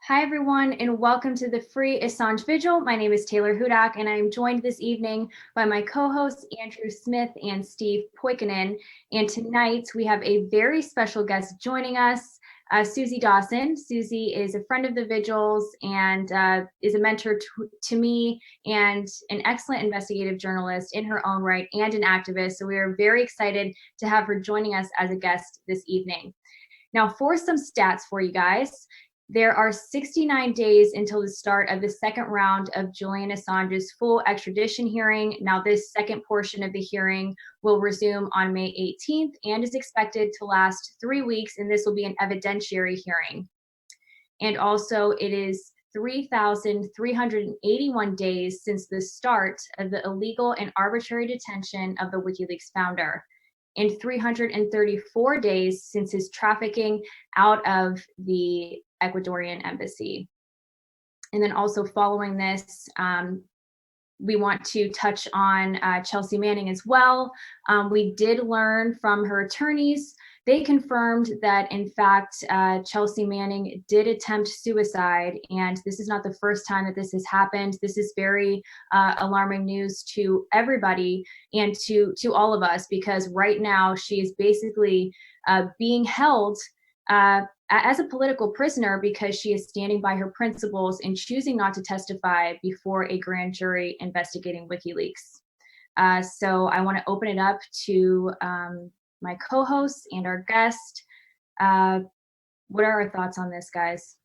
Hi, everyone, and welcome to the Free Assange Vigil. My name is Taylor Hudak, and I am joined this evening by my co-hosts, Andrew Smith and Steve Poikinen. And tonight, we have a very special guest joining us, Susie Dawson. Susie is a friend of the Vigils and is a mentor to me and an excellent investigative journalist in her own right and an activist. So we are very excited to have her joining us as a guest this evening. Now, for some stats for you guys, there are 69 days until the start of the second round of Julian Assange's full extradition hearing. Now, this second portion of the hearing will resume on May 18th and is expected to last 3 weeks, and this will be an evidentiary hearing. And also, it is 3,381 days since the start of the illegal and arbitrary detention of the WikiLeaks founder, and 334 days since his trafficking out of the Ecuadorian embassy. And then also following this, we want to touch on Chelsea Manning as well. We did learn from her attorneys. They confirmed that, in fact, Chelsea Manning did attempt suicide, and this is not the first time that this has happened. This is very alarming news to everybody and to all of us, because right now she is basically being held as a political prisoner because she is standing by her principles and choosing not to testify before a grand jury investigating WikiLeaks. So I want to open it up to my co-hosts and our guest. What are our thoughts on this, guys?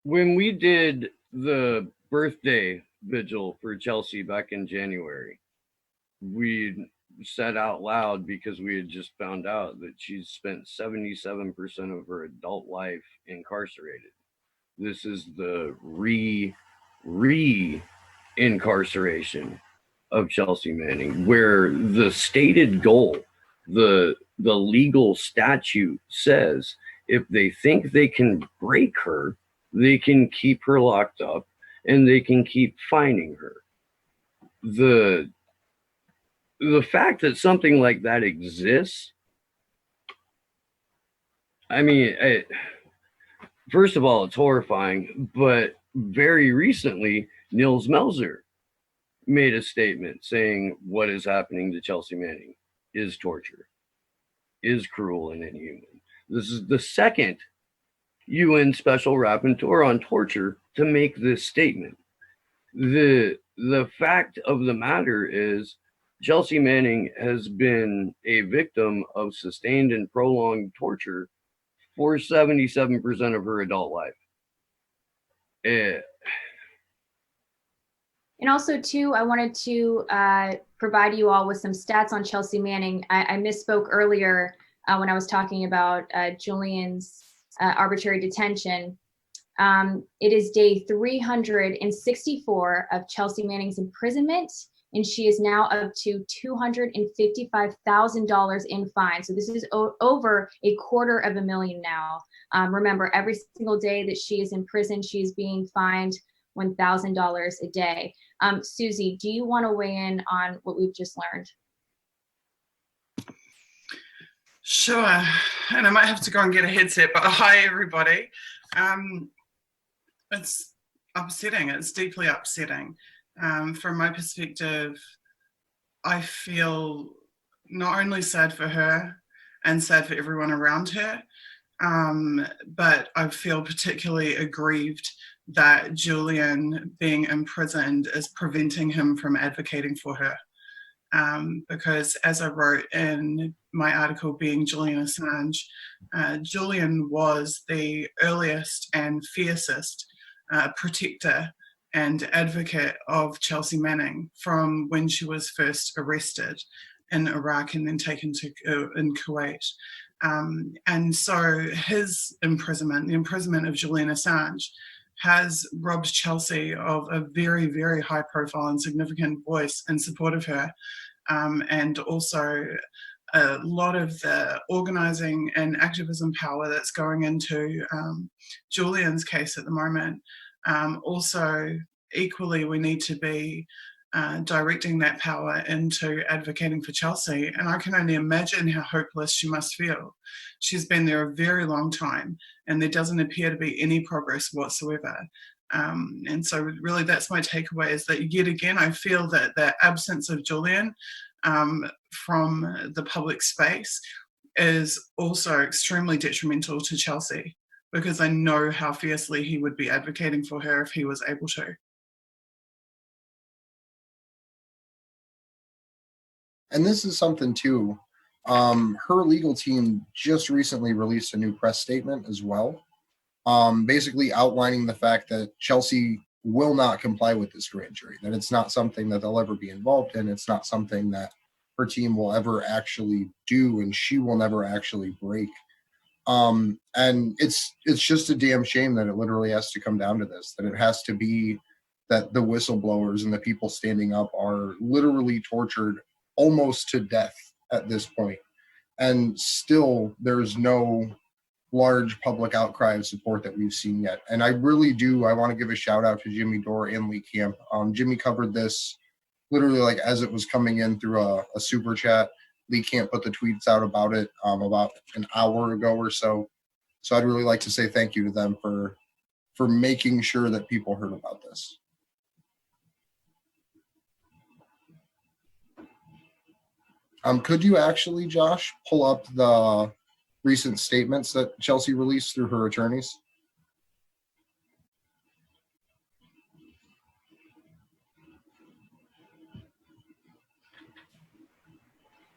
When we did the birthday vigil for Chelsea back in January, we said out loud, because we had just found out that she's spent 77% of her adult life incarcerated. This is the re-incarceration of Chelsea Manning, where the stated goal, the legal statute says, if they think they can break her, they can keep her locked up and they can keep fining her. The fact that something like that exists, I mean, first of all, it's horrifying, but very recently, Nils Melzer made a statement saying what is happening to Chelsea Manning is torture, is cruel and inhuman. This is the second UN Special Rapporteur on torture to make this statement. The fact of the matter is, Chelsea Manning has been a victim of sustained and prolonged torture for 77% of her adult life. And also, too, I wanted to provide you all with some stats on Chelsea Manning. I misspoke earlier when I was talking about Julian's arbitrary detention. It is day 364 of Chelsea Manning's imprisonment, and she is now up to $255,000 in fines. So this is over $250,000 now. Remember, every single day that she is in prison, she is being fined $1,000 a day. Susie, do you want to weigh in on what we've just learned? Sure, and I might have to go and get a headset, but hi, everybody. It's upsetting. It's deeply upsetting. From my perspective, I feel not only sad for her and sad for everyone around her, but I feel particularly aggrieved that Julian being imprisoned is preventing him from advocating for her. Because as I wrote in my article, Being Julian Assange, Julian was the earliest and fiercest protector and advocate of Chelsea Manning from when she was first arrested in Iraq and then taken to in Kuwait. And so his imprisonment, the imprisonment of Julian Assange, has robbed Chelsea of a very, very high profile and significant voice in support of her. And also a lot of the organizing and activism power that's going into Julian's case at the moment. Also, equally, we need to be directing that power into advocating for Chelsea. And I can only imagine how hopeless she must feel. She's been there a very long time, and there doesn't appear to be any progress whatsoever. And so really that's my takeaway, is that yet again, I feel that the absence of Julian from the public space is also extremely detrimental to Chelsea, because I know how fiercely he would be advocating for her if he was able to. And this is something too, her legal team just recently released a new press statement as well, basically outlining the fact that Chelsea will not comply with this grand jury, that it's not something that they'll ever be involved in. It's not something that her team will ever actually do, and she will never actually break. And it's just a damn shame that it literally has to come down to this, that it has to be that the whistleblowers and the people standing up are literally tortured almost to death at this point. And still there's no large public outcry of support that we've seen yet. And I want to give a shout out to Jimmy Dore and Lee Camp. Jimmy covered this literally like as it was coming in through a super chat. Lee Camp put the tweets out about it about an hour ago or so. So I'd really like to say thank you to them for making sure that people heard about this. Could you actually, Josh, pull up the recent statements that Chelsea released through her attorneys?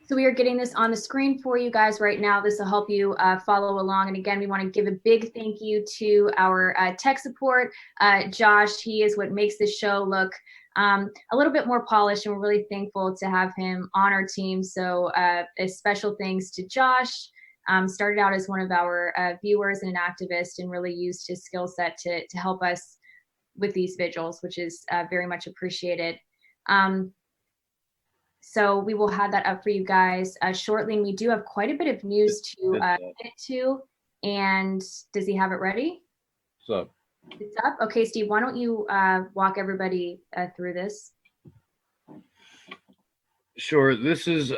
So we are getting this on the screen for you guys right now. This will help you follow along. And again, we want to give a big thank you to our tech support. Josh, he is what makes this show look a little bit more polished, and we're really thankful to have him on our team. So a special thanks to Josh. Started out as one of our viewers and an activist, and really used his skill set to help us with these vigils, which is very much appreciated. So we will have that up for you guys shortly. And we do have quite a bit of news to get to. And does he have it ready? What's up? It's up. Okay, Steve, why don't you walk everybody through this? Sure. This is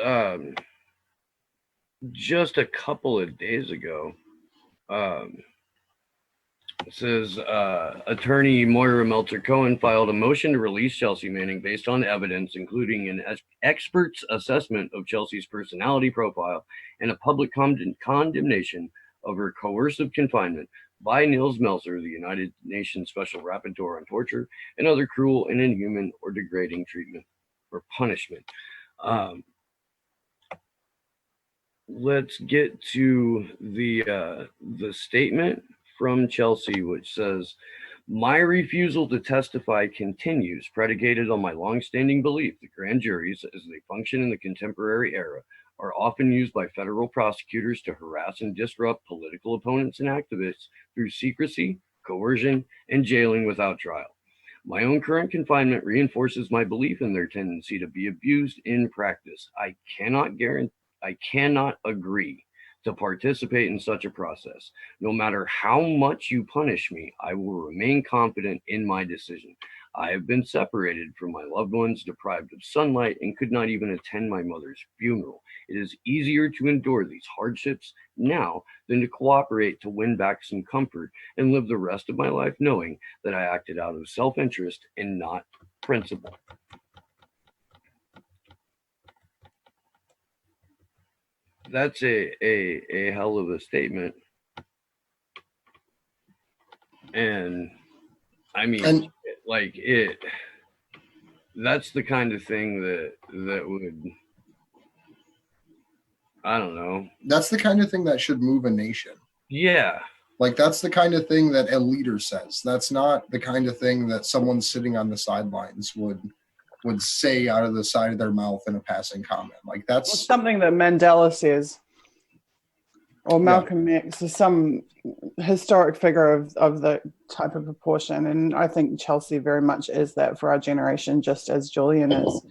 just a couple of days ago. It says attorney Moira Meltzer-Cohen filed a motion to release Chelsea Manning based on evidence, including an expert's assessment of Chelsea's personality profile and a public condemnation of her coercive confinement by Nils Melzer, the United Nations Special Rapporteur on Torture, and other cruel and inhuman or degrading treatment or punishment. Let's get to the statement from Chelsea, which says, my refusal to testify continues, predicated on my longstanding belief that grand juries, as they function in the contemporary era, are often used by federal prosecutors to harass and disrupt political opponents and activists through secrecy, coercion, and jailing without trial. My own current confinement reinforces my belief in their tendency to be abused in practice. I cannot agree to participate in such a process. No matter how much you punish me, I will remain confident in my decision. I have been separated from my loved ones, deprived of sunlight, and could not even attend my mother's funeral. It is easier to endure these hardships now than to cooperate to win back some comfort and live the rest of my life knowing that I acted out of self-interest and not principle. That's a hell of a statement. And I mean, that's the kind of thing that would, I don't know. That's the kind of thing that should move a nation. Yeah. Like, that's the kind of thing that a leader says. That's not the kind of thing that someone sitting on the sidelines would say out of the side of their mouth in a passing comment. Like, that's something that Mandela says, or Malcolm X, is some historic figure of the type of proportion. And I think Chelsea very much is that for our generation, just as Julian is.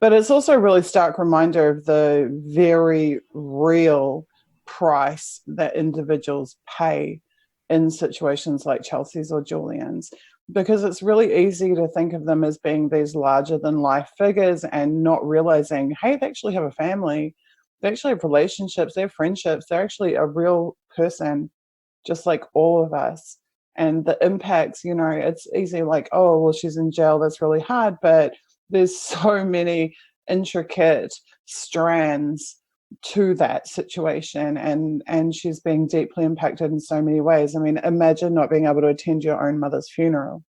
But it's also a really stark reminder of the very real price that individuals pay in situations like Chelsea's or Julian's, because it's really easy to think of them as being these larger than life figures and not realizing, hey, they actually have a family, they actually have relationships, they have friendships, they're actually a real person, just like all of us. And the impacts, you know, it's easy like, oh, well, she's in jail, that's really hard, but there's so many intricate strands to that situation, and she's being deeply impacted in so many ways. I mean, imagine not being able to attend your own mother's funeral.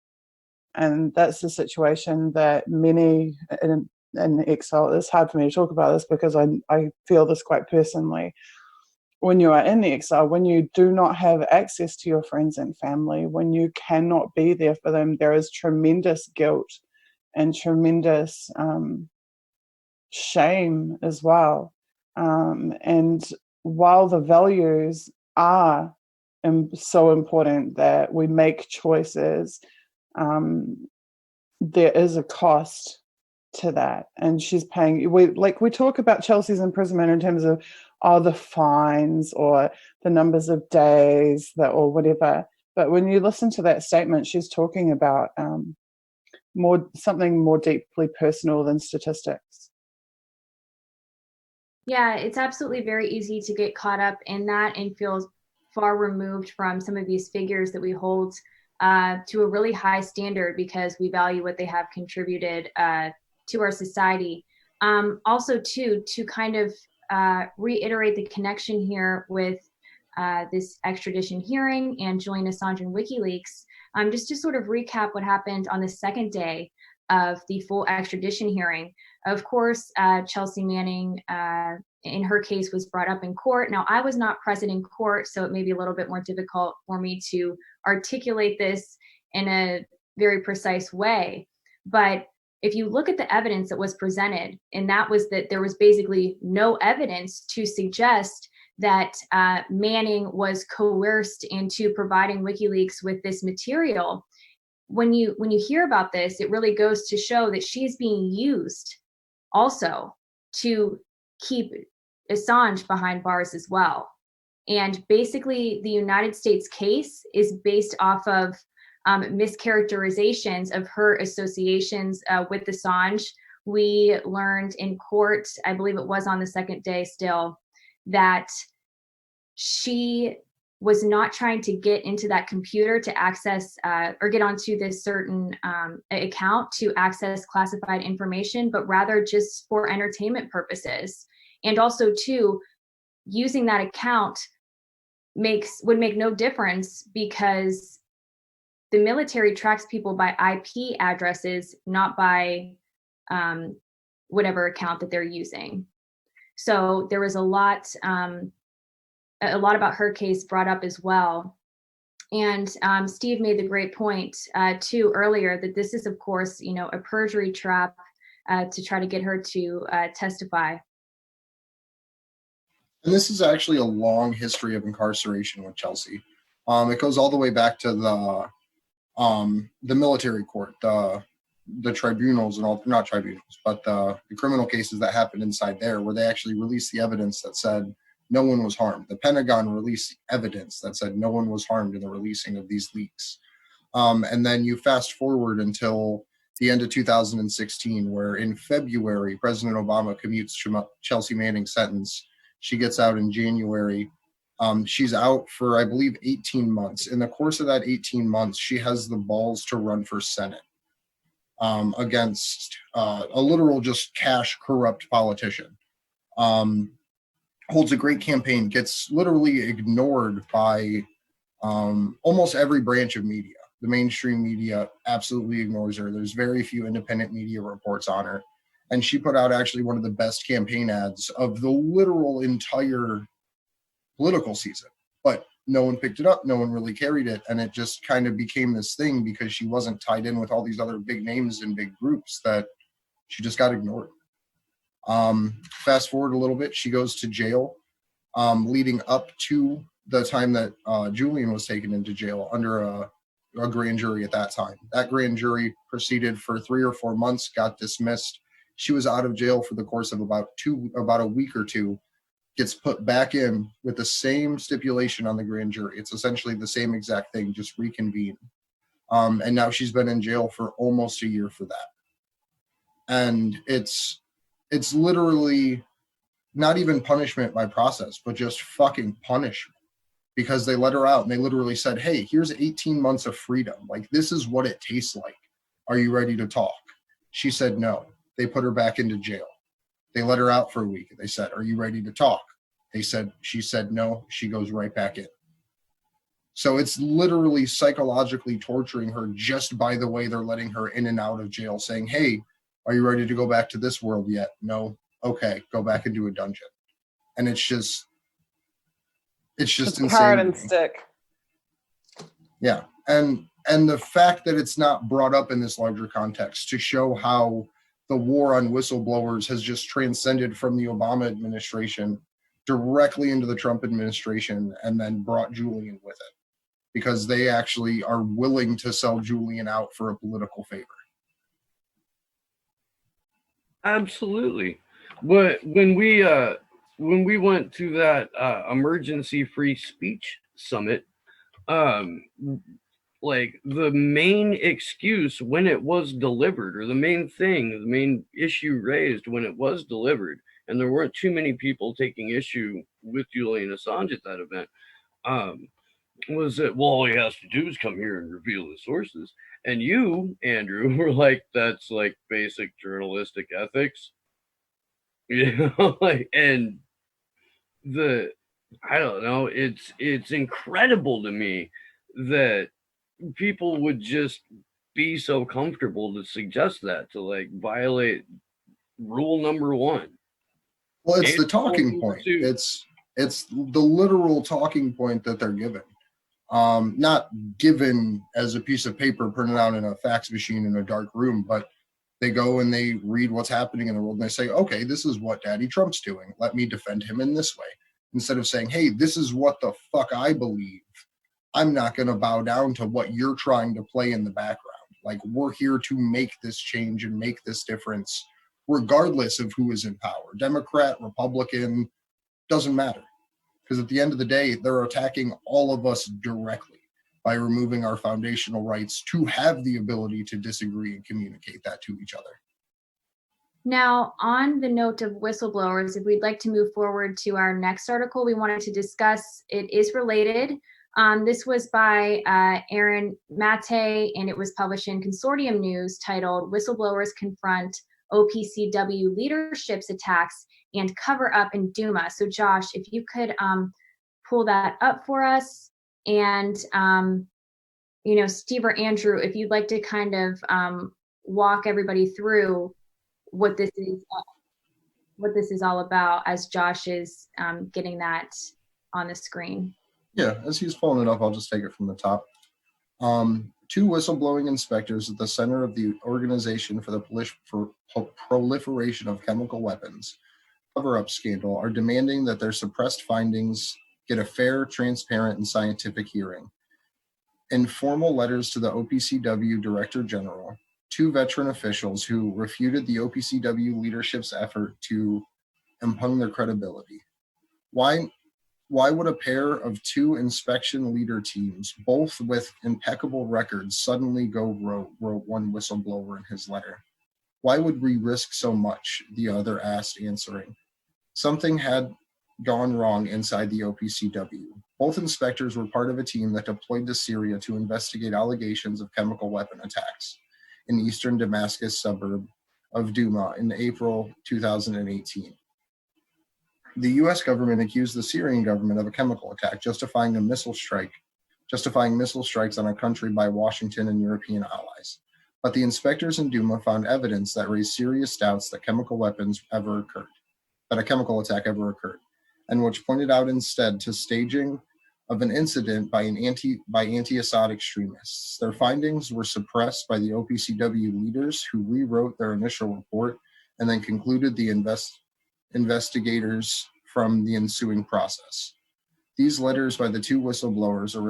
And that's the situation that many in exile, it's hard for me to talk about this because I feel this quite personally. When you are in the exile, when you do not have access to your friends and family, when you cannot be there for them, there is tremendous guilt and tremendous shame as well. And while the values are so important that we make choices, there is a cost to that, and she's paying. We talk about Chelsea's imprisonment in terms of the fines or the numbers of days or whatever. But when you listen to that statement, she's talking about something more deeply personal than statistics. Yeah, it's absolutely very easy to get caught up in that and feel far removed from some of these figures that we hold to a really high standard because we value what they have contributed to our society. Also, too, to kind of reiterate the connection here with this extradition hearing and Julian Assange and WikiLeaks, just to sort of recap what happened on the second day of the full extradition hearing. Of course, Chelsea Manning, in her case, was brought up in court. Now, I was not present in court, so it may be a little bit more difficult for me to articulate this in a very precise way. But if you look at the evidence that was presented, and that was that there was basically no evidence to suggest that Manning was coerced into providing WikiLeaks with this material. When you hear about this, it really goes to show that she's being used also to keep Assange behind bars as well. And basically, the United States case is based off of mischaracterizations of her associations with Assange. We learned in court, I believe it was on the second day still, that she was not trying to get into that computer to access or get onto this certain account to access classified information, but rather just for entertainment purposes. And also, too, using that account would make no difference because the military tracks people by IP addresses, not by whatever account that they're using. So there was a lot about her case brought up as well. And Steve made the great point too earlier that this is, of course, a perjury trap to try to get her to testify. And this is actually a long history of incarceration with Chelsea. It goes all the way back to the military court, the tribunals and all, not tribunals, but the criminal cases that happened inside there, where they actually released the evidence that said no one was harmed. The Pentagon released evidence that said no one was harmed in the releasing of these leaks. And then you fast forward until the end of 2016, where in February, President Obama commutes Chelsea Manning's sentence. She gets out in January. She's out for, I believe, 18 months. In the course of that 18 months, she has the balls to run for Senate against a literal just cash corrupt politician. Holds a great campaign, gets literally ignored by almost every branch of media. The mainstream media absolutely ignores her. There's very few independent media reports on her. And she put out actually one of the best campaign ads of the literal entire political season. But no one picked it up. No one really carried it. And it just kind of became this thing because she wasn't tied in with all these other big names and big groups that she just got ignored. Fast forward a little bit, she goes to jail, leading up to the time that Julian was taken into jail under a grand jury at that time. That grand jury proceeded for 3 or 4 months, got dismissed. She was out of jail for the course of about a week or two, gets put back in with the same stipulation on the grand jury. It's essentially the same exact thing, just reconvene. And now she's been in jail for almost a year for that. And it's literally not even punishment by process, but just fucking punishment, because they let her out and they literally said, hey, here's 18 months of freedom. Like, this is what it tastes like. Are you ready to talk? She said no. They put her back into jail. They let her out for a week. They said, are you ready to talk? She said no. She goes right back in. So it's literally psychologically torturing her just by the way they're letting her in and out of jail, saying, hey, are you ready to go back to this world yet? No. Okay, go back into a dungeon. And it's just insane. Carrot and stick. Yeah. And the fact that it's not brought up in this larger context to show how the war on whistleblowers has just transcended from the Obama administration directly into the Trump administration, and then brought Julian with it, because they actually are willing to sell Julian out for a political favor. Absolutely. But when we went to that emergency free speech summit, like the main excuse when it was delivered, or the main issue raised when it was delivered, and there weren't too many people taking issue with Julian Assange at that event, was that, well, all he has to do is come here and reveal his sources. And you, Andrew, were like, that's like basic journalistic ethics. You know, like, and I don't know, it's incredible to me that people would just be so comfortable to suggest that, to like violate rule number 1. Well, it's the talking point. It's the literal talking point that they're given. Not given as a piece of paper printed out in a fax machine in a dark room, but they go and they read what's happening in the world and they say, okay, this is what Daddy Trump's doing. Let me defend him in this way. Instead of saying, hey, this is what the fuck I believe. I'm not going to bow down to what you're trying to play in the background. Like, we're here to make this change and make this difference, regardless of who is in power. Democrat, Republican, doesn't matter. Because at the end of the day, they're attacking all of us directly by removing our foundational rights to have the ability to disagree and communicate that to each other. Now, on the note of whistleblowers, if we'd like to move forward to our next article we wanted to discuss, it is related. This was by Aaron Mate, and it was published in Consortium News, titled "Whistleblowers Confront OPCW Leadership's Attacks and Cover Up in Duma." So Josh, if you could pull that up for us, and Steve or Andrew, if you'd like to kind of walk everybody through what this is all about, as Josh is getting that on the screen. Yeah, as he's pulling it up, I'll just take it from the top. 2 whistleblowing inspectors at the center of the Organization for the Proliferation of Chemical Weapons cover-up scandal are demanding that their suppressed findings get a fair, transparent, and scientific hearing. In formal letters to the OPCW Director General, 2 veteran officials who refuted the OPCW leadership's effort to impugn their credibility. Why would a pair of 2 inspection leader teams, both with impeccable records, suddenly go rogue, wrote one whistleblower in his letter? Why would we risk so much? The other asked, answering. Something had gone wrong inside the OPCW. Both inspectors were part of a team that deployed to Syria to investigate allegations of chemical weapon attacks in eastern Damascus suburb of Duma in April 2018. The U.S. government accused the Syrian government of a chemical attack, justifying missile strikes on a country by Washington and European allies. But the inspectors in Duma found evidence that raised serious doubts that a chemical attack ever occurred, and which pointed out instead to staging of an incident by anti-Assad extremists. Their findings were suppressed by the OPCW leaders, who rewrote their initial report and then concluded the investigators from the ensuing process. These letters by the 2 whistleblowers are a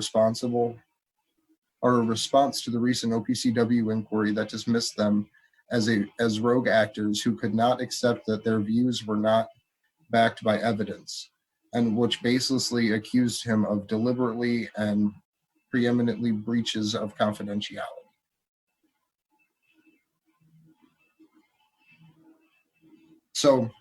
response to the recent OPCW inquiry that dismissed them as rogue actors who could not accept that their views were not backed by evidence, and which baselessly accused him of deliberately and preeminently breaches of confidentiality. So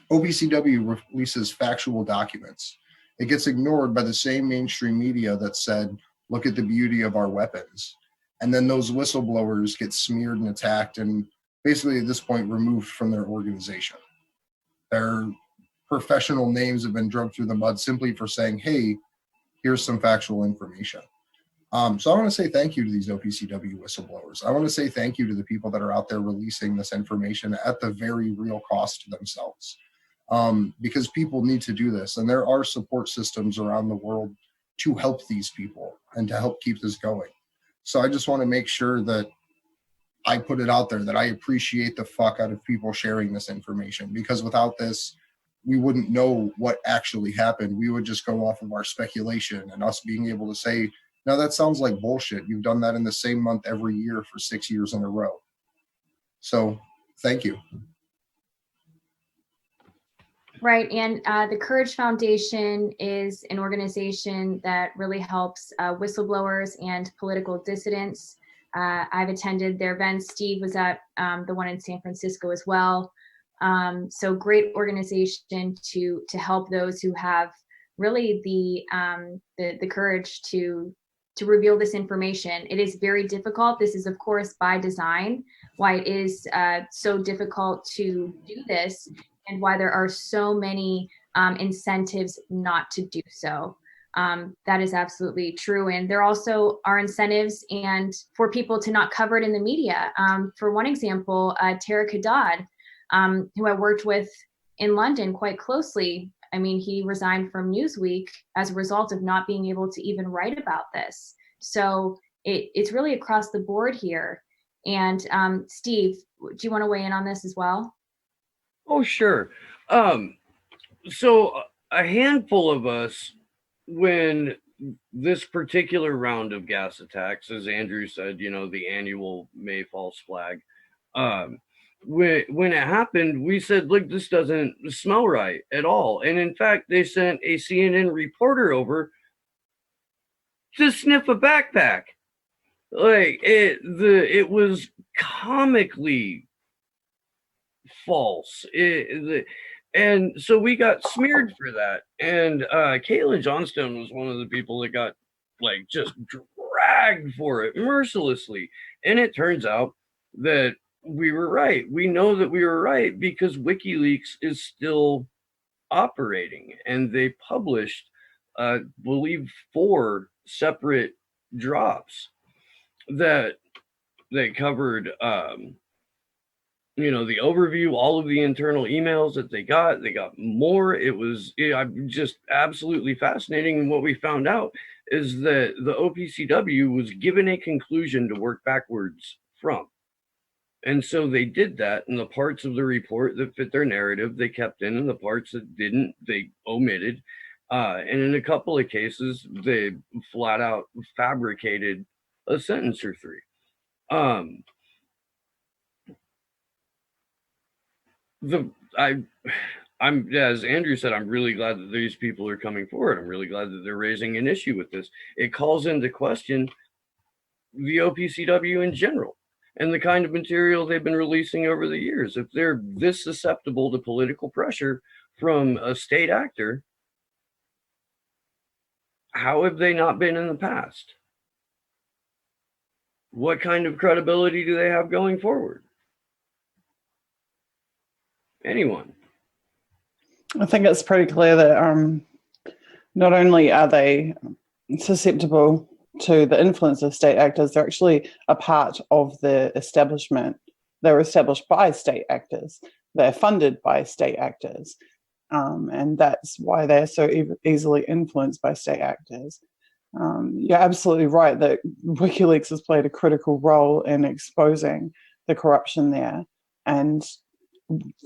OPCW releases factual documents. It gets ignored by the same mainstream media that said, look at the beauty of our weapons. And then those whistleblowers get smeared and attacked and basically at this point removed from their organization. Their professional names have been dragged through the mud simply for saying, hey, here's some factual information. So I want to say thank you to these OPCW whistleblowers. I want to say thank you to the people that are out there releasing this information at the very real cost to themselves. Because people need to do this, and there are support systems around the world to help these people and to help keep this going. So I just want to make sure that I put it out there that I appreciate the fuck out of people sharing this information, because without this, we wouldn't know what actually happened. We would just go off of our speculation and us being able to say, no, that sounds like bullshit. You've done that in the same month every year for 6 years in a row. So thank you. Right, and the Courage Foundation is an organization that really helps whistleblowers and political dissidents. I've attended their events. Steve was at the one in San Francisco as well. So great organization to help those who have really the courage to reveal this information. It is very difficult. This is, of course, by design, why it is so difficult to do this, and why there are so many incentives not to do so. That is absolutely true. And there also are incentives and for people to not cover it in the media. For one example, Tariq Haddad, who I worked with in London quite closely. I mean, he resigned from Newsweek as a result of not being able to even write about this. So it's really across the board here. And Steve, do you want to weigh in on this as well? Oh, sure. So a handful of us, when this particular round of gas attacks, as Andrew said, you know, the annual May false flag, when it happened, we said, look, this doesn't smell right at all. And in fact, they sent a CNN reporter over to sniff a backpack. Like it was comically false. And so we got smeared for that. And Caitlin Johnstone was one of the people that got like just dragged for it mercilessly. And it turns out that we were right. We know that we were right because WikiLeaks is still operating, and they published, I believe, 4 separate drops that covered, you know, the overview, all of the internal emails that they got more. It was just absolutely fascinating. And what we found out is that the OPCW was given a conclusion to work backwards from. And so they did that, and the parts of the report that fit their narrative, they kept in, and the parts that didn't, they omitted. And in a couple of cases, they flat out fabricated a sentence or 3. I'm, as Andrew said, I'm really glad that these people are coming forward. I'm really glad that they're raising an issue with this. It calls into question the OPCW in general and the kind of material they've been releasing over the years. If they're this susceptible to political pressure from a state actor, how have they not been in the past? What kind of credibility do they have going forward? Anyone? I think it's pretty clear that not only are they susceptible to the influence of state actors, they're actually a part of the establishment. They're established by state actors. They're funded by state actors. And that's why they're so easily influenced by state actors. You're absolutely right that WikiLeaks has played a critical role in exposing the corruption there. And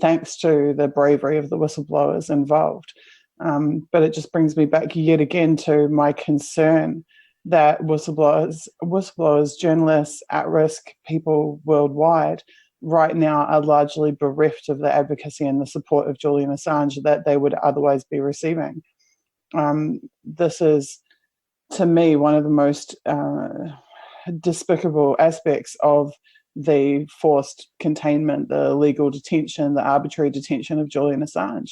thanks to the bravery of the whistleblowers involved. But it just brings me back yet again to my concern that whistleblowers, journalists, at-risk people worldwide right now are largely bereft of the advocacy and the support of Julian Assange that they would otherwise be receiving. This is to me, one of the most despicable aspects of the forced containment, the illegal detention, the arbitrary detention of Julian Assange,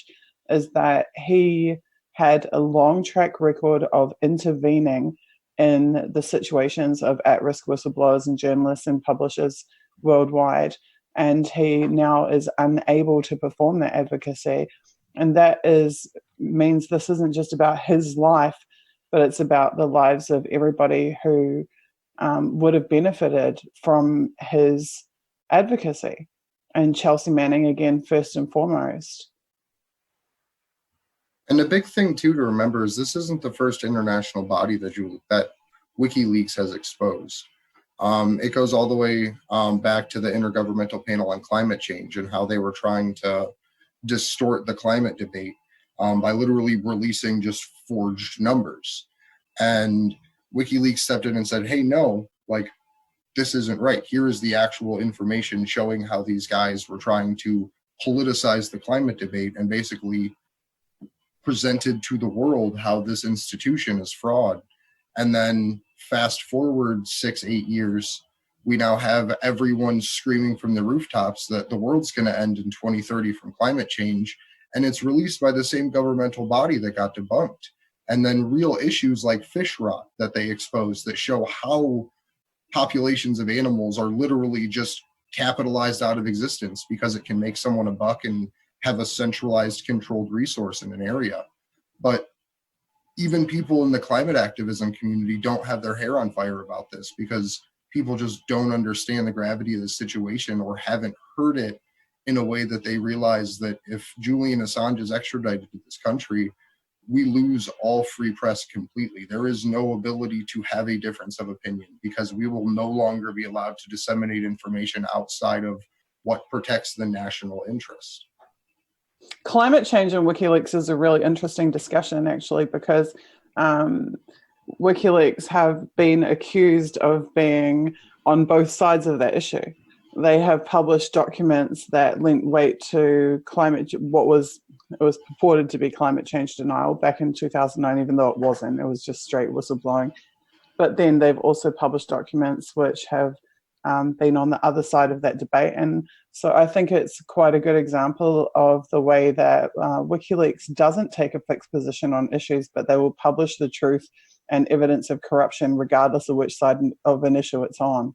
is that he had a long track record of intervening in the situations of at-risk whistleblowers and journalists and publishers worldwide. And he now is unable to perform that advocacy. And that means this isn't just about his life, but it's about the lives of everybody who would have benefited from his advocacy. And Chelsea Manning, again, first and foremost. And the big thing, too, to remember is this isn't the first international body that WikiLeaks has exposed. It goes all the way back to the Intergovernmental Panel on Climate Change and how they were trying to distort the climate debate by literally releasing just forged numbers. And WikiLeaks stepped in and said, hey, no, like, this isn't right. Here is the actual information showing how these guys were trying to politicize the climate debate and basically presented to the world how this institution is fraud. And then fast forward 6-8 years, we now have everyone screaming from the rooftops that the world's going to end in 2030 from climate change. And it's released by the same governmental body that got debunked. And then real issues like fish rot that they expose that show how populations of animals are literally just capitalized out of existence because it can make someone a buck and have a centralized controlled resource in an area. But even people in the climate activism community don't have their hair on fire about this because people just don't understand the gravity of the situation or haven't heard it in a way that they realize that if Julian Assange is extradited to this country, we lose all free press completely. There is no ability to have a difference of opinion because we will no longer be allowed to disseminate information outside of what protects the national interest. Climate change and WikiLeaks is a really interesting discussion, actually, because WikiLeaks have been accused of being on both sides of that issue. They have published documents that lent weight to what was purported to be climate change denial back in 2009, even though it wasn't. It was just straight whistleblowing. But then they've also published documents which have been on the other side of that debate. And so I think it's quite a good example of the way that WikiLeaks doesn't take a fixed position on issues, but they will publish the truth and evidence of corruption regardless of which side of an issue it's on.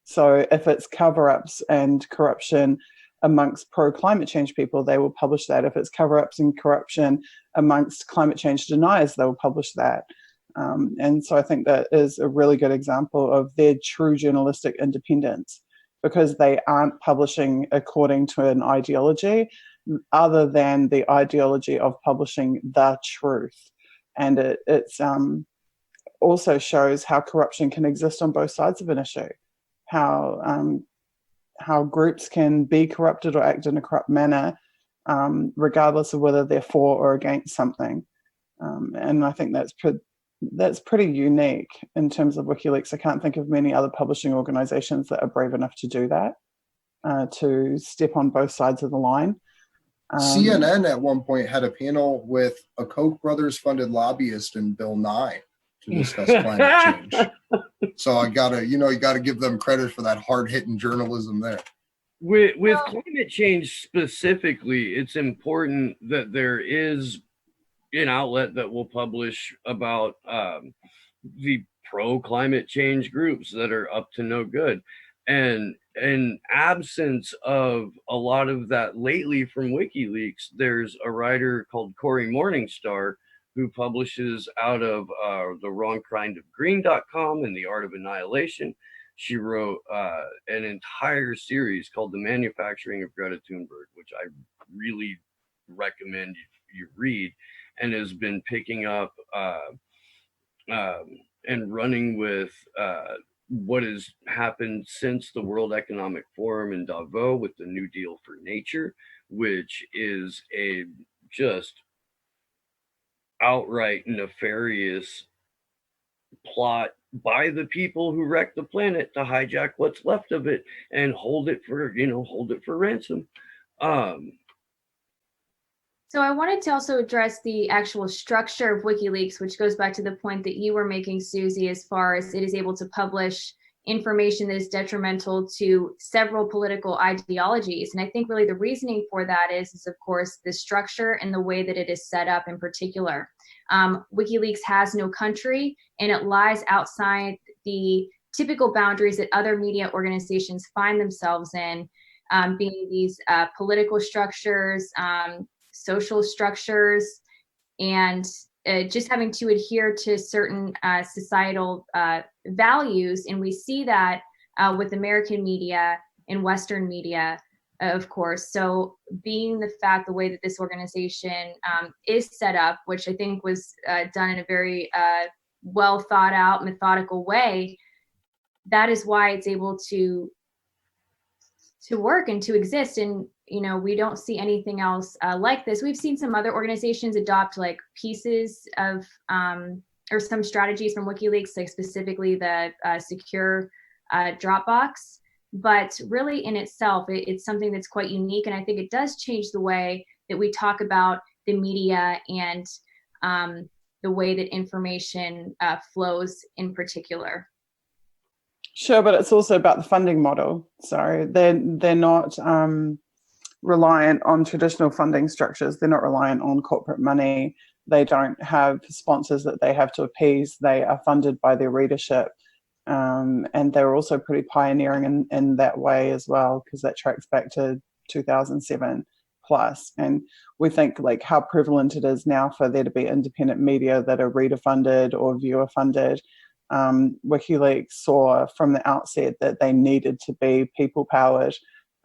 So if it's cover-ups and corruption amongst pro-climate change people, they will publish that. If it's cover-ups and corruption amongst climate change deniers, they will publish that. And so I think that is a really good example of their true journalistic independence, because they aren't publishing according to an ideology other than the ideology of publishing the truth. And it's also shows how corruption can exist on both sides of an issue, how groups can be corrupted or act in a corrupt manner, regardless of whether they're for or against something. And I think that's pretty unique in terms of WikiLeaks. I can't think of many other publishing organizations that are brave enough to do that, to step on both sides of the line. CNN at one point had a panel with a Koch brothers funded lobbyist and Bill Nye to discuss climate change. So you gotta give them credit for that hard hitting journalism there. With climate change specifically, it's important that there is an outlet that will publish about the pro-climate change groups that are up to no good. And in absence of a lot of that lately from WikiLeaks, there's a writer called Cory Morningstar who publishes out of the wrongkindofgreen.com and the Art of Annihilation. She wrote an entire series called The Manufacturing of Greta Thunberg, which I really recommend you read, and has been picking up and running with what has happened since the World Economic Forum in Davos with the New Deal for Nature, which is a just outright nefarious plot by the people who wrecked the planet to hijack what's left of it and hold it for ransom. So I wanted to also address the actual structure of WikiLeaks, which goes back to the point that you were making, Susie, as far as it is able to publish information that is detrimental to several political ideologies. And I think really the reasoning for that is of course, the structure and the way that it is set up in particular. WikiLeaks has no country, and it lies outside the typical boundaries that other media organizations find themselves in, being these political structures, social structures, and just having to adhere to certain societal values. And we see that with American media and Western media, of course. So being the way that this organization is set up, which I think was done in a very well thought out, methodical way, that is why it's able to work and to exist. And we don't see anything else like this. We've seen some other organizations adopt like pieces of or some strategies from WikiLeaks, like specifically the secure Dropbox. But really in itself, it's something that's quite unique. And I think it does change the way that we talk about the media and the way that information flows in particular. Sure, but it's also about the funding model. So they're not reliant on traditional funding structures. They're not reliant on corporate money. They don't have sponsors that they have to appease. They are funded by their readership. And they're also pretty pioneering in that way as well, because that tracks back to 2007 plus. And we think like how prevalent it is now for there to be independent media that are reader funded or viewer funded. WikiLeaks saw from the outset that they needed to be people powered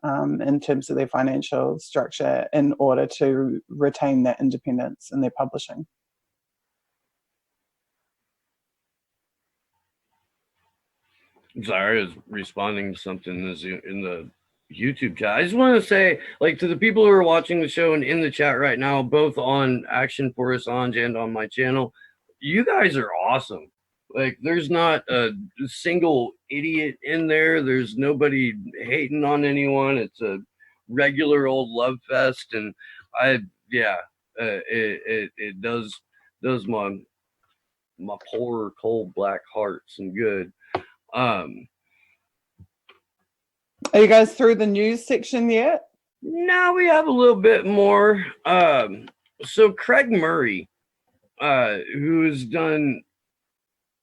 in terms of their financial structure in order to retain that independence in their publishing. Sorry, I was responding to something in the YouTube chat. I just want to say, like, to the people who are watching the show and in the chat right now, both on Action for Assange and on my channel, you guys are awesome. Like, there's not a single idiot in there. There's nobody hating on anyone. It's a regular old love fest, and it does my poor cold black heart some good. Are you guys through the news section yet? No, we have a little bit more. So Craig Murray, who has done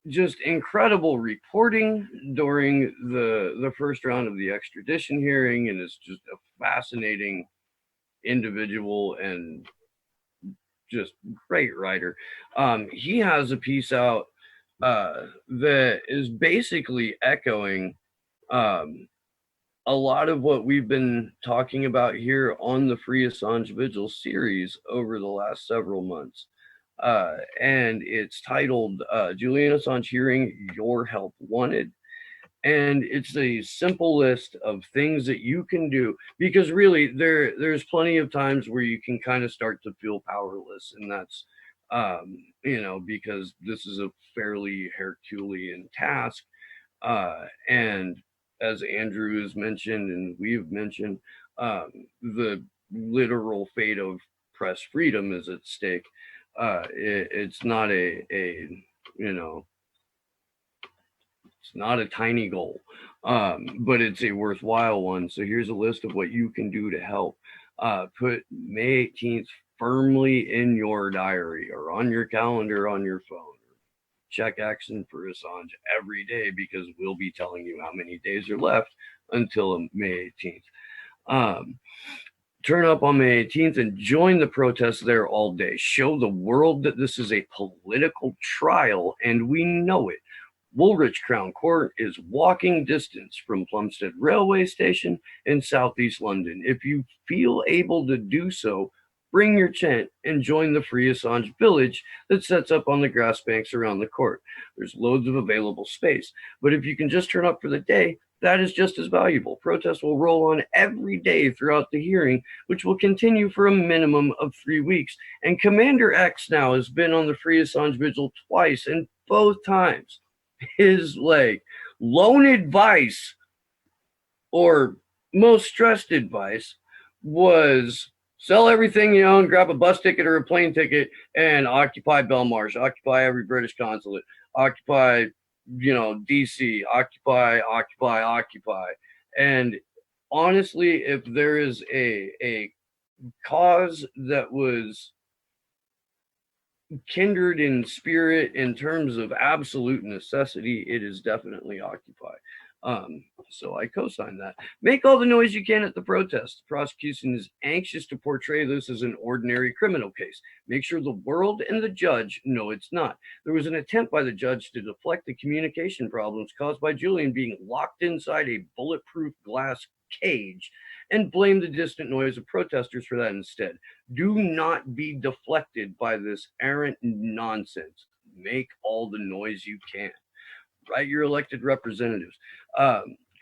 just incredible reporting during the first round of the extradition hearing, and is just a fascinating individual and just great writer. He has a piece out that is basically echoing a lot of what we've been talking about here on the Free Assange Vigil series over the last several months. And it's titled Julian Assange Hearing, Your Help Wanted. And it's a simple list of things that you can do, because really there's plenty of times where you can kind of start to feel powerless, and that's because this is a fairly Herculean task. And as Andrew has mentioned, and we've mentioned, the literal fate of press freedom is at stake. It's not it's not a tiny goal, but it's a worthwhile one. So here's a list of what you can do to help. Put May 18th firmly in your diary or on your calendar on your phone. Check Action for Assange every day, because we'll be telling you how many days are left until May 18th. Turn up on May 18th and join the protests there all day. Show the world that this is a political trial, and we know it. Woolwich Crown Court is walking distance from Plumstead Railway Station in southeast London. If you feel able to do so, bring your tent and join the Free Assange Village that sets up on the grass banks around the court. There's loads of available space, but if you can just turn up for the day, that is just as valuable. Protests will roll on every day throughout the hearing, which will continue for a minimum of 3 weeks. And Commander X now has been on the Free Assange Vigil twice, and both times his lone advice, or most stressed advice, was Sell everything you own, grab a bus ticket or a plane ticket, and occupy Belmarsh, occupy every British consulate, occupy, DC, occupy. And honestly, if there is a cause that was kindred in spirit in terms of absolute necessity, it is definitely Occupy. So I co-sign that. Make all the noise you can at the protest. The prosecution is anxious to portray this as an ordinary criminal case. Make sure the world and the judge know it's not. There was an attempt by the judge to deflect the communication problems caused by Julian being locked inside a bulletproof glass cage and blame the distant noise of protesters for that instead. Do not be deflected by this errant nonsense. Make all the noise you can. Write your elected representatives.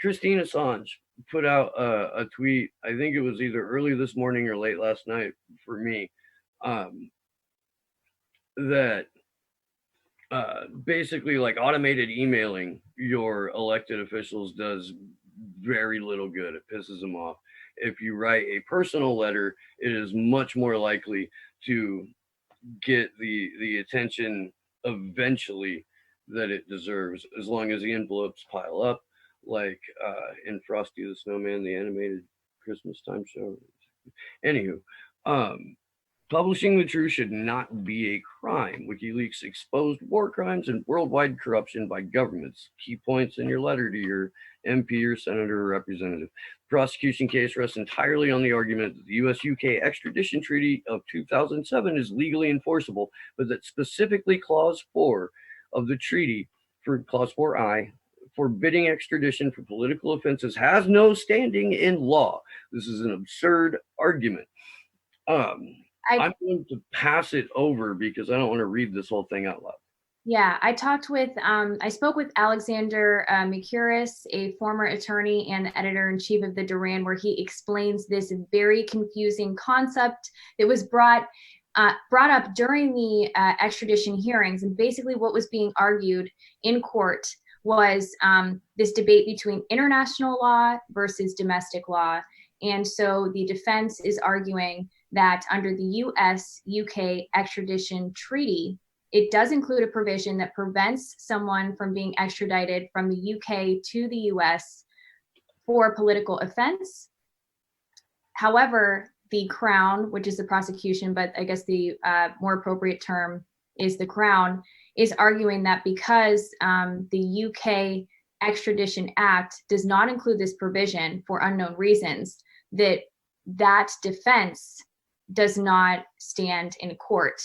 Julian Assange put out a tweet, I think it was either early this morning or late last night for me, that basically like automated emailing your elected officials does very little good. It pisses them off. If you write a personal letter, it is much more likely to get the attention eventually that it deserves, as long as the envelopes pile up, like in Frosty the Snowman, the animated Christmas time show. Anywho, publishing the truth should not be a crime. WikiLeaks exposed war crimes and worldwide corruption by governments. Key points in your letter to your MP or senator or representative. The prosecution case rests entirely on the argument that the US-UK extradition treaty of 2007 is legally enforceable, but that specifically Clause 4 of the treaty, for Clause 4I, forbidding extradition for political offenses has no standing in law. This is an absurd argument. I'm going to pass it over because I don't want to read this whole thing out loud. Yeah, I spoke with Alexander Mercouris, a former attorney and editor-in-chief of the Duran, where he explains this very confusing concept that was brought up during the extradition hearings. And basically what was being argued in court was this debate between international law versus domestic law. And so the defense is arguing that under the US-UK extradition treaty, it does include a provision that prevents someone from being extradited from the UK to the US for a political offense. However, the Crown, which is the prosecution, but I guess the more appropriate term is the Crown, is arguing that because the UK Extradition Act does not include this provision for unknown reasons, that defense does not stand in court.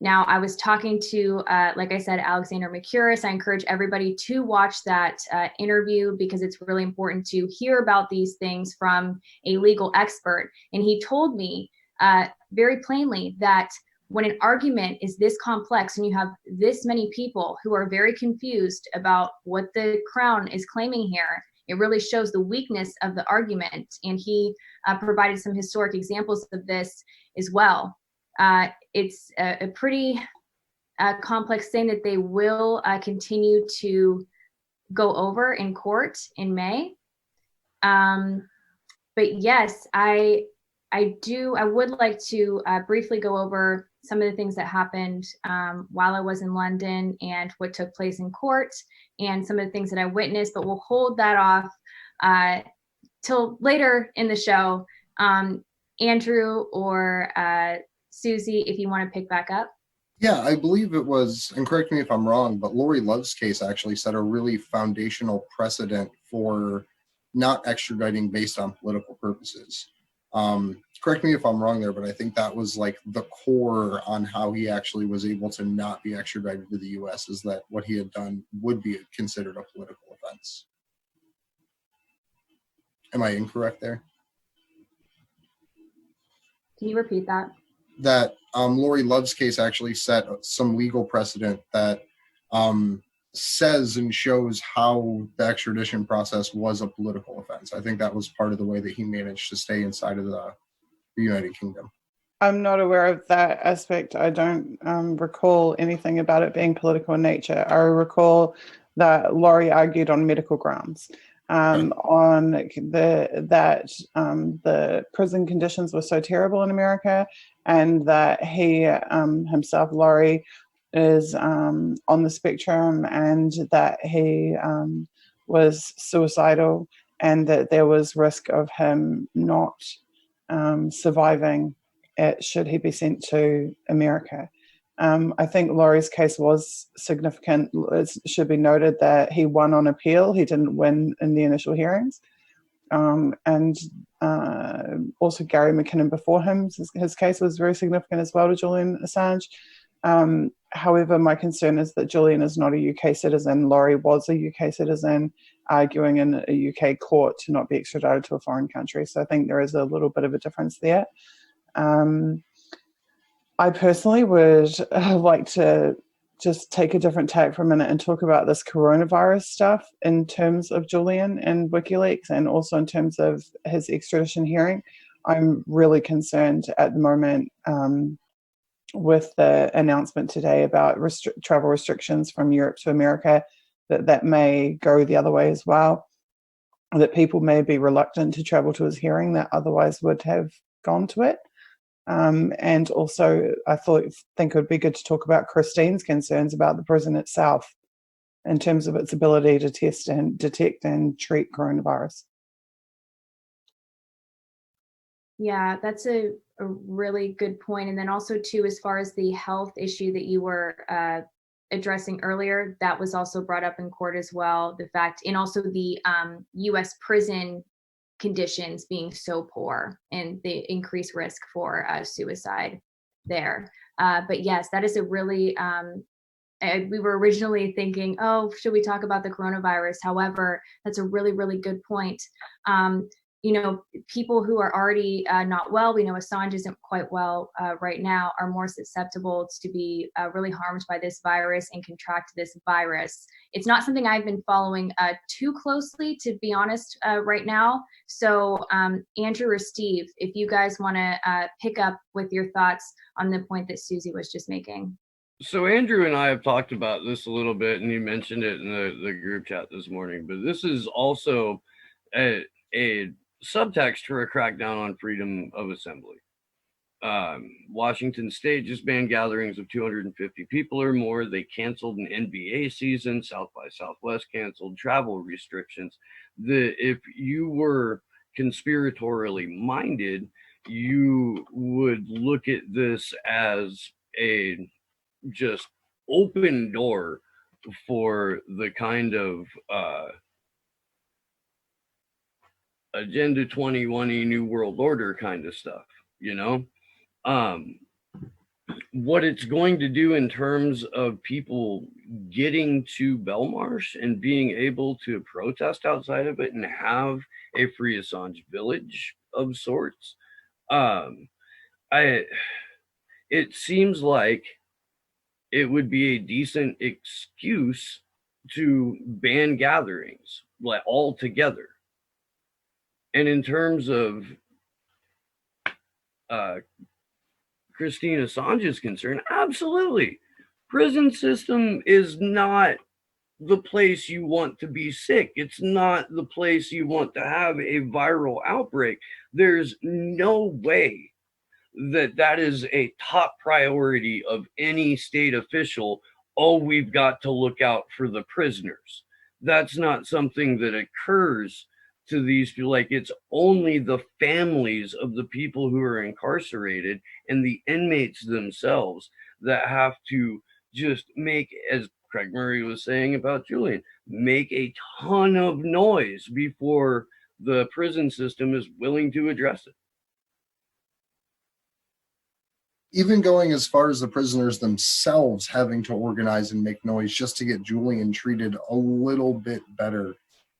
Now, I was talking to, like I said, Alexander Mercouris. I encourage everybody to watch that interview because it's really important to hear about these things from a legal expert. And he told me very plainly that when an argument is this complex and you have this many people who are very confused about what the Crown is claiming here, it really shows the weakness of the argument. And he provided some historic examples of this as well. It's a pretty complex thing that they will continue to go over in court in May. But yes, I would like to briefly go over some of the things that happened while I was in London and what took place in court and some of the things that I witnessed, but we'll hold that off till later in the show. Andrew or Susie, if you want to pick back up. Yeah, I believe it was, and correct me if I'm wrong, but Lori Love's case actually set a really foundational precedent for not extraditing based on political purposes. Correct me if I'm wrong there, but I think that was like the core on how he actually was able to not be extradited to the US, is that what he had done would be considered a political offense. Am I incorrect there? Can you repeat that? That Lori Love's case actually set some legal precedent that says and shows how the extradition process was a political offense. I think that was part of the way that he managed to stay inside of the United Kingdom. I'm not aware of that aspect. I don't recall anything about it being political in nature. I recall that Laurie argued on medical grounds. on the prison conditions were so terrible in America, and that he himself, Laurie, is on the spectrum, and that he was suicidal, and that there was risk of him not surviving should he be sent to America. I think Laurie's case was significant. It should be noted that he won on appeal. He didn't win in the initial hearings. And also Gary McKinnon before him, his case was very significant as well to Julian Assange. However, my concern is that Julian is not a UK citizen. Laurie was a UK citizen, arguing in a UK court to not be extradited to a foreign country. So I think there is a little bit of a difference there. I personally would like to just take a different tack for a minute and talk about this coronavirus stuff in terms of Julian and WikiLeaks, and also in terms of his extradition hearing. I'm really concerned at the moment with the announcement today about travel restrictions from Europe to America, that may go the other way as well, that people may be reluctant to travel to his hearing that otherwise would have gone to it. And also, I think it would be good to talk about Christine's concerns about the prison itself in terms of its ability to test and detect and treat coronavirus. Yeah, that's a really good point. And then also, too, as far as the health issue that you were addressing earlier, that was also brought up in court as well. The fact, and also the U.S. prison conditions being so poor and the increased risk for suicide there. But yes, that is a really, we were originally thinking, oh, should we talk about the coronavirus? However, that's a really, really good point. You know, people who are already not well, we know Assange isn't quite well right now, are more susceptible to be really harmed by this virus and contract this virus. It's not something I've been following too closely, to be honest, right now. So Andrew or Steve, if you guys want to pick up with your thoughts on the point that Susie was just making. So Andrew and I have talked about this a little bit, and you mentioned it in the group chat this morning, but this is also a subtext for a crackdown on freedom of assembly. Washington State just banned gatherings of 250 people or more. They canceled an NBA season. South by Southwest canceled travel restrictions. If you were conspiratorially minded, you would look at this as a just open door for the kind of Agenda 21 New World Order kind of stuff, you know? What it's going to do in terms of people getting to Belmarsh and being able to protest outside of it and have a free Assange village of sorts, it seems like it would be a decent excuse to ban gatherings, like altogether. And in terms of Christine Assange's concern, absolutely. Prison system is not the place you want to be sick. It's not the place you want to have a viral outbreak. There's no way that is a top priority of any state official. Oh, we've got to look out for the prisoners. That's not something that occurs to these people. Like, it's only the families of the people who are incarcerated and the inmates themselves that have to just make, as Craig Murray was saying about Julian, make a ton of noise before the prison system is willing to address it. Even going as far as the prisoners themselves having to organize and make noise just to get Julian treated a little bit better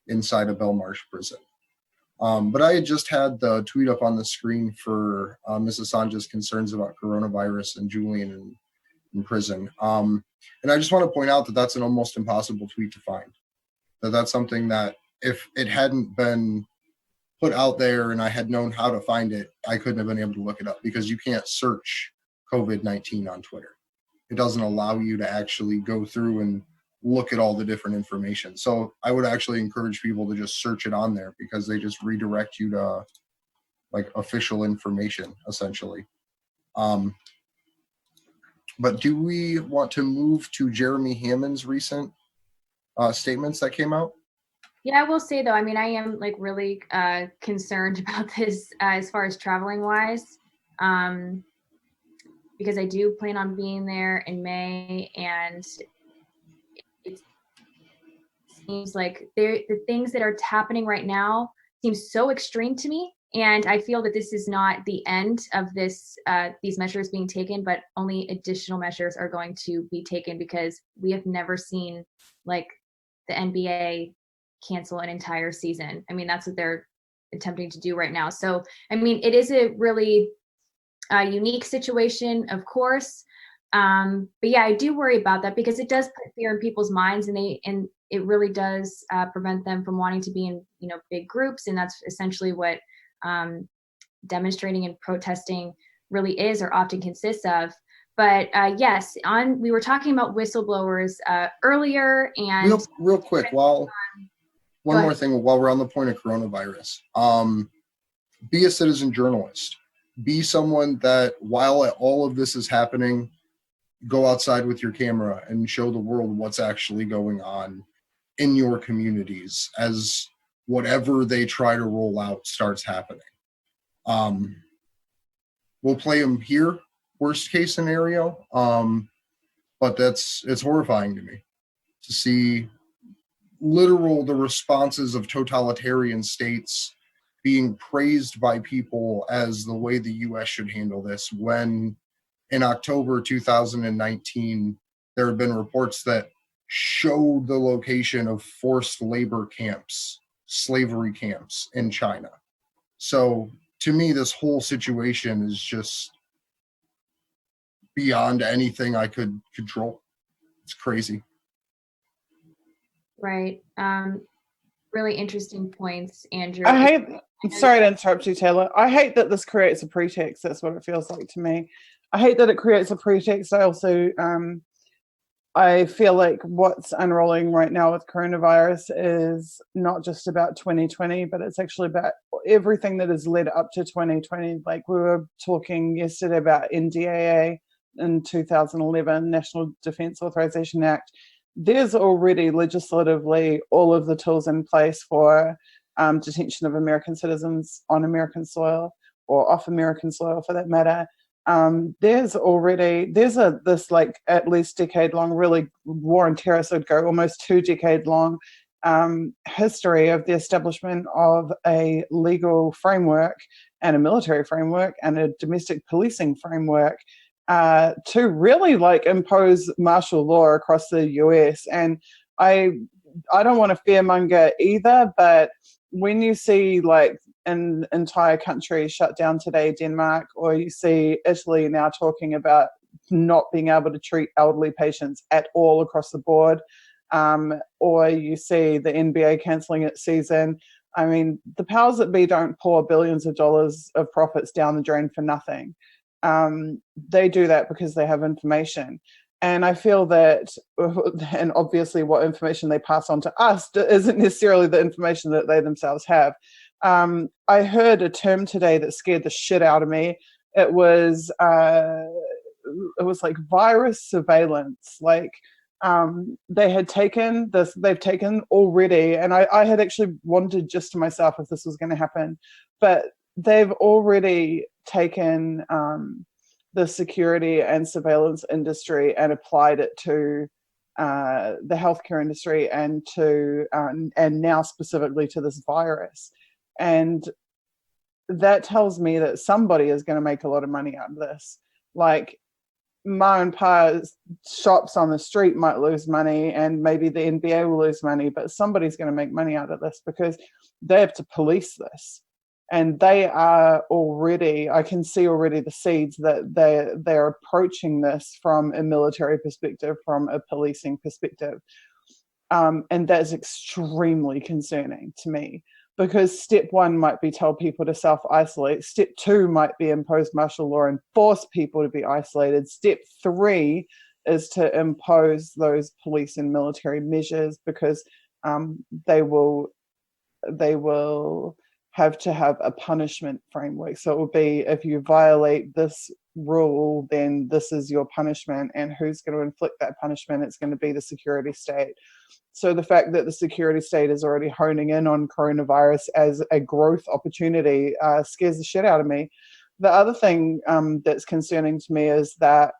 inside of Belmarsh prison. But I had just had the tweet up on the screen for Ms. Assange's concerns about coronavirus and Julian in prison. And I just want to point out that that's an almost impossible tweet to find. That's something that if it hadn't been put out there and I had known how to find it, I couldn't have been able to look it up, because you can't search COVID-19 on Twitter. It doesn't allow you to actually go through and look at all the different information. So I would actually encourage people to just search it on there, because they just redirect you to like official information essentially. But do we want to move to Jeremy Hammond's recent statements that came out? Yeah, I will say though, I mean, I am like really concerned about this as far as traveling wise, because I do plan on being there in May, and it seems like the things that are happening right now seem so extreme to me. And I feel that this is not the end of this, these measures being taken, but only additional measures are going to be taken, because we have never seen like the NBA cancel an entire season. I mean, that's what they're attempting to do right now. So, I mean, it is a really unique situation, of course. But yeah, I do worry about that, because it does put fear in people's minds, and it really does prevent them from wanting to be in, you know, big groups. And that's essentially what demonstrating and protesting really is, or often consists of. But yes, we were talking about whistleblowers earlier, and real quick, one more thing while we're on the point of coronavirus. Be a citizen journalist. Be someone that, while all of this is happening, go outside with your camera and show the world what's actually going on in your communities as whatever they try to roll out starts happening. We'll play them here, worst case scenario. But it's horrifying to me to see the responses of totalitarian states being praised by people as the way the US should handle this, when in October 2019, there have been reports that showed the location of forced labor camps, slavery camps in China. So to me, this whole situation is just beyond anything I could control. It's crazy. right. Really interesting points, Andrew. I'm sorry to interrupt you, Taylor. I hate that this creates a pretext. That's what it feels like to me. I hate that it creates a pretext. I also, I feel like what's unrolling right now with coronavirus is not just about 2020, but it's actually about everything that has led up to 2020. Like we were talking yesterday about NDAA in 2011, National Defense Authorization Act. There's already legislatively all of the tools in place for detention of American citizens on American soil, or off American soil for that matter. There's this like at least decade-long, really war on terror, so it'd go almost 2 decade-long history of the establishment of a legal framework and a military framework and a domestic policing framework to really like impose martial law across the US. And I don't want to fearmonger either, but when you see like an entire country shut down today, Denmark, or you see Italy now talking about not being able to treat elderly patients at all across the board, or you see the NBA cancelling its season. I mean, the powers that be don't pour billions of dollars of profits down the drain for nothing. They do that because they have information. And I feel that, and obviously what information they pass on to us isn't necessarily the information that they themselves have. I heard a term today that scared the shit out of me. It was like virus surveillance. Like they've taken already, and I had actually wondered just to myself if this was going to happen, but they've already taken the security and surveillance industry and applied it to the healthcare industry and now specifically to this virus. And that tells me that somebody is going to make a lot of money out of this. Like ma and pa shops on the street might lose money, and maybe the NBA will lose money, but somebody's going to make money out of this because they have to police this. And they are already, I can see already the seeds that they're approaching this from a military perspective, from a policing perspective. And that's extremely concerning to me, because step 1 might be tell people to self-isolate. Step 2 might be impose martial law and force people to be isolated. Step 3 is to impose those police and military measures, because they will have to have a punishment framework. So it will be, if you violate this rule, then this is your punishment, and who's going to inflict that punishment? It's going to be the security state. So the fact that the security state is already honing in on coronavirus as a growth opportunity scares the shit out of me. The other thing that's concerning to me is that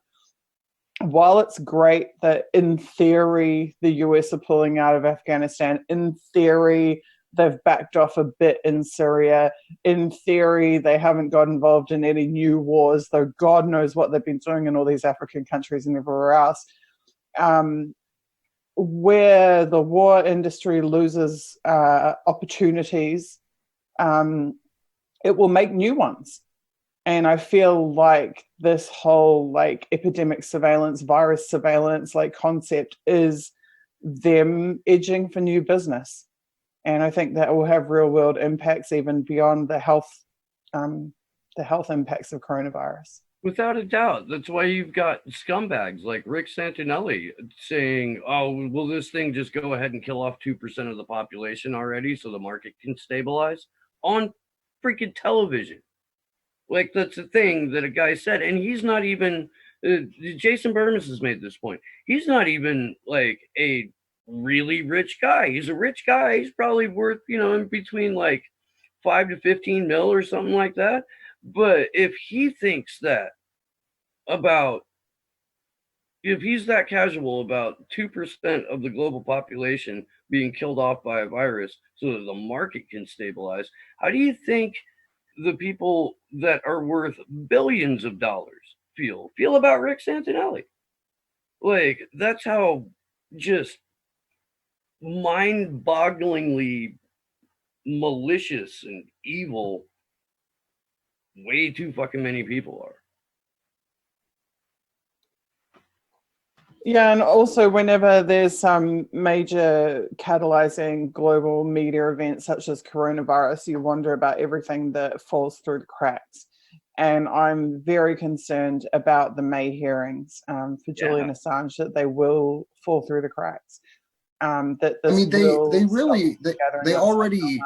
while it's great that in theory the US are pulling out of Afghanistan, in theory they've backed off a bit in Syria, in theory they haven't got involved in any new wars, though God knows what they've been doing in all these African countries and everywhere else, where the war industry loses opportunities, it will make new ones. And I feel like this whole like epidemic surveillance, virus surveillance like concept is them edging for new business. And I think that will have real world impacts even beyond the health impacts of coronavirus. Without a doubt. That's why you've got scumbags like Rick Santinelli saying, oh, will this thing just go ahead and kill off 2% of the population already so the market can stabilize? On freaking television. Like, that's the thing that a guy said. And he's not even, Jason Burmis has made this point. He's not even like a really rich guy. He's a rich guy. He's probably worth, in between like 5 to 15 mil or something like that. But if he thinks that if he's that casual about 2% of the global population being killed off by a virus so that the market can stabilize, how do you think the people that are worth billions of dollars feel about Rick Santinelli? Like, that's how just mind-bogglingly malicious and evil way too fucking many people are. Yeah, and also whenever there's some major catalyzing global media event such as coronavirus, you wonder about everything that falls through the cracks. And I'm very concerned about the May hearings for Julian Assange, that they will fall through the cracks. That this they already.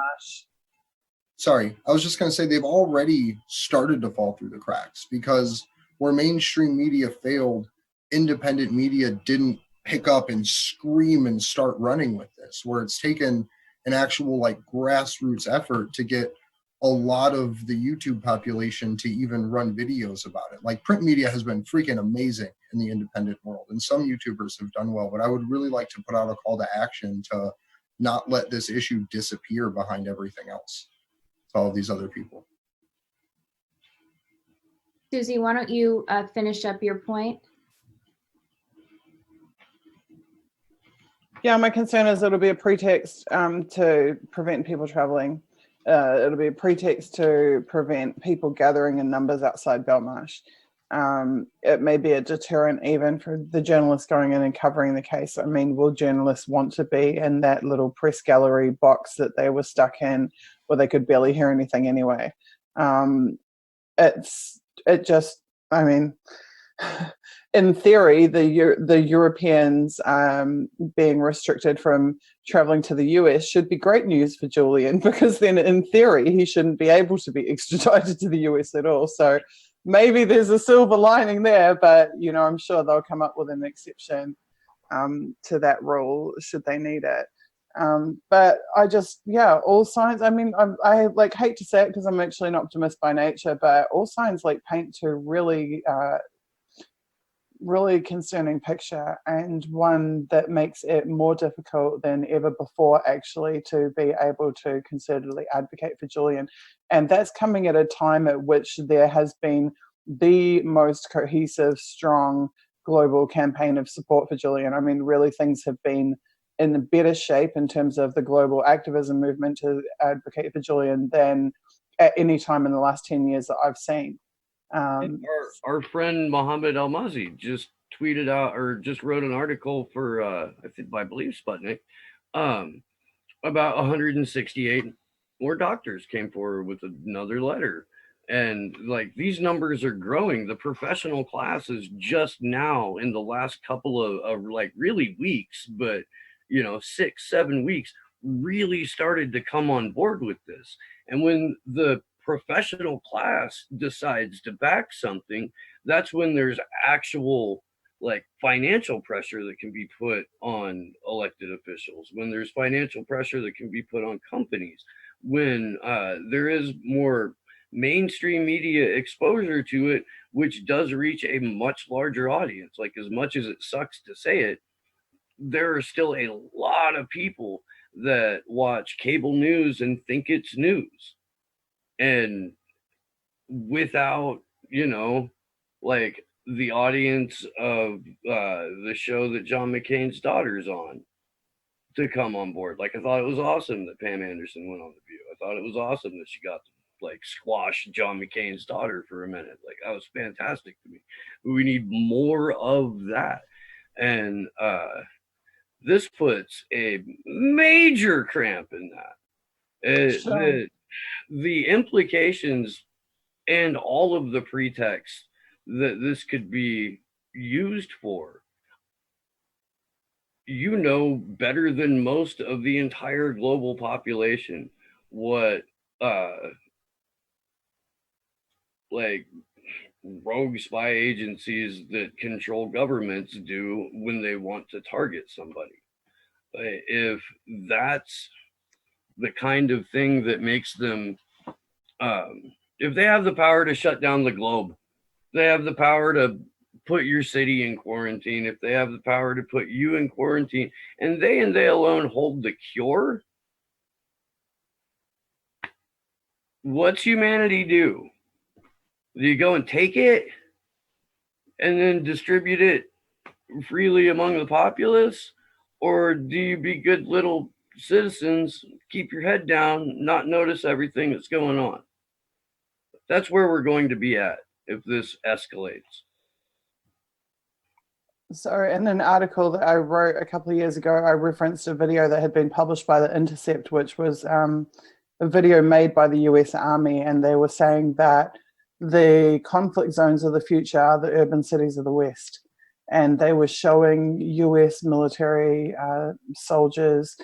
Sorry, I was just going to say they've already started to fall through the cracks, because where mainstream media failed, independent media didn't pick up and scream and start running with this, where it's taken an actual like grassroots effort to get a lot of the YouTube population to even run videos about it. Like, print media has been freaking amazing in the independent world, and some YouTubers have done well, but I would really like to put out a call to action to not let this issue disappear behind everything else to all of these other people. Susie, why don't you finish up your point? Yeah, my concern is it'll be a pretext to prevent people traveling. It'll be a pretext to prevent people gathering in numbers outside Belmarsh. It may be a deterrent even for the journalists going in and covering the case. I mean, will journalists want to be in that little press gallery box that they were stuck in where they could barely hear anything anyway? In theory, the Europeans being restricted from traveling to the US should be great news for Julian, because then in theory he shouldn't be able to be extradited to the US at all. So maybe there's a silver lining there, but I'm sure they'll come up with an exception to that rule should they need it. But all signs, I mean, I like hate to say it because I'm actually an optimist by nature, but all signs like paint to really concerning picture, and one that makes it more difficult than ever before actually to be able to concertedly advocate for Julian. And that's coming at a time at which there has been the most cohesive, strong global campaign of support for Julian. I mean, really things have been in a better shape in terms of the global activism movement to advocate for Julian than at any time in the last 10 years that I've seen. Our friend Mohammed Almazi just tweeted out, or just wrote an article for I believe Sputnik, about 168 more doctors came forward with another letter And like these numbers are growing. The professional classes just now in the last couple of like really weeks, but 6-7 weeks, really started to come on board with this. And when the professional class decides to back something, that's when there's actual like financial pressure that can be put on elected officials, when there's financial pressure that can be put on companies, when there is more mainstream media exposure to it, which does reach a much larger audience. Like, as much as it sucks to say it, there are still a lot of people that watch cable news and think it's news. And without, like the audience of the show that John McCain's daughter's on to come on board. Like, I thought it was awesome that Pam Anderson went on The View. I thought it was awesome that she got to like squash John McCain's daughter for a minute. Like, that was fantastic to me. But we need more of that. And this puts a major cramp in that. Sure. The implications and all of the pretext that this could be used for, better than most of the entire global population what like rogue spy agencies that control governments do when they want to target somebody. If that's the kind of thing that makes them, if they have the power to shut down the globe, they have the power to put your city in quarantine, if they have the power to put you in quarantine, and they alone hold the cure, what's humanity do? Do you go and take it and then distribute it freely among the populace? Or do you be good little citizens, keep your head down, not notice everything that's going on? That's where we're going to be at if this escalates. So in an article that I wrote a couple of years ago, I referenced a video that had been published by The Intercept, which was a video made by the US Army, and they were saying that the conflict zones of the future are the urban cities of the West. And they were showing US military soldiers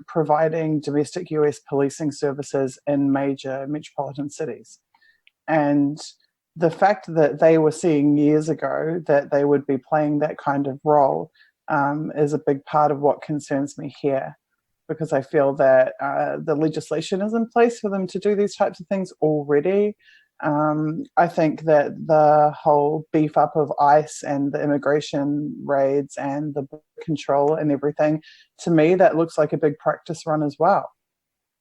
providing domestic US policing services in major metropolitan cities. And the fact that they were seeing years ago that they would be playing that kind of role is a big part of what concerns me here, because I feel that the legislation is in place for them to do these types of things already. I think that the whole beef up of ICE and the immigration raids and the control and everything, to me, that looks like a big practice run as well.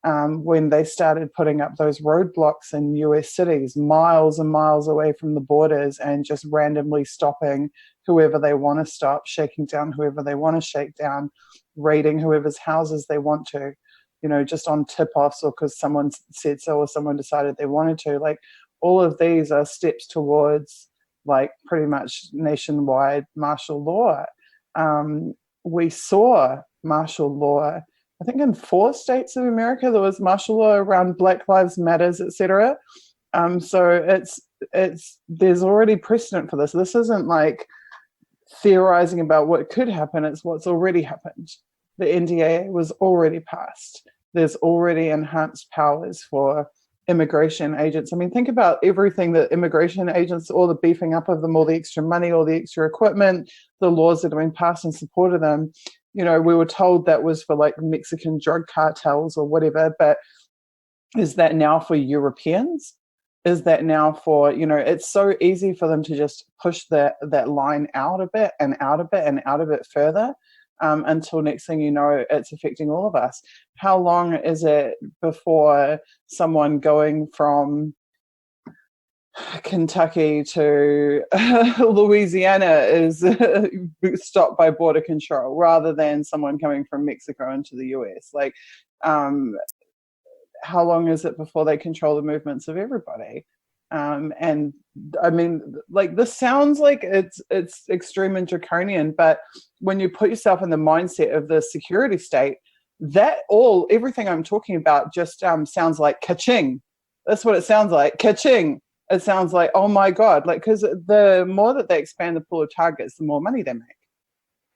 When they started putting up those roadblocks in US cities, miles and miles away from the borders, and just randomly stopping whoever they want to stop, shaking down whoever they want to shake down, raiding whoever's houses they want to, just on tip-offs or because someone said so or someone decided they wanted to. Like, all of these are steps towards like pretty much nationwide martial law. We saw martial law, I think in 4 states of America, there was martial law around Black Lives Matters, etc. So there's already precedent for this. This isn't like theorizing about what could happen, it's what's already happened. The NDAA was already passed. There's already enhanced powers for immigration agents. I mean, think about everything that immigration agents, all the beefing up of them, all the extra money, all the extra equipment, the laws that have been passed in support of them. We were told that was for like Mexican drug cartels or whatever, but is that now for Europeans? Is that now for, it's so easy for them to just push that line out a bit and out a bit and out a bit further. Until next thing you know, it's affecting all of us. How long is it before someone going from Kentucky to Louisiana is stopped by border control, rather than someone coming from Mexico into the US? Like, how long is it before they control the movements of everybody? And I mean, like, this sounds like it's extreme and draconian, but when you put yourself in the mindset of the security state, everything I'm talking about just sounds like ka-ching. That's what it sounds like. Ka-ching. It sounds like, oh my God, like, because the more that they expand the pool of targets, the more money they make.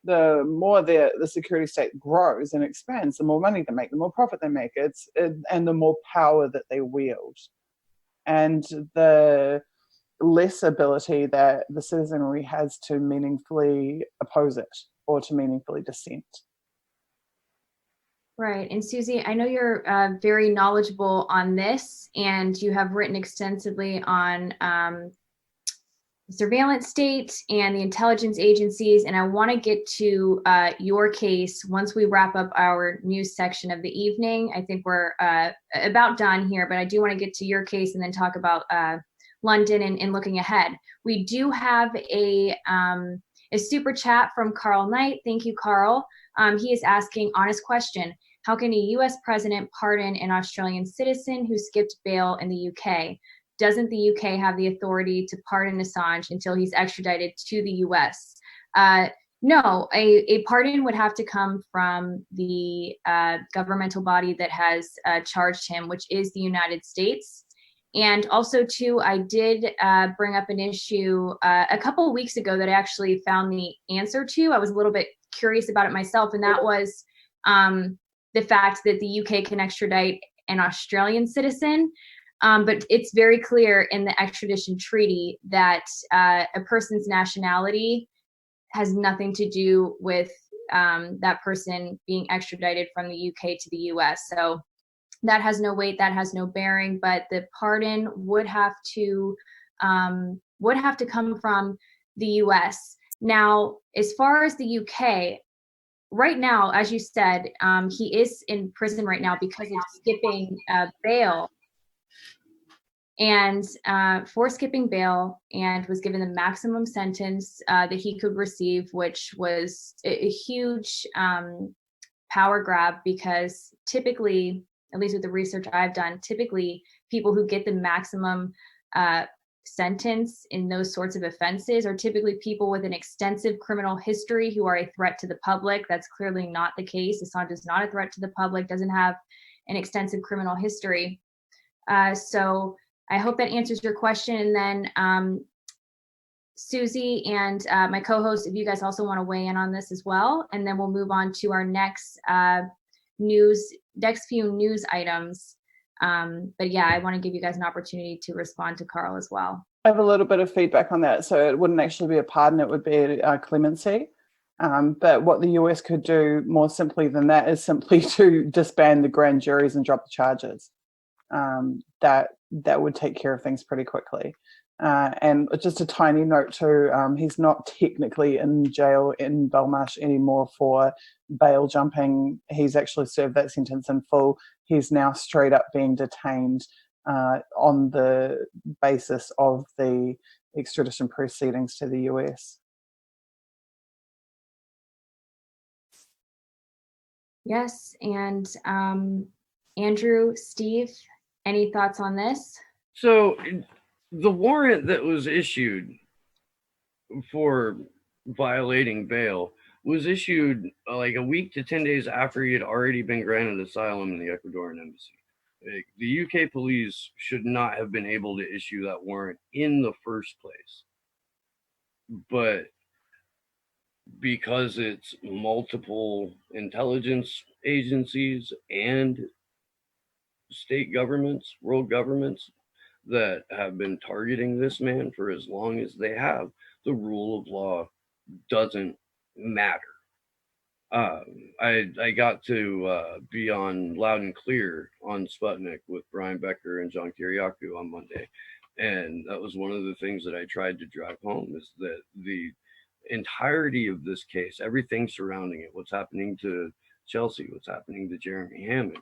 The more the security state grows and expands, the more money they make, the more profit they make. And the more power that they wield, and the less ability that the citizenry has to meaningfully oppose it or to meaningfully dissent. Right. And Susie, I know you're very knowledgeable on this, and you have written extensively on surveillance state and the intelligence agencies. And I want to get to your case once we wrap up our news section of the evening. I think we're about done here, but I do want to get to your case and then talk about London and looking ahead. We do have a super chat from Carl Knight. Thank you, Carl. He is asking, honest question, how can a US president pardon an Australian citizen who skipped bail in the UK? Doesn't the UK have the authority to pardon Assange until he's extradited to the US? No, a pardon would have to come from the governmental body that has charged him, which is the United States. And also, too, I did bring up an issue a couple of weeks ago that I actually found the answer to. I was a little bit curious about it myself, and that was the fact that the UK can extradite an Australian citizen. But it's very clear in the extradition treaty that a person's nationality has nothing to do with that person being extradited from the UK to the US. So that has no weight, that has no bearing, but the pardon would have to come from the US. Now, as far as the UK, right now, as you said, he is in prison right now because of skipping bail. And for skipping bail, and was given the maximum sentence that he could receive, which was a huge power grab, because typically, at least with the research I've done, typically people who get the maximum sentence in those sorts of offenses are typically people with an extensive criminal history who are a threat to the public. That's clearly not the case. Assange is not a threat to the public, doesn't have an extensive criminal history. So I hope that answers your question. And then Susie and my co-host, if you guys also want to weigh in on this as well, and then we'll move on to our next few news items. But yeah, I want to give you guys an opportunity to respond to Carl as well. I have a little bit of feedback on that. So it wouldn't actually be a pardon, it would be a clemency. But what the US could do more simply than that is simply to disband the grand juries and drop the charges. That would take care of things pretty quickly. And just a tiny note too, he's not technically in jail in Belmarsh anymore for bail jumping. He's actually served that sentence in full. He's now straight up being detained on the basis of the extradition proceedings to the US. Yes, and Andrew, Steve, any thoughts on this? So the warrant that was issued for violating bail was issued like a week to 10 days after he had already been granted asylum in the Ecuadorian embassy. The UK police should not have been able to issue that warrant in the first place. But because it's multiple intelligence agencies and state governments, world governments, that have been targeting this man for as long as they have, the rule of law doesn't matter. I got to be on Loud and Clear on Sputnik with Brian Becker and John Kiriakou on Monday. And that was one of the things that I tried to drive home, is that the entirety of this case, everything surrounding it, what's happening to Chelsea, what's happening to Jeremy Hammond,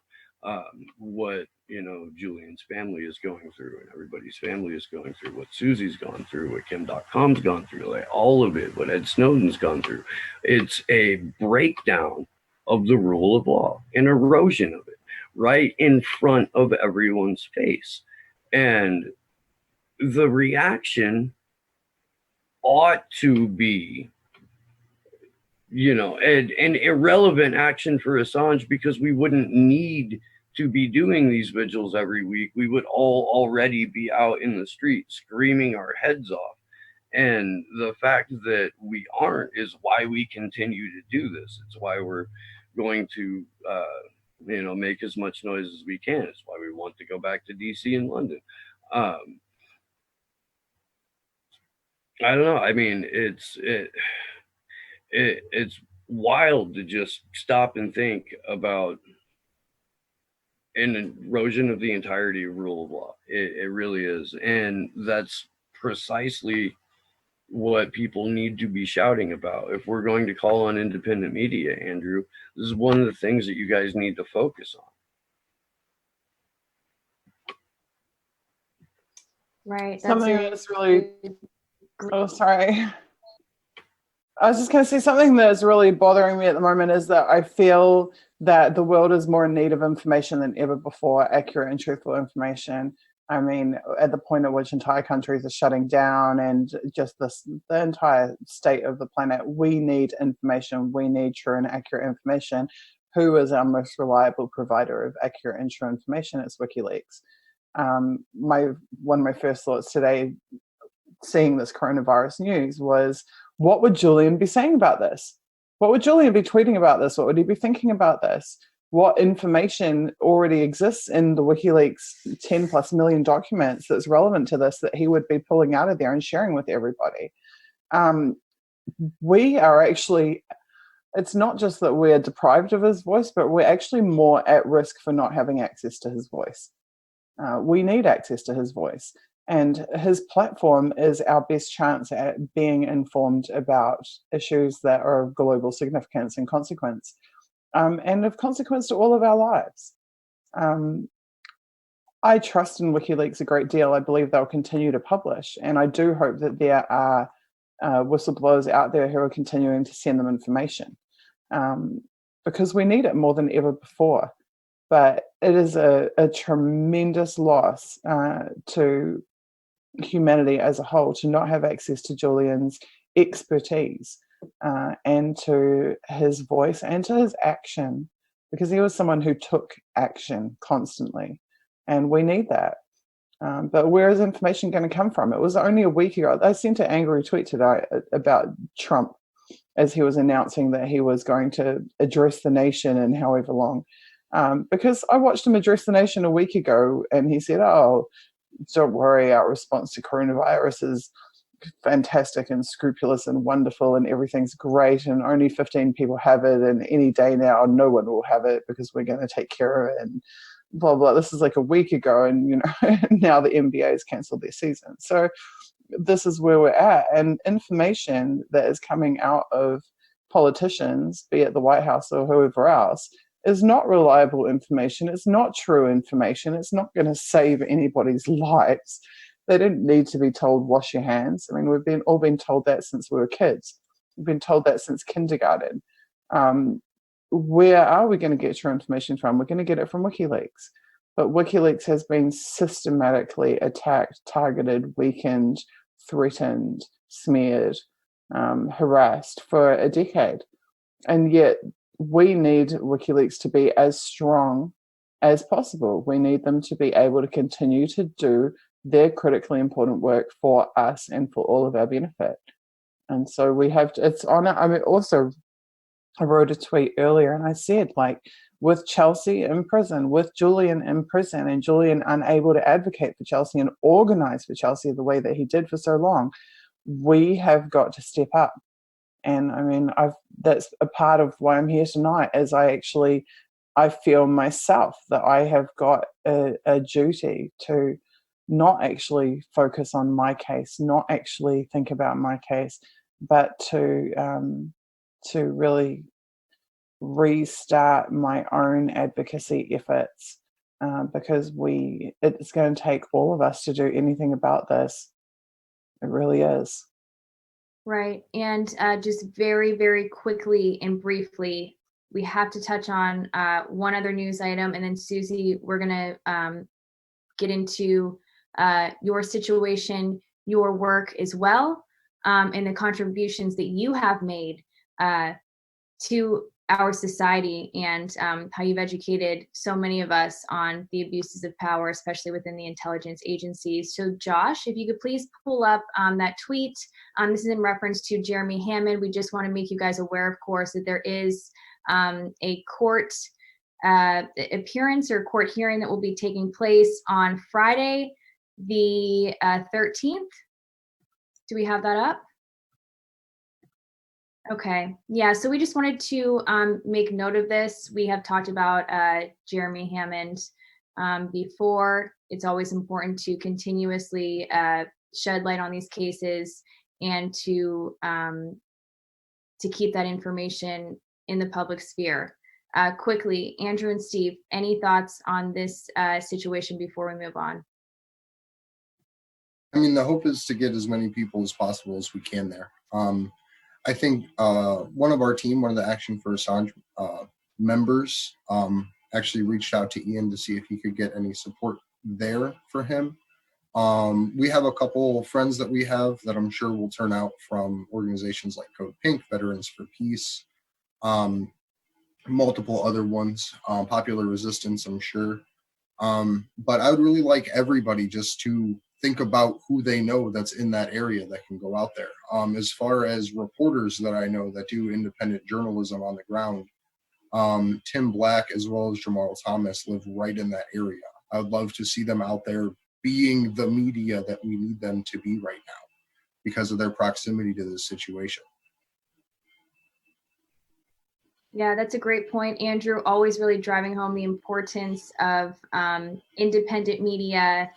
what Julian's family is going through, and everybody's family is going through, what Susie's gone through, what Kim.com's gone through, like all of it, what Ed Snowden's gone through. It's a breakdown of the rule of law, an erosion of it, right in front of everyone's face. And the reaction ought to be, an irrelevant action for Assange, because we wouldn't need to be doing these vigils every week, we would all already be out in the street screaming our heads off. And the fact that we aren't is why we continue to do this. It's why we're going to, make as much noise as we can. It's why we want to go back to DC and London. I don't know. I mean, it's wild to just stop and think about an erosion of the entirety of rule of law. It really is. And that's precisely what people need to be shouting about. If we're going to call on independent media, Andrew, this is one of the things that you guys need to focus on. Right. Something that's really, oh, sorry. I was just going to say something that's really bothering me at the moment is that I feel that the world is more in need of information than ever before, accurate and truthful information. I mean, at the point at which entire countries are shutting down and just the entire state of the planet, we need information. We need true and accurate information. Who is our most reliable provider of accurate and true information? It's WikiLeaks. One of my first thoughts today, seeing this coronavirus news, was, what would Julian be saying about this? What would Julian be tweeting about this? What would he be thinking about this? What information already exists in the WikiLeaks 10 plus million documents that's relevant to this that he would be pulling out of there and sharing with everybody? We are actually, it's not just that we're deprived of his voice, but we're actually more at risk for not having access to his voice. We need access to his voice. And his platform is our best chance at being informed about issues that are of global significance and consequence, and of consequence to all of our lives. I trust in WikiLeaks a great deal. I believe they'll continue to publish. And I do hope that there are whistleblowers out there who are continuing to send them information, because we need it more than ever before. But it is a tremendous loss to humanity as a whole to not have access to Julian's expertise and to his voice and to his action, because he was someone who took action constantly, and we need that. But where is information going to come from? It was only a week ago. I sent an angry tweet today about Trump as he was announcing that he was going to address the nation in however long. Because I watched him address the nation a week ago, and he said, "Oh, don't worry, our response to coronavirus is fantastic and scrupulous and wonderful and everything's great and only 15 people have it, and any day now no one will have it because we're going to take care of it," and blah, blah. This is like a week ago, and now the NBA has cancelled their season. So this is where we're at. And information that is coming out of politicians, be it the White House or whoever else, is not reliable information. It's not true information. It's not going to save anybody's lives. They don't need to be told, wash your hands. I mean, we've all been told that since we were kids. We've been told that since kindergarten. Where are we going to get true information from? We're going to get it from WikiLeaks. But WikiLeaks has been systematically attacked, targeted, weakened, threatened, smeared, harassed for a decade. And yet we need WikiLeaks to be as strong as possible. We need them to be able to continue to do their critically important work for us and for all of our benefit. And so we have to, it's on, I mean, also, I wrote a tweet earlier and I said, like, with Chelsea in prison, with Julian in prison, and Julian unable to advocate for Chelsea and organize for Chelsea the way that he did for so long, we have got to step up. And I mean, that's a part of why I'm here tonight, is I feel myself that I have got a duty to not actually focus on my case, not actually think about my case, but to really restart my own advocacy efforts, because it's going to take all of us to do anything about this. It really is. Right. And just very, very quickly and briefly, we have to touch on one other news item. And then, Susie, we're going to get into your situation, your work as well, and the contributions that you have made to our society and how you've educated so many of us on the abuses of power, especially within the intelligence agencies. So Josh, if you could please pull up that tweet. This is in reference to Jeremy Hammond. We just want to make you guys aware, of course, that there is a court appearance or court hearing that will be taking place on Friday, the 13th. Do we have that up? Okay, yeah, so we just wanted to make note of this. We have talked about Jeremy Hammond before. It's always important to continuously shed light on these cases and to keep that information in the public sphere. Quickly, Andrew and Steve, any thoughts on this situation before we move on? I mean, the hope is to get as many people as possible as we can there. I think one of our team, one of the Action for Assange members, actually reached out to Ian to see if he could get any support there for him. We have a couple friends that we have that I'm sure will turn out from organizations like Code Pink, Veterans for Peace, multiple other ones, Popular Resistance, I'm sure. But I would really like everybody just to think about who they know that's in that area that can go out there. As far as reporters that I know that do independent journalism on the ground, Tim Black as well as Jamal Thomas live right in that area. I would love to see them out there being the media that we need them to be right now because of their proximity to this situation. Yeah, that's a great point, Andrew. Always really driving home the importance of independent media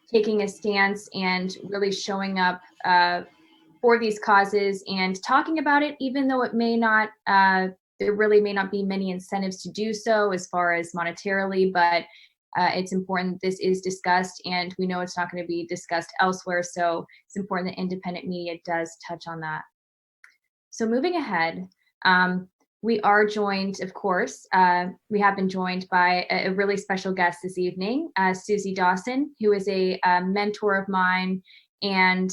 taking a stance and really showing up for these causes and talking about it, even though it may not, there really may not be many incentives to do so as far as monetarily, but it's important that this is discussed, and we know it's not going to be discussed elsewhere, so it's important that independent media does touch on that. So moving ahead, we are joined, of course, we have been joined by a really special guest this evening, Susie Dawson, who is a mentor of mine, and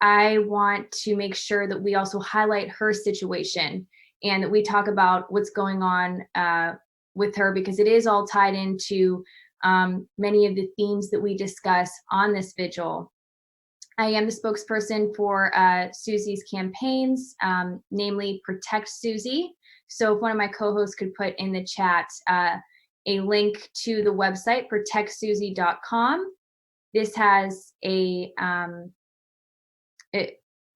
I want to make sure that we also highlight her situation and that we talk about what's going on with her, because it is all tied into many of the themes that we discuss on this vigil. I am the spokesperson for Susie's campaigns, namely Protect Susie. So if one of my co-hosts could put in the chat a link to the website, protectsusie.com. This has a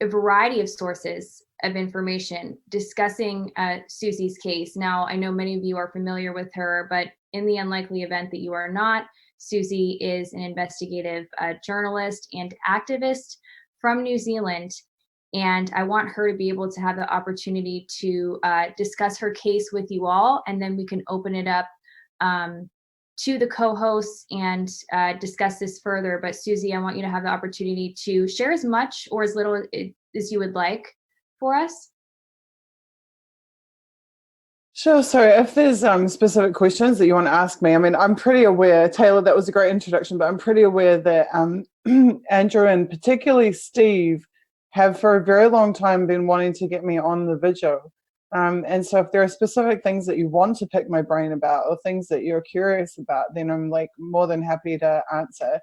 variety of sources of information discussing Susie's case. Now, I know many of you are familiar with her, but in the unlikely event that you are not, Susie is an investigative journalist and activist from New Zealand, and I want her to be able to have the opportunity to discuss her case with you all, and then we can open it up to the co-hosts and discuss this further. But Susie, I want you to have the opportunity to share as much or as little as you would like for us. Sure. So if there's specific questions that you want to ask me, I mean, I'm pretty aware, Taylor, that was a great introduction, but I'm pretty aware that Andrew and particularly Steve have for a very long time been wanting to get me on the vigil. And so if there are specific things that you want to pick my brain about or things that you're curious about, then I'm like more than happy to answer.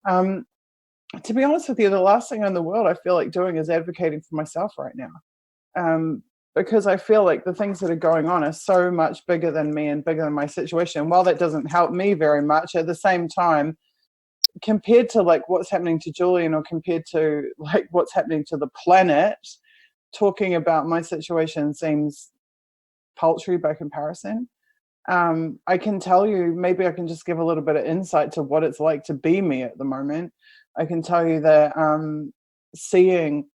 To be honest with you, the last thing in the world I feel like doing is advocating for myself right now. Because I feel like the things that are going on are so much bigger than me and bigger than my situation. And while that doesn't help me very much, at the same time, compared to like what's happening to Julian or compared to like what's happening to the planet, talking about my situation seems paltry by comparison. I can tell you, maybe I can just give a little bit of insight to what it's like to be me at the moment. I can tell you that seeing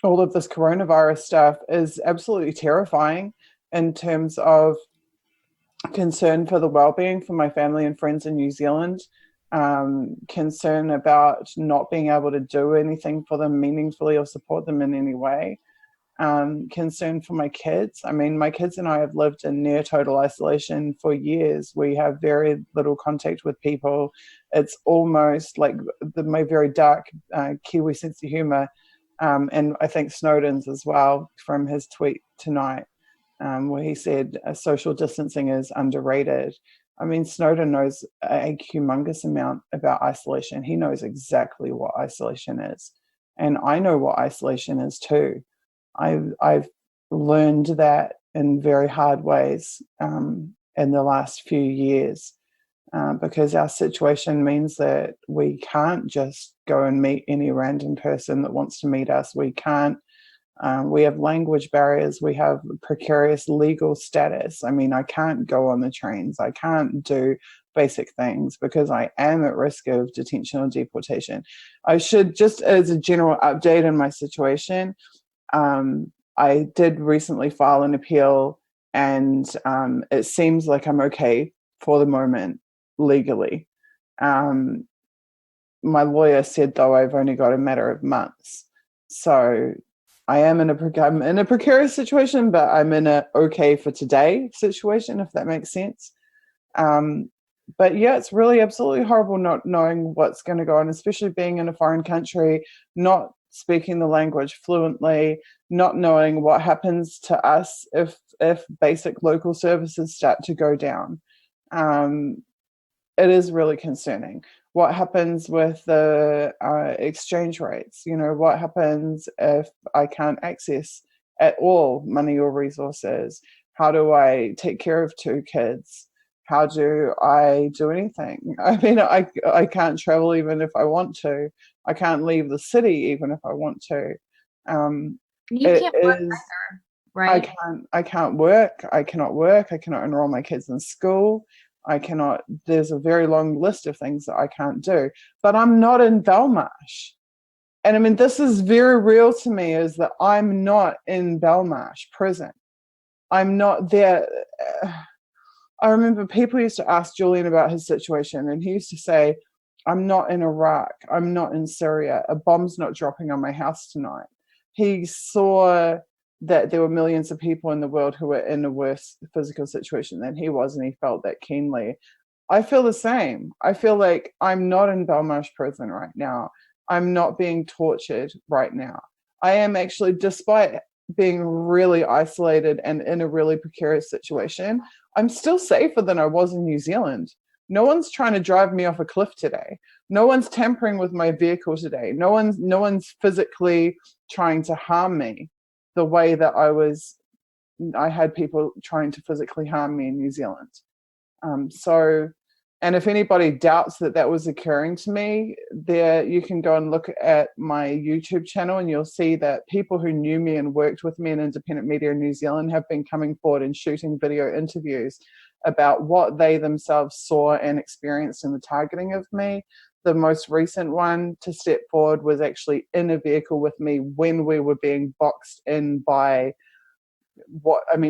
all of this coronavirus stuff is absolutely terrifying in terms of concern for the well-being for my family and friends in New Zealand, concern about not being able to do anything for them meaningfully or support them in any way, concern for my kids. I mean, my kids and I have lived in near total isolation for years. We have very little contact with people. It's almost like my very dark Kiwi sense of humor And I think Snowden's as well, from his tweet tonight, where he said social distancing is underrated. I mean, Snowden knows a humongous amount about isolation. He knows exactly what isolation is. And I know what isolation is too. I've learned that in very hard ways in the last few years, because our situation means that we can't just go and meet any random person that wants to meet us. We can't. We have language barriers. We have precarious legal status. I mean, I can't go on the trains. I can't do basic things because I am at risk of detention or deportation. I should, just as a general update on my situation, I did recently file an appeal, and it seems like I'm okay for the moment legally. My lawyer said, though, I've only got a matter of months. So I am in a precarious situation, but I'm in a okay for today situation, if that makes sense. But yeah, it's really absolutely horrible not knowing what's going to go on, especially being in a foreign country, not speaking the language fluently, not knowing what happens to us if basic local services start to go down. It is really concerning. What happens with the exchange rates? You know, what happens if I can't access at all money or resources? How do I take care of 2 kids? How do I do anything? I mean, I can't travel even if I want to. I can't leave the city even if I want to. You can't work either, right? I can't work. I cannot work. I cannot enroll my kids in school. I cannot, there's a very long list of things that I can't do, but I'm not in Belmarsh. And I mean, this is very real to me, is that I'm not in Belmarsh prison. I'm not there. I remember people used to ask Julian about his situation, and he used to say, I'm not in Iraq. I'm not in Syria. A bomb's not dropping on my house tonight. He saw that there were millions of people in the world who were in a worse physical situation than he was, and he felt that keenly. I feel the same. I feel like I'm not in Belmarsh prison right now. I'm not being tortured right now. I am actually, despite being really isolated and in a really precarious situation, I'm still safer than I was in New Zealand. No one's trying to drive me off a cliff today. No one's tampering with my vehicle today. No one's physically trying to harm me the way that I had people trying to physically harm me in New Zealand. And if anybody doubts that was occurring to me, you can go and look at my YouTube channel, and you'll see that people who knew me and worked with me in independent media in New Zealand have been coming forward and shooting video interviews about what they themselves saw and experienced in the targeting of me. The most recent one to step forward was actually in a vehicle with me when we were being boxed in by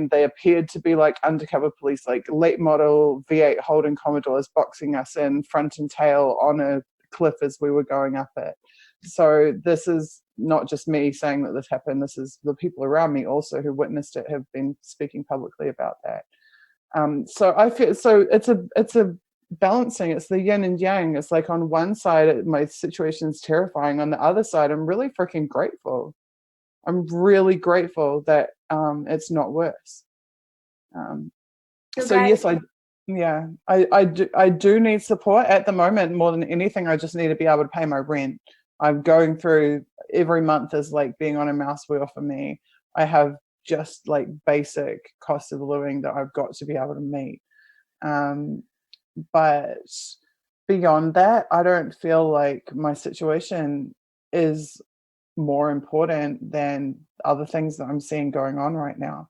they appeared to be like undercover police, like late model V8 Holden Commodores boxing us in front and tail on a cliff as we were going up it. So this is not just me saying that this happened. This is the people around me also who witnessed it have been speaking publicly about that. So I feel, so it's a balancing. It's the yin and yang. It's like on one side, my situation's terrifying. On the other side, I'm really freaking grateful. I'm really grateful that it's not worse. So yes, I do need support at the moment more than anything. I just need to be able to pay my rent. I'm going through, every month is like being on a mouse wheel for me. I have just like basic cost of living that I've got to be able to meet. But beyond that, I don't feel like my situation is more important than other things that I'm seeing going on right now.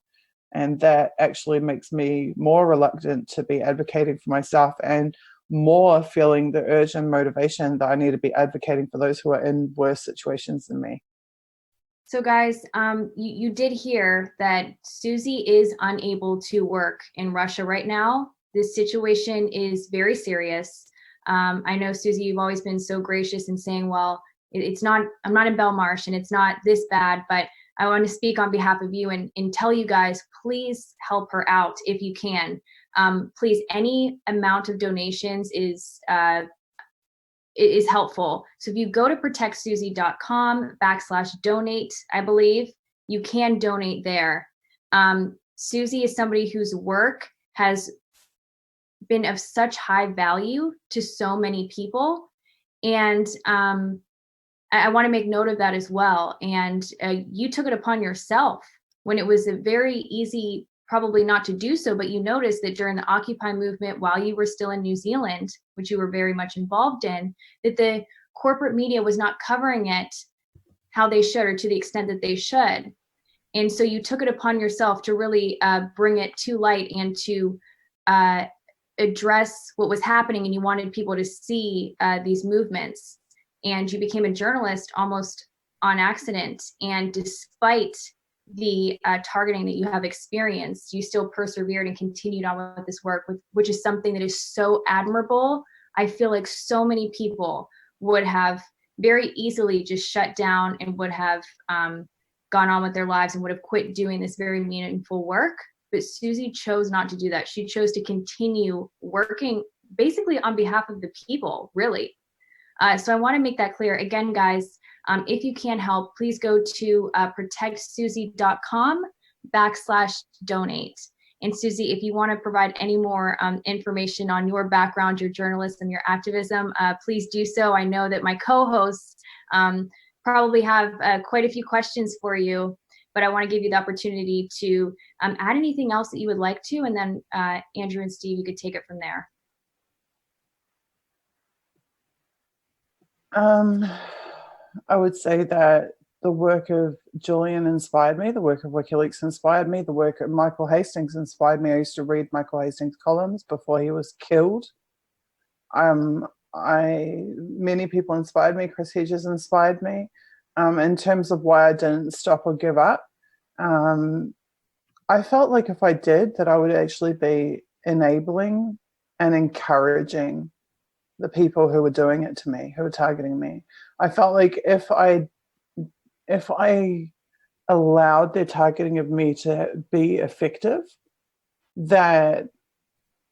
And that actually makes me more reluctant to be advocating for myself, and more feeling the urge and motivation that I need to be advocating for those who are in worse situations than me. So guys, you did hear that Susie is unable to work in Russia right now. This situation is very serious. I know, Susie, you've always been so gracious in saying, well, I'm not in Belmarsh and it's not this bad, but I want to speak on behalf of you and tell you guys, please help her out if you can. Please, any amount of donations is is helpful. So if you go to protectsusie.com/donate, I believe you can donate there. Susie is somebody whose work has been of such high value to so many people. And I want to make note of that as well. And you took it upon yourself when it was a very easy, probably not to do so, but you noticed that during the Occupy movement, while you were still in New Zealand, which you were very much involved in, that the corporate media was not covering it how they should, or to the extent that they should. And so you took it upon yourself to really bring it to light and to address what was happening, and you wanted people to see these movements. And you became a journalist almost on accident. And despite the targeting that you have experienced, you still persevered and continued on with this work, which is something that is so admirable. I feel like so many people would have very easily just shut down and would have gone on with their lives and would have quit doing this very meaningful work. But Susie chose not to do that. She chose to continue working basically on behalf of the people, really. So I want to make that clear. Again, guys, if you can help, please go to protectsusie.com/donate. And Susie, if you want to provide any more information on your background, your journalism, your activism, please do so. I know that my co-hosts probably have quite a few questions for you, but I want to give you the opportunity to add anything else that you would like to, and then Andrew and Steve, you could take it from there. I would say that the work of Julian inspired me, the work of WikiLeaks inspired me, the work of Michael Hastings inspired me. I used to read Michael Hastings' columns before he was killed. Many people inspired me. Chris Hedges inspired me. In terms of why I didn't stop or give up, I felt like if I did, that I would actually be enabling and encouraging the people who were doing it to me, who were targeting me. I felt like if I allowed their targeting of me to be effective, that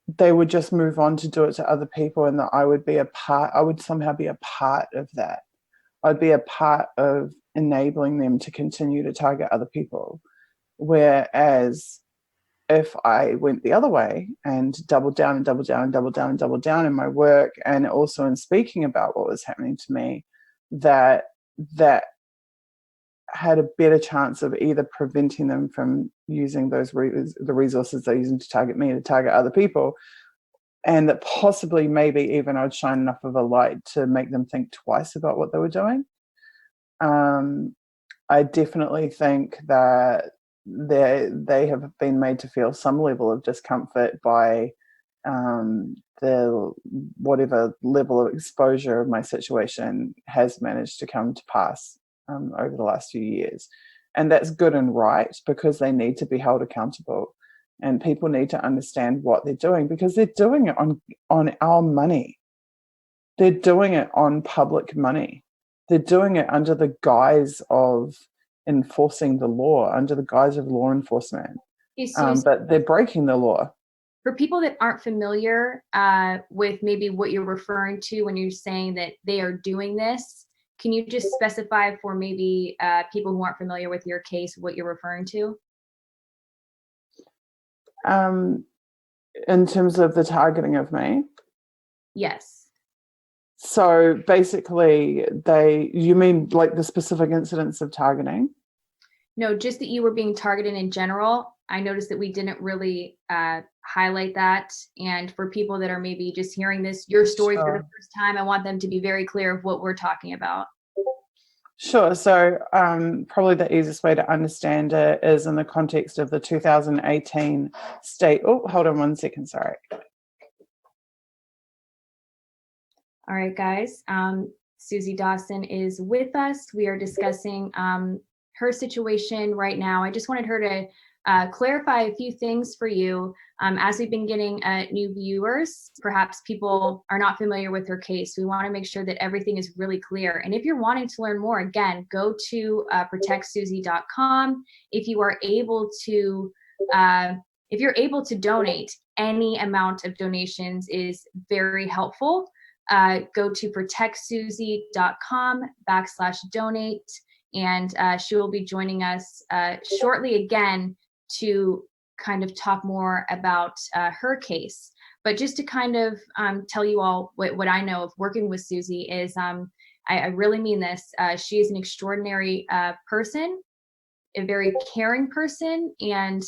they would just move on to do it to other people, and that I would somehow be a part of that. I'd be a part of enabling them to continue to target other people. Whereas if I went the other way and doubled down and doubled down and doubled down and doubled down in my work, and also in speaking about what was happening to me, that had a better chance of either preventing them from using the resources they're using to target me to target other people, and that possibly maybe even I'd shine enough of a light to make them think twice about what they were doing. I definitely think that they have been made to feel some level of discomfort by the whatever level of exposure of my situation has managed to come to pass over the last few years. And that's good and right, because they need to be held accountable, and people need to understand what they're doing, because they're doing it on our money. They're doing it on public money. They're doing it under the guise of enforcing the law, under the guise of law enforcement. But they're breaking the law. For people that aren't familiar with maybe what you're referring to when you're saying that they are doing this, can you just specify for maybe people who aren't familiar with your case what you're referring to? In terms of the targeting of me? Yes. So basically, you mean like the specific incidents of targeting? No, just that you were being targeted in general. I noticed that we didn't really highlight that. And for people that are maybe just hearing your story for the first time, I want them to be very clear of what we're talking about. Sure. So probably the easiest way to understand it is in the context of the 2018 state. Oh, hold on 1 second. Sorry. All right, guys. Susie Dawson is with us. We are discussing her situation right now. I just wanted her to clarify a few things for you. As we've been getting new viewers, perhaps people are not familiar with her case. We want to make sure that everything is really clear. And if you're wanting to learn more, again, go to protectsusie.com. If you're able to donate, any amount of donations is very helpful. go to protectsusie.com/donate, and she will be joining us shortly again to kind of talk more about her case. But just to kind of tell you all what I know of working with Susie is, I really mean this. She is an extraordinary person, a very caring person, and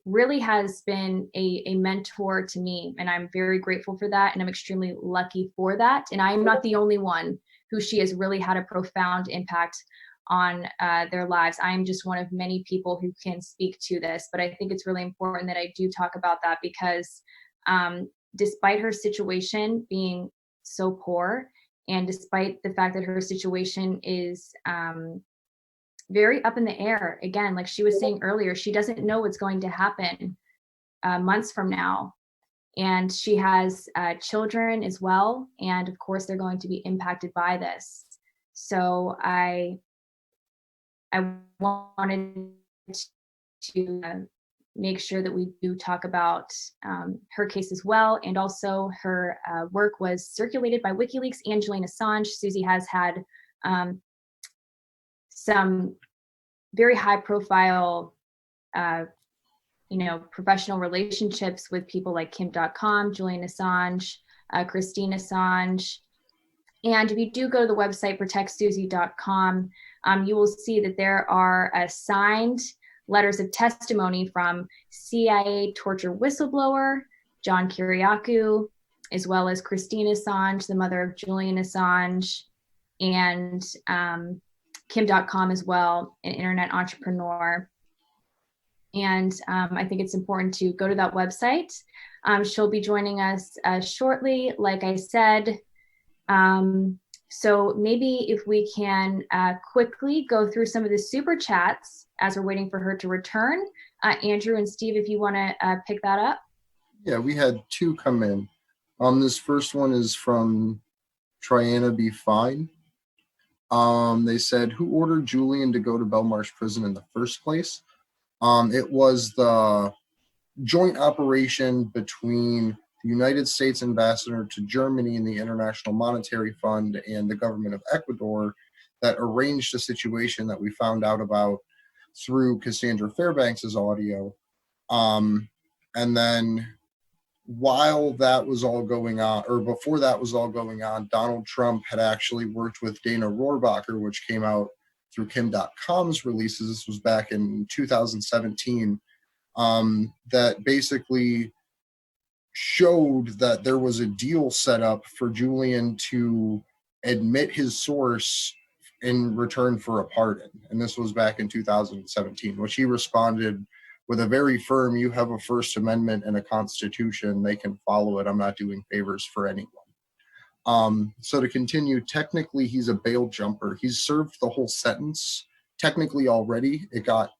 really has been a mentor to me. And I'm very grateful for that. And I'm extremely lucky for that. And I am not the only one who she has really had a profound impact on their lives. I am just one of many people who can speak to this, but I think it's really important that I do talk about that, because despite her situation being so poor, and despite the fact that her situation is very up in the air, again, like she was saying earlier, she doesn't know what's going to happen months from now. And she has children as well. And of course, they're going to be impacted by this. So I wanted to make sure that we do talk about her case as well. And also her work was circulated by WikiLeaks and Julian Assange. Susie has had some very high profile, professional relationships with people like Kim.com, Julian Assange, Christine Assange. And if you do go to the website protectsusie.com, you will see that there are signed letters of testimony from CIA torture whistleblower John Kiriakou, as well as Christine Assange, the mother of Julian Assange, and Kim.com as well, an internet entrepreneur. And I think it's important to go to that website. She'll be joining us shortly, like I said. So maybe if we can quickly go through some of the super chats as we're waiting for her to return. Andrew and Steve, if you want to pick that up. Yeah, we had two come in. This first one is from Triana B. Fine. They said, who ordered Julian to go to Belmarsh prison in the first place? It was the joint operation between the United States ambassador to Germany and the International Monetary Fund and the government of Ecuador that arranged a situation that we found out about through Cassandra Fairbanks's audio. And then while that was all going on, or before that was all going on, Donald Trump had actually worked with Dana Rohrabacher, which came out through Kim.com's releases. This was back in 2017, that basically showed that there was a deal set up for Julian to admit his source in return for a pardon. And this was back in 2017, which he responded with a very firm, you have a First Amendment and a Constitution, they can follow it. I'm not doing favors for anyone. So to continue, technically he's a bail jumper. He's served the whole sentence. Technically already, it got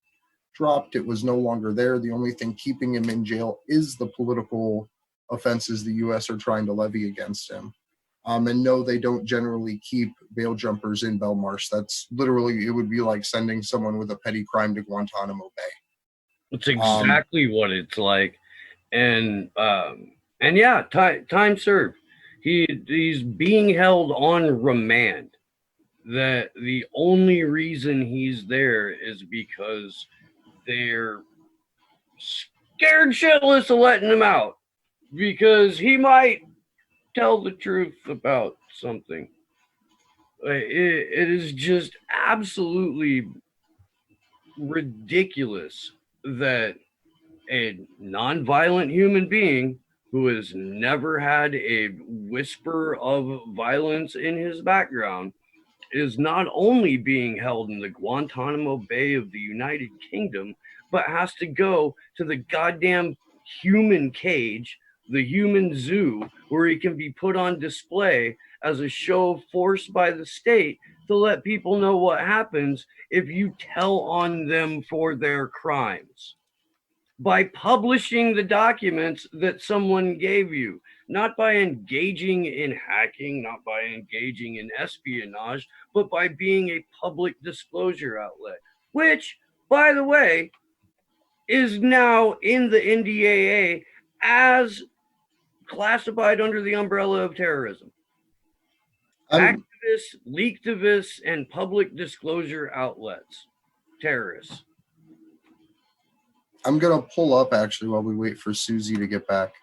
dropped. It was no longer there. The only thing keeping him in jail is the political offenses the U.S. are trying to levy against him. And no, they don't generally keep bail jumpers in Belmarsh. That's literally, it would be like sending someone with a petty crime to Guantanamo Bay. It's exactly what it's like. And yeah, time served. He's being held on remand. That the only reason he's there is because they're scared shitless of letting him out, because he might tell the truth about something. It is just absolutely ridiculous that a non-violent human being who has never had a whisper of violence in his background is not only being held in the Guantanamo Bay of the United Kingdom, but has to go to the goddamn human cage, the human zoo, where he can be put on display as a show of force by the state to let people know what happens if you tell on them for their crimes. By publishing the documents that someone gave you, not by engaging in hacking, not by engaging in espionage, but by being a public disclosure outlet, which, by the way, is now in the NDAA as classified under the umbrella of terrorism. Activists, leaktivists, and public disclosure outlets. Terrorists. I'm going to pull up, actually, while we wait for Susie to get back.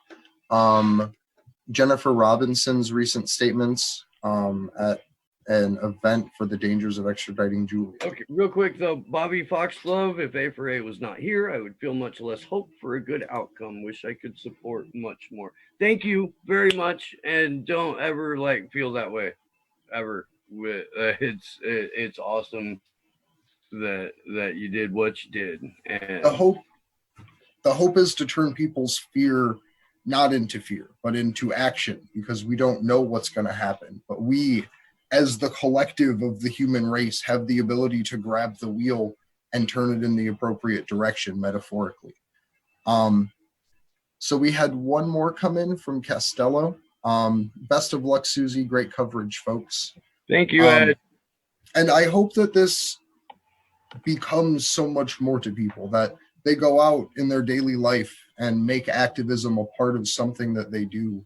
Jennifer Robinson's recent statements at an event for the dangers of extraditing Julian. Okay, real quick though, Bobby Foxglove, if A4A was not here, I would feel much less hope for a good outcome. Wish I could support much more. Thank you very much, and don't ever feel that way, ever. It's awesome that you did what you did. And the hope is to turn people's fear not into fear, but into action, because we don't know what's going to happen. But we, as the collective of the human race, have the ability to grab the wheel and turn it in the appropriate direction, metaphorically. So we had one more come in from Castello. Best of luck, Susie. Great coverage, folks. Thank you, Ed. And I hope that this becomes so much more to people, that they go out in their daily life and make activism a part of something that they do,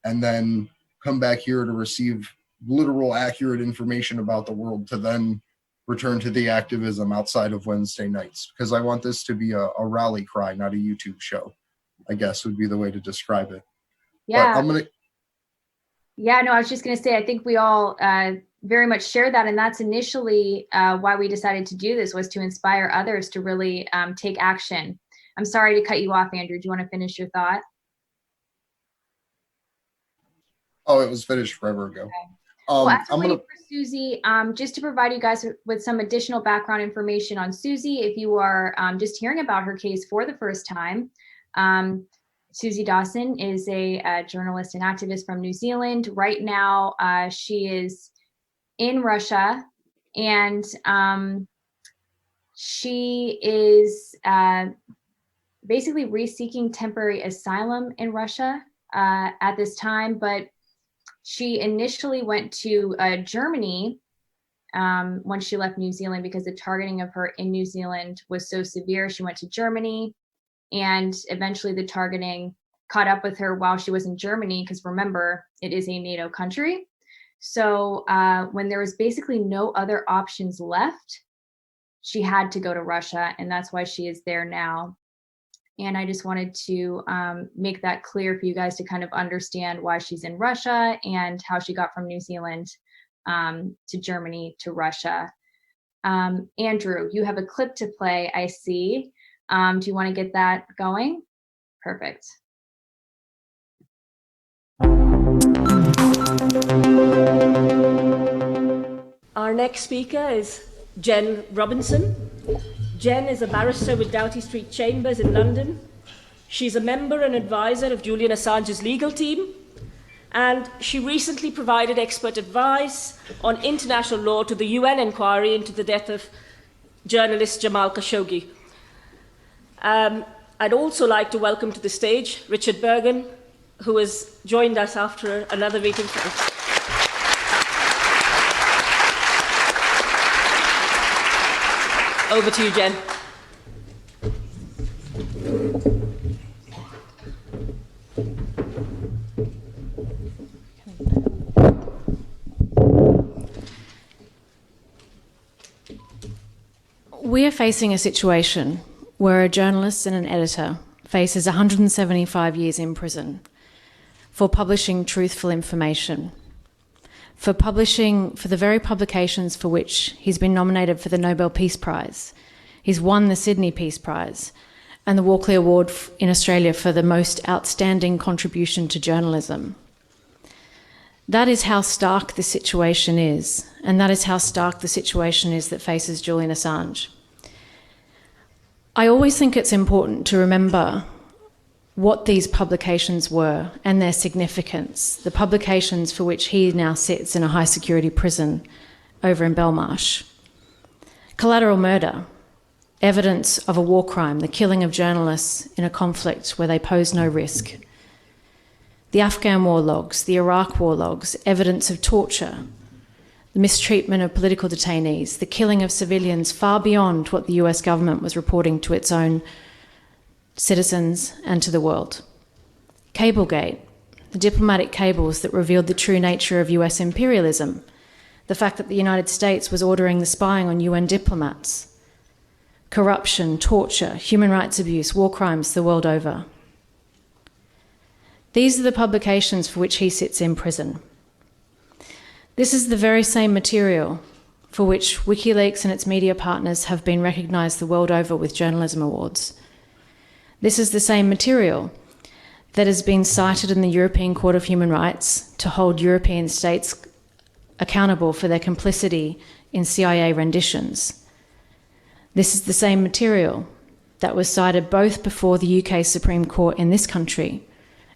and then come back here to receive literal, accurate information about the world, to then return to the activism outside of Wednesday nights. Because I want this to be a rally cry, not a YouTube show, I guess would be the way to describe it. Yeah. But Yeah, no, I was just going to say, I think we all very much share that. And that's initially why we decided to do this, was to inspire others to really take action. I'm sorry to cut you off, Andrew. Do you want to finish your thought? Oh, it was finished forever ago. Okay. Well, as I'm waiting for Susie, just to provide you guys with some additional background information on Susie, if you are just hearing about her case for the first time, Susie Dawson is a journalist and activist from New Zealand. Right now, she is in Russia, and she is basically re-seeking temporary asylum in Russia at this time, but she initially went to Germany when she left New Zealand, because the targeting of her in New Zealand was so severe. She went to Germany, and eventually the targeting caught up with her while she was in Germany, because remember, it is a NATO country. So when there was basically no other options left, she had to go to Russia, and that's why she is there now. And I just wanted to make that clear for you guys to kind of understand why she's in Russia and how she got from New Zealand to Germany to Russia. Andrew, you have a clip to play, I see. Do you want to get that going? Perfect. Our next speaker is Jen Robinson. Jen is a barrister with Doughty Street Chambers in London. She's a member and advisor of Julian Assange's legal team, and she recently provided expert advice on international law to the UN inquiry into the death of journalist Jamal Khashoggi. I'd also like to welcome to the stage Richard Bergen, who has joined us after another meeting. Over to you, Jen. We are facing a situation where a journalist and an editor faces 175 years in prison for publishing truthful information, for the very publications for which he's been nominated for the Nobel Peace Prize. He's won the Sydney Peace Prize and the Walkley Award in Australia for the most outstanding contribution to journalism. That is how stark the situation is, and that is how stark the situation is that faces Julian Assange. I always think it's important to remember what these publications were and their significance, the publications for which he now sits in a high security prison over in Belmarsh. Collateral murder, evidence of a war crime, the killing of journalists in a conflict where they pose no risk. The Afghan war logs, the Iraq war logs, evidence of torture, the mistreatment of political detainees, the killing of civilians far beyond what the US government was reporting to its own citizens and to the world. Cablegate, the diplomatic cables that revealed the true nature of US imperialism, the fact that the United States was ordering the spying on UN diplomats, corruption, torture, human rights abuse, war crimes the world over. These are the publications for which he sits in prison. This is the very same material for which WikiLeaks and its media partners have been recognised the world over with journalism awards. This is the same material that has been cited in the European Court of Human Rights to hold European states accountable for their complicity in CIA renditions. This is the same material that was cited both before the UK Supreme Court in this country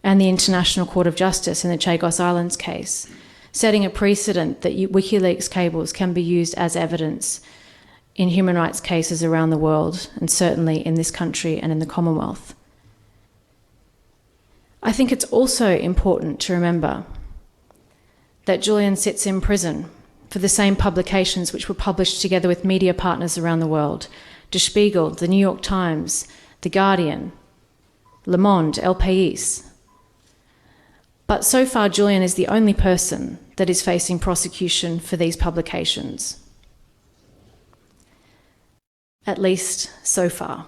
and the International Court of Justice in the Chagos Islands case, setting a precedent that WikiLeaks cables can be used as evidence in human rights cases around the world, and certainly in this country and in the Commonwealth. I think it's also important to remember that Julian sits in prison for the same publications which were published together with media partners around the world: Der Spiegel, the New York Times, The Guardian, Le Monde, El País. But so far, Julian is the only person that is facing prosecution for these publications. At least so far.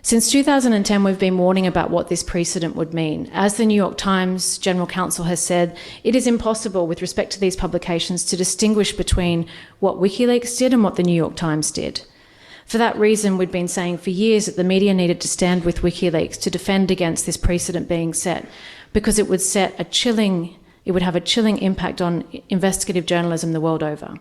Since 2010, we've been warning about what this precedent would mean. As the New York Times General Counsel has said, it is impossible with respect to these publications to distinguish between what WikiLeaks did and what the New York Times did. For that reason, we've been saying for years that the media needed to stand with WikiLeaks to defend against this precedent being set, because it would have a chilling impact on investigative journalism the world over.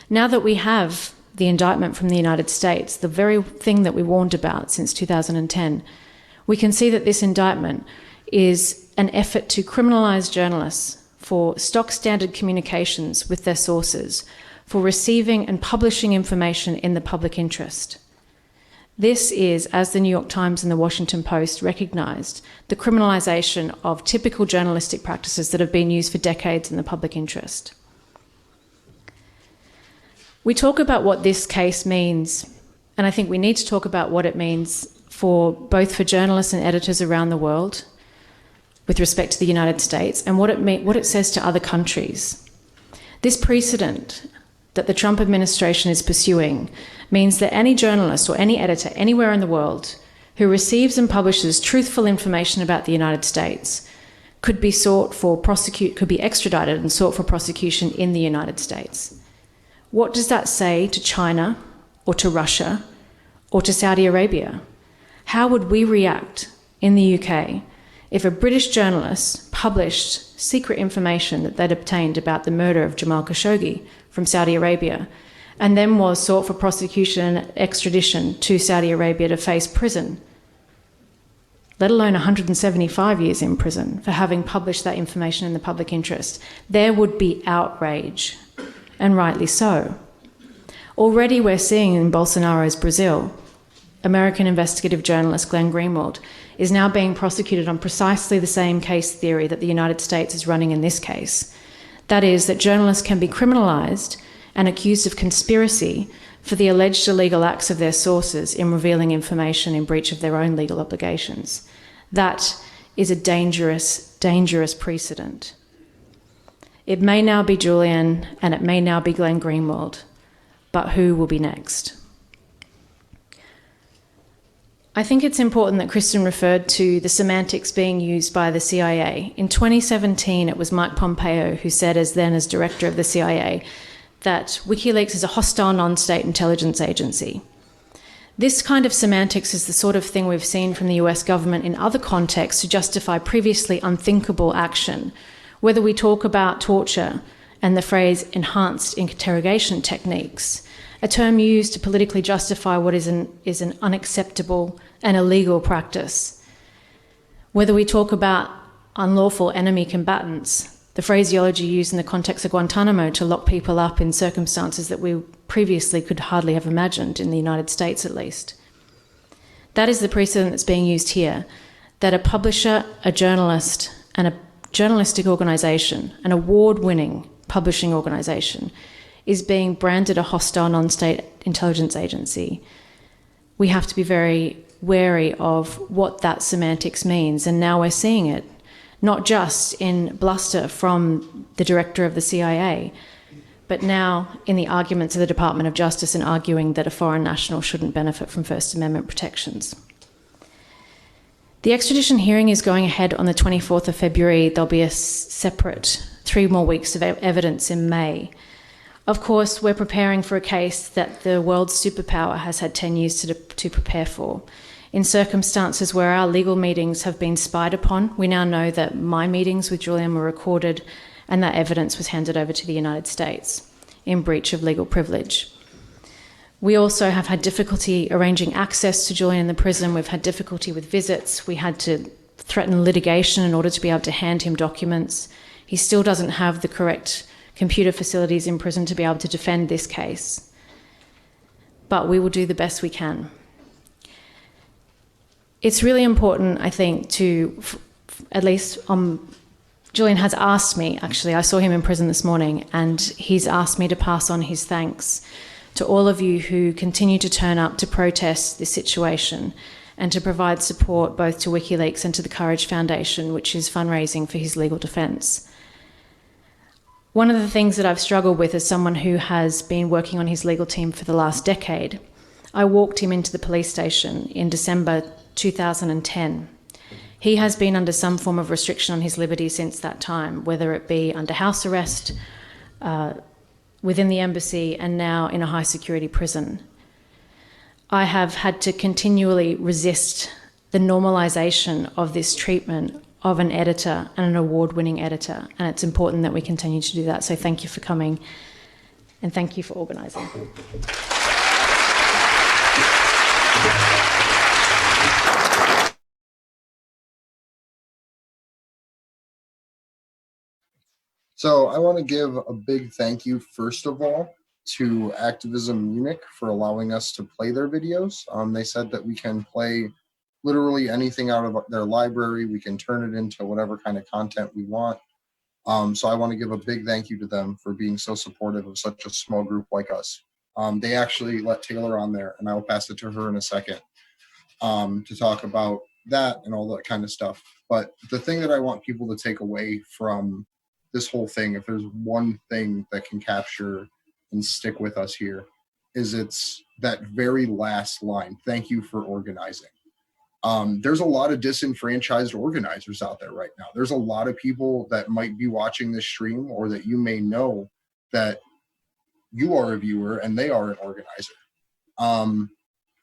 Now that we have the indictment from the United States, the very thing that we warned about since 2010, we can see that this indictment is an effort to criminalise journalists for stock standard communications with their sources, for receiving and publishing information in the public interest. This is, as the New York Times and the Washington Post recognised, the criminalisation of typical journalistic practices that have been used for decades in the public interest. We talk about what this case means, and I think we need to talk about what it means for both for journalists and editors around the world with respect to the United States, and what it says to other countries. This precedent that the Trump administration is pursuing means that any journalist or any editor anywhere in the world who receives and publishes truthful information about the United States could be extradited and sought for prosecution in the United States. What does that say to China or to Russia or to Saudi Arabia? How would we react in the UK if a British journalist published secret information that they'd obtained about the murder of Jamal Khashoggi from Saudi Arabia, and then was sought for prosecution and extradition to Saudi Arabia to face prison, let alone 175 years in prison for having published that information in the public interest? There would be outrage, and rightly so. Already we're seeing in Bolsonaro's Brazil, American investigative journalist Glenn Greenwald is now being prosecuted on precisely the same case theory that the United States is running in this case. That is, that journalists can be criminalised and accused of conspiracy for the alleged illegal acts of their sources in revealing information in breach of their own legal obligations. That is a dangerous, dangerous precedent. It may now be Julian and it may now be Glenn Greenwald, but who will be next? I think it's important that Kristen referred to the semantics being used by the CIA. In 2017, it was Mike Pompeo who said, as director of the CIA, that WikiLeaks is a hostile non-state intelligence agency. This kind of semantics is the sort of thing we've seen from the US government in other contexts to justify previously unthinkable action. Whether we talk about torture and the phrase enhanced interrogation techniques, a term used to politically justify what is an unacceptable and illegal practice. Whether we talk about unlawful enemy combatants, the phraseology used in the context of Guantanamo to lock people up in circumstances that we previously could hardly have imagined, in the United States at least. That is the precedent that's being used here, that a publisher, a journalist, and a journalistic organisation, an award-winning publishing organisation, is being branded a hostile non-state intelligence agency. We have to be very wary of what that semantics means, and now we're seeing it. not just in bluster from the director of the CIA, but now in the arguments of the Department of Justice in arguing that a foreign national shouldn't benefit from First Amendment protections. The extradition hearing is going ahead on the 24th of February. There'll be a separate 3 more weeks of evidence in May. Of course, we're preparing for a case that the world's superpower has had 10 years to prepare for. In circumstances where our legal meetings have been spied upon, we now know that my meetings with Julian were recorded and that evidence was handed over to the United States in breach of legal privilege. We also have had difficulty arranging access to Julian in the prison. We've had difficulty with visits. We had to threaten litigation in order to be able to hand him documents. He still doesn't have the correct computer facilities in prison to be able to defend this case. But we will do the best we can. It's really important, I think, to, at least Julian has asked me, actually, I saw him in prison this morning, and he's asked me to pass on his thanks to all of you who continue to turn up to protest this situation and to provide support both to WikiLeaks and to the Courage Foundation, which is fundraising for his legal defence. One of the things that I've struggled with as someone who has been working on his legal team for the last decade, I walked him into the police station in December 2010. He has been under some form of restriction on his liberty since that time, whether it be under house arrest, within the embassy, and now in a high security prison. I have had to continually resist the normalisation of this treatment of an editor and an award-winning editor, and it's important that we continue to do that. So thank you for coming, and thank you for organising. So I want to give a big thank you, first of all, to Activism Munich for allowing us to play their videos. They said that we can play literally anything out of their library. We can turn it into whatever kind of content we want. So I want to give a big thank you to them for being so supportive of such a small group like us. They actually let Taylor on there, and I'll pass it to her in a second to talk about that and all that kind of stuff. But the thing that I want people to take away from this whole thing, if there's one thing that can capture and stick with us here, is it's that very last line: thank you for organizing. There's a lot of disenfranchised organizers out there right now. There's a lot of people that might be watching this stream, or that you may know that you are a viewer and they are an organizer.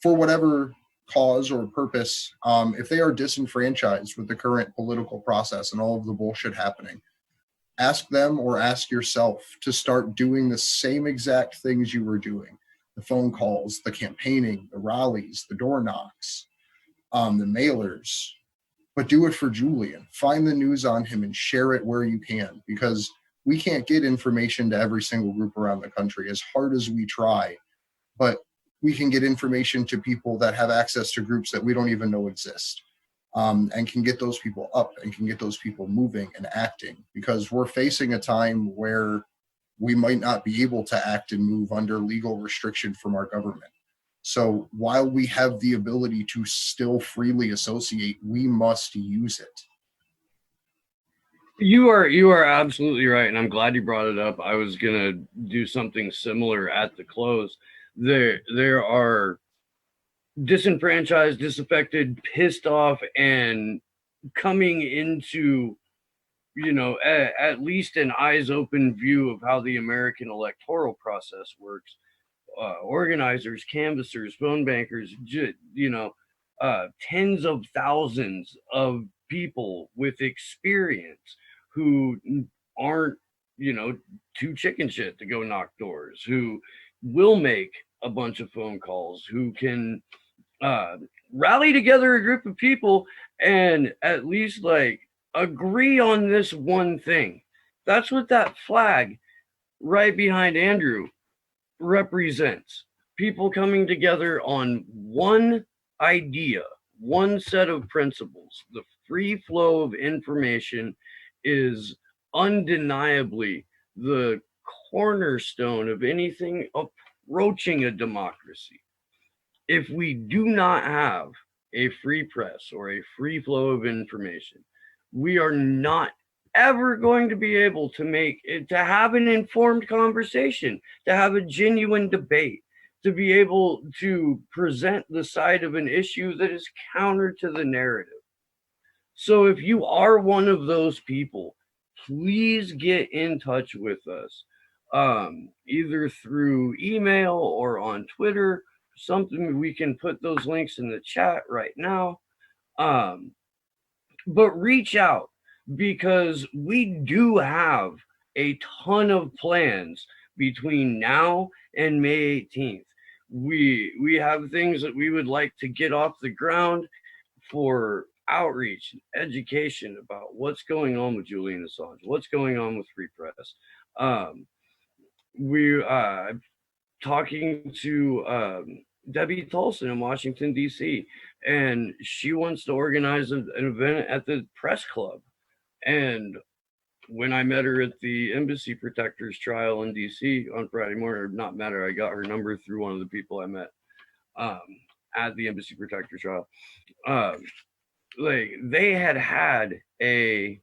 For whatever cause or purpose, if they are disenfranchised with the current political process and all of the bullshit happening, ask them or ask yourself to start doing the same exact things you were doing. The phone calls, the campaigning, the rallies, the door knocks, the mailers, but do it for Julian. Find the news on him and share it where you can, because we can't get information to every single group around the country, as hard as we try, but we can get information to people that have access to groups that we don't even know exist. And can get those people up and can get those people moving and acting, because we're facing a time where we might not be able to act and move under legal restriction from our government. So while we have the ability to still freely associate, we must use it. You are absolutely right, and I'm glad you brought it up. I was gonna do something similar at the close. There are disenfranchised, disaffected, pissed off, and coming into, at least an eyes open view of how the American electoral process works. Organizers, canvassers, phone bankers, tens of thousands of people with experience who aren't, too chicken shit to go knock doors, who will make a bunch of phone calls, who can rally together a group of people and at least agree on this one thing. That's what that flag right behind Andrew represents. People coming together on one idea, one set of principles. The free flow of information is undeniably the cornerstone of anything approaching a democracy. If we do not have a free press or a free flow of information, we are not ever going to be able to have an informed conversation, to have a genuine debate, to be able to present the side of an issue that is counter to the narrative. So if you are one of those people, please get in touch with us, either through email or on Twitter, something. We can put those links in the chat right now. But reach out, because we do have a ton of plans between now and May 18th. We have things that we would like to get off the ground for outreach and education about what's going on with Julian Assange, what's going on with free press. We're talking to Debbie Tolson in Washington, D.C., and she wants to organize an event at the press club. And when I met her at the Embassy Protectors trial in D.C. on Friday morning, or not met her, I got her number through one of the people I met at the Embassy Protectors trial. Like, they had an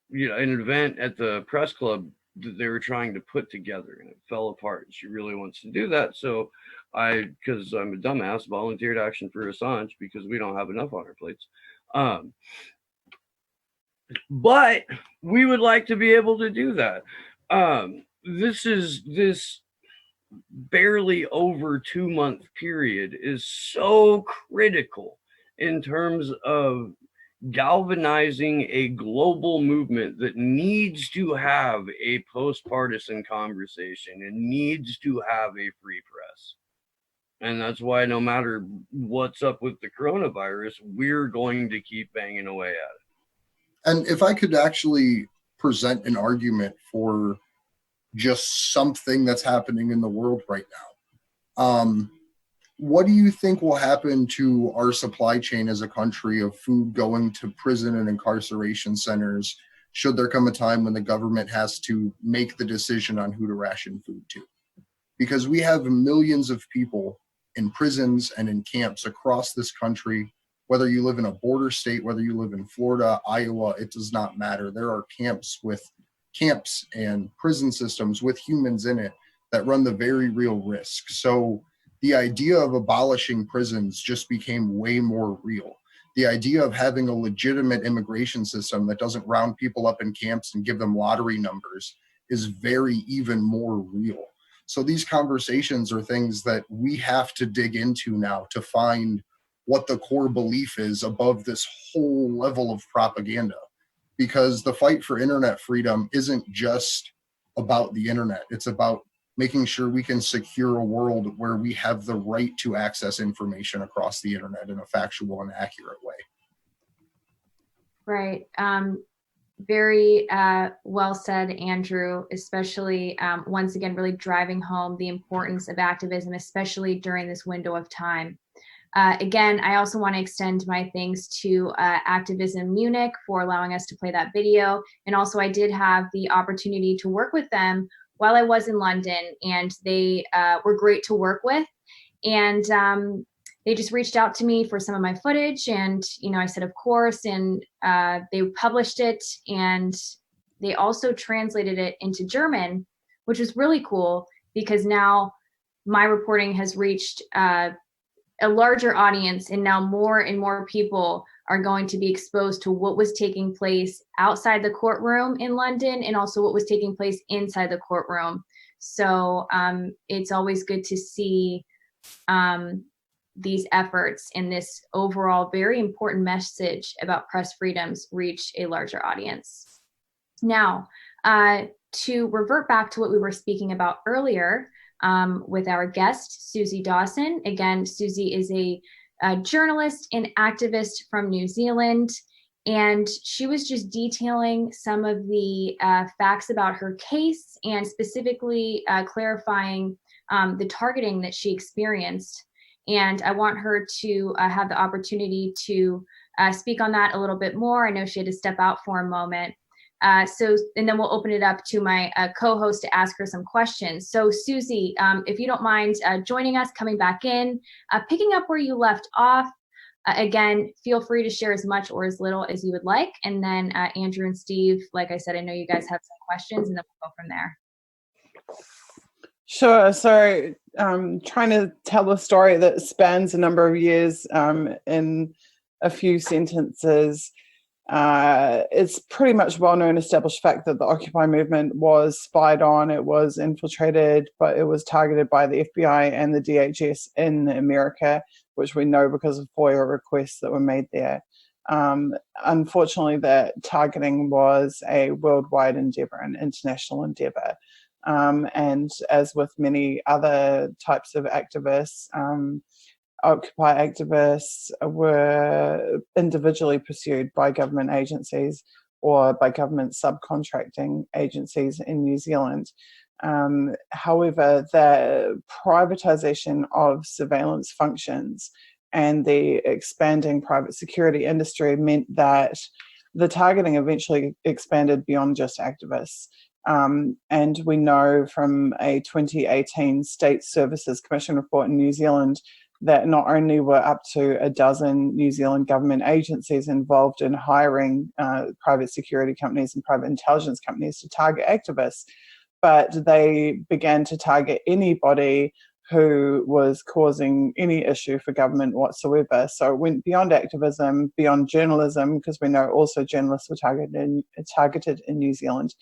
event at the press club that they were trying to put together, and it fell apart. She really wants to do that, so because I'm a dumbass, volunteered action for Assange, because we don't have enough on our plates. But we would like to be able to do that. This barely over 2-month period is so critical in terms of galvanizing a global movement that needs to have a post-partisan conversation and needs to have a free press. And that's why no matter what's up with the coronavirus, we're going to keep banging away at it. And if I could actually present an argument for just something that's happening in the world right now, what do you think will happen to our supply chain as a country of food going to prison and incarceration centers should there come a time when the government has to make the decision on who to ration food to? Because we have millions of people in prisons and in camps across this country. Whether you live in a border state, whether you live in Florida, Iowa, it does not matter. There are camps and prison systems with humans in it that run the very real risk. So the idea of abolishing prisons just became way more real. The idea of having a legitimate immigration system that doesn't round people up in camps and give them lottery numbers is very even more real. So these conversations are things that we have to dig into now to find what the core belief is above this whole level of propaganda. Because the fight for internet freedom isn't just about the internet. It's about making sure we can secure a world where we have the right to access information across the internet in a factual and accurate way. Right. Very well said, Andrew, especially once again, really driving home the importance of activism, especially during this window of time. Again, I also want to extend my thanks to Activism Munich for allowing us to play that video. And also I did have the opportunity to work with them while I was in London, and they were great to work with. And they just reached out to me for some of my footage, and I said, of course, and they published it, and they also translated it into German, which was really cool because now my reporting has reached a larger audience, and now more and more people are going to be exposed to what was taking place outside the courtroom in London and also what was taking place inside the courtroom. So it's always good to see these efforts and this overall very important message about press freedoms reach a larger audience. Now, to revert back to what we were speaking about earlier, with our guest, Susie Dawson. Again, Susie is a journalist and activist from New Zealand, and she was just detailing some of the facts about her case and specifically clarifying the targeting that she experienced. And I want her to have the opportunity to speak on that a little bit more. I know she had to step out for a moment. And then we'll open it up to my co-host to ask her some questions. So Susie, if you don't mind joining us, coming back in, picking up where you left off, Again, feel free to share as much or as little as you would like. And then Andrew and Steve, like I said, I know you guys have some questions, and then we'll go from there. Sure. So trying to tell a story that spans a number of years in a few sentences. It's pretty much well-known established fact that the Occupy movement was spied on, it was infiltrated, but it was targeted by the FBI and the DHS in America, which we know because of FOIA requests that were made there. Unfortunately, that targeting was a worldwide endeavor, an international endeavor. And as with many other types of activists, Occupy activists were individually pursued by government agencies or by government subcontracting agencies in New Zealand. However, the privatization of surveillance functions and the expanding private security industry meant that the targeting eventually expanded beyond just activists. And we know from a 2018 State Services Commission report in New Zealand that not only were up to a dozen New Zealand government agencies involved in hiring private security companies and private intelligence companies to target activists, but they began to target anybody who was causing any issue for government whatsoever. So it went beyond activism, beyond journalism, because we know also journalists were targeted in New Zealand.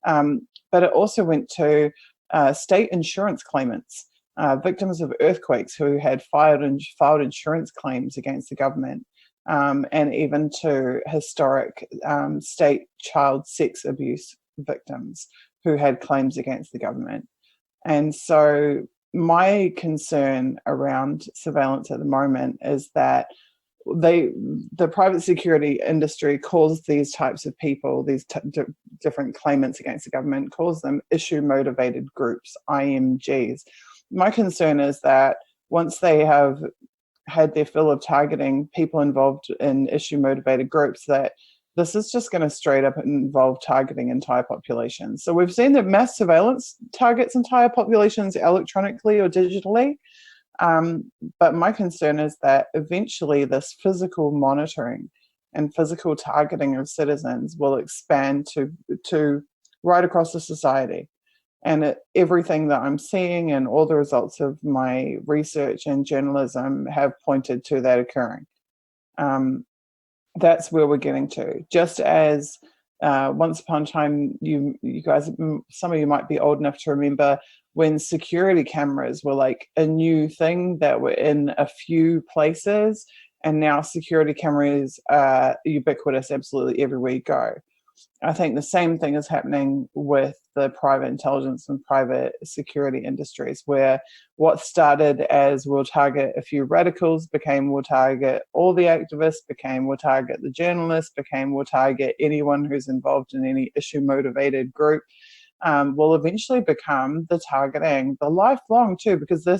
But it also went to state insurance claimants, victims of earthquakes who had filed insurance claims against the government, and even to historic state child sex abuse victims who had claims against the government. And so my concern around surveillance at the moment is that the private security industry calls these types of people, these different claimants against the government, calls them issue-motivated groups, IMGs. My concern is that once they have had their fill of targeting people involved in issue-motivated groups, that this is just going to straight up involve targeting entire populations. So we've seen that mass surveillance targets entire populations electronically or digitally. But my concern is that eventually this physical monitoring and physical targeting of citizens will expand to right across the society. And everything that I'm seeing and all the results of my research and journalism have pointed to that occurring. That's where we're getting to. Just as once upon a time, you guys, some of you might be old enough to remember when security cameras were like a new thing that were in a few places, and now security cameras are ubiquitous absolutely everywhere you go. I think the same thing is happening with the private intelligence and private security industries, where what started as we'll target a few radicals became we'll target all the activists, became we'll target the journalists, became we'll target anyone who's involved in any issue-motivated group, will eventually become the targeting, the lifelong too, because they're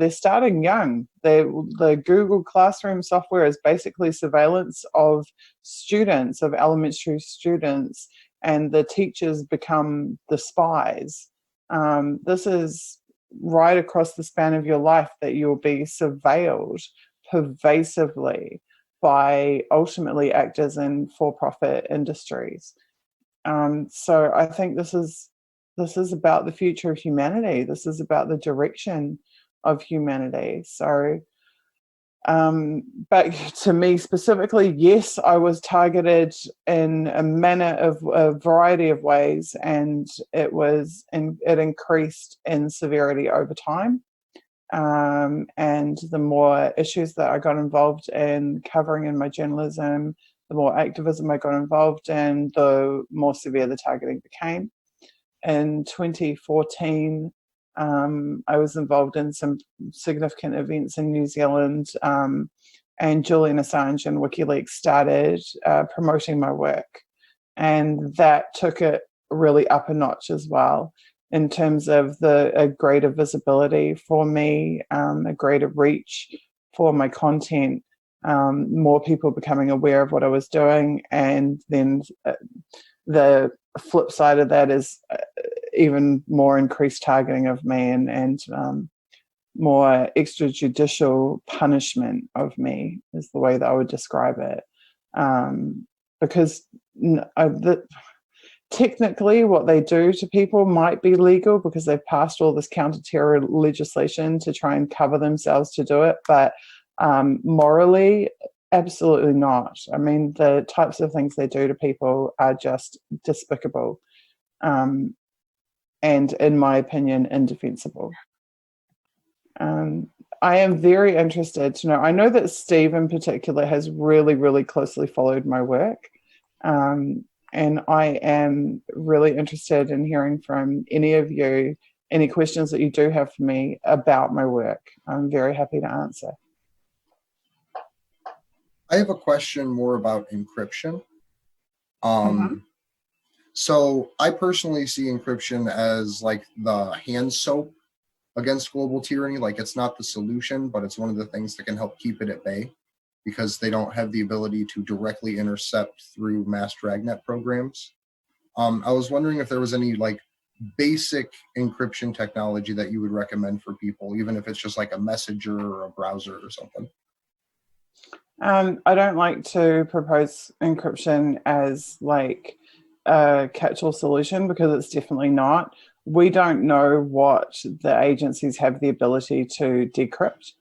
starting young. The Google Classroom software is basically surveillance of students, of elementary students, and the teachers become the spies. This is right across the span of your life that you'll be surveilled pervasively by ultimately actors in for-profit industries. So I think this is about the future of humanity. This is about the direction of humanity. So back to me specifically, yes, I was targeted in a variety of ways, and it increased in severity over time. And the more issues that I got involved in covering in my journalism, the more activism I got involved in, the more severe the targeting became. In 2014, I was involved in some significant events in New Zealand, and Julian Assange and WikiLeaks started promoting my work. And that took it really up a notch as well, in terms of a greater visibility for me, a greater reach for my content, more people becoming aware of what I was doing. And then the flip side of that is even more increased targeting of me and more extrajudicial punishment of me is the way that I would describe it. Because technically what they do to people might be legal because they've passed all this counter-terror legislation to try and cover themselves to do it, but morally, absolutely not. I mean, the types of things they do to people are just despicable, and in my opinion, indefensible. I am very interested to know. I know that Steve in particular has really, really closely followed my work. And I am really interested in hearing from any of you, any questions that you do have for me about my work. I'm very happy to answer. I have a question more about encryption. Mhm. So I personally see encryption as like the hand soap against global tyranny. Like, it's not the solution, but it's one of the things that can help keep it at bay, because they don't have the ability to directly intercept through mass dragnet programs. I was wondering if there was any like basic encryption technology that you would recommend for people, even if it's just like a messenger or a browser or something. I don't like to propose encryption as like a catch-all solution, because it's definitely not. We don't know what the agencies have the ability to decrypt.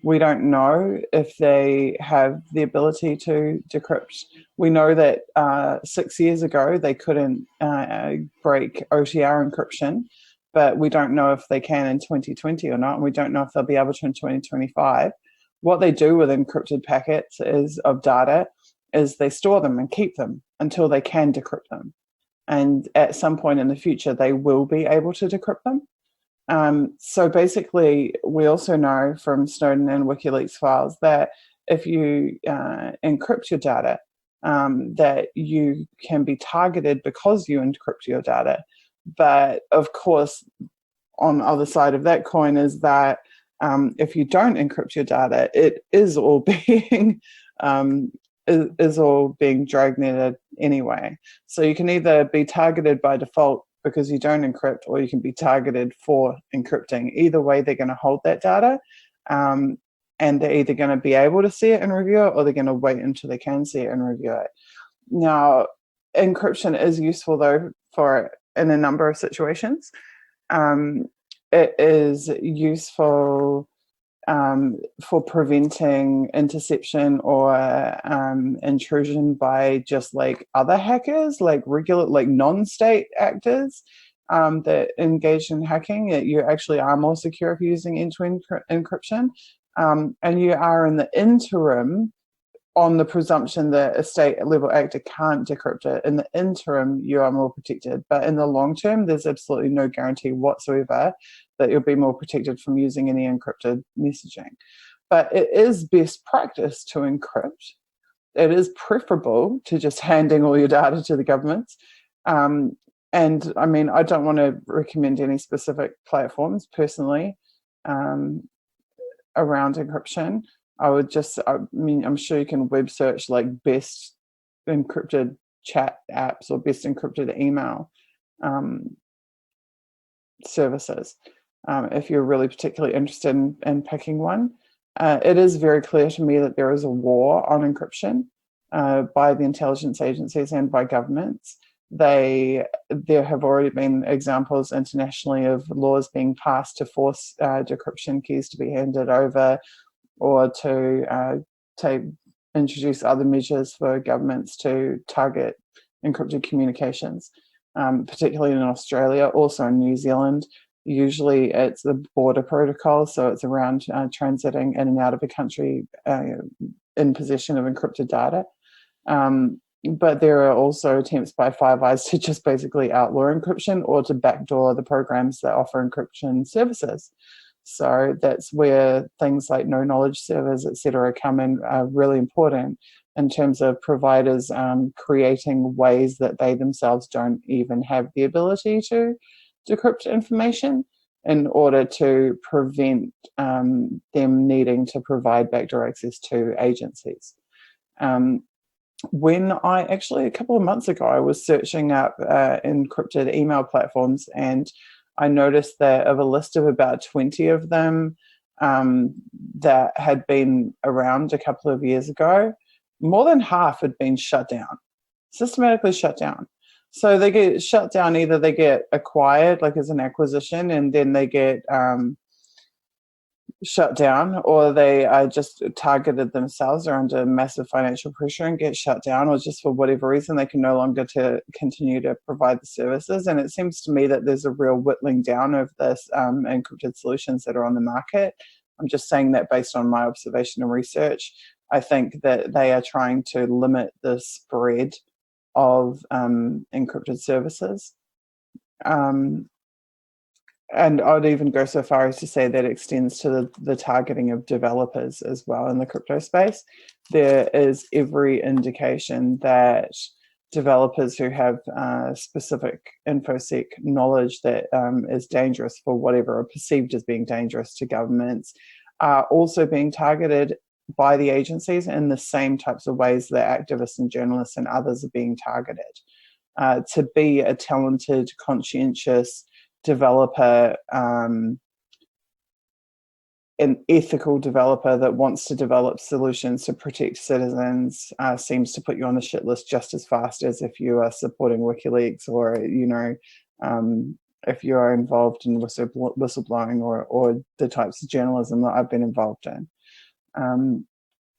We don't know if they have the ability to decrypt. We know that 6 years ago they couldn't break OTR encryption, but we don't know if they can in 2020 or not, and we don't know if they'll be able to in 2025. What they do with encrypted packets of data is they store them and keep them until they can decrypt them. And at some point in the future, they will be able to decrypt them. So basically, we also know from Snowden and WikiLeaks files that if you encrypt your data, that you can be targeted because you encrypt your data. But of course, on the other side of that coin is that if you don't encrypt your data, it is all being is all being dragnetted anyway. So you can either be targeted by default because you don't encrypt, or you can be targeted for encrypting. Either way, they're going to hold that data, and they're either going to be able to see it and review it, or they're going to wait until they can see it and review it. Now, encryption is useful though in a number of situations. It is useful for preventing interception or intrusion by just like other hackers, like regular, like non-state actors that engage in hacking. You actually are more secure if you're using end-to-end encryption, and you are in the interim on the presumption that a state-level actor can't decrypt it. In the interim, you are more protected. But in the long term, there's absolutely no guarantee whatsoever that you'll be more protected from using any encrypted messaging. But it is best practice to encrypt. It is preferable to just handing all your data to the governments. And I mean, I don't want to recommend any specific platforms personally around encryption. I mean, I'm sure you can web search like best encrypted chat apps or best encrypted email services if you're really particularly interested in picking one. It is very clear to me that there is a war on encryption by the intelligence agencies and by governments. There have already been examples internationally of laws being passed to force decryption keys to be handed over, or to introduce other measures for governments to target encrypted communications, particularly in Australia, also in New Zealand. Usually it's the border protocol, so it's around transiting in and out of a country in possession of encrypted data. But there are also attempts by Five Eyes to just basically outlaw encryption or to backdoor the programs that offer encryption services. So that's where things like no-knowledge servers, etc., come in, are really important in terms of providers creating ways that they themselves don't even have the ability to decrypt information in order to prevent them needing to provide backdoor access to agencies. When a couple of months ago, I was searching up encrypted email platforms, and I noticed that of a list of about 20 of them, that had been around a couple of years ago, more than half had been shut down, systematically shut down. So they get shut down, either they get acquired, like as an acquisition, and then they get shut down, or they are just targeted themselves or under massive financial pressure and get shut down, or just for whatever reason they can no longer continue to provide the services. And it seems to me that there's a real whittling down of this encrypted solutions that are on the market. I'm just saying that based on my observation and research. I think that they are trying to limit the spread of encrypted services. And I'd even go so far as to say that extends to the targeting of developers as well in the crypto space. There is every indication that developers who have specific InfoSec knowledge that is dangerous for whatever are perceived as being dangerous to governments are also being targeted by the agencies in the same types of ways that activists and journalists and others are being targeted. To be a talented, conscientious developer, an ethical developer that wants to develop solutions to protect citizens seems to put you on the shit list just as fast as if you are supporting WikiLeaks, or if you are involved in whistleblowing or the types of journalism that I've been involved in. And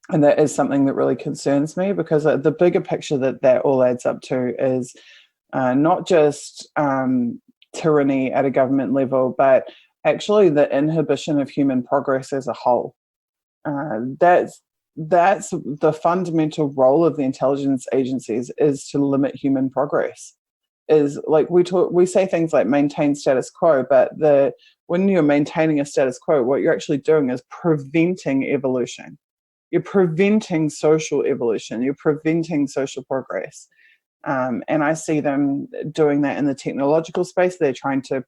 that is something that really concerns me, because the bigger picture that all adds up to is not just tyranny at a government level, but actually the inhibition of human progress as a whole. That's the fundamental role of the intelligence agencies, is to limit human progress. Is like we say things like maintain status quo, but when you're maintaining a status quo, what you're actually doing is preventing evolution. You're preventing social evolution. You're preventing social progress. And I see them doing that in the technological space. They're trying to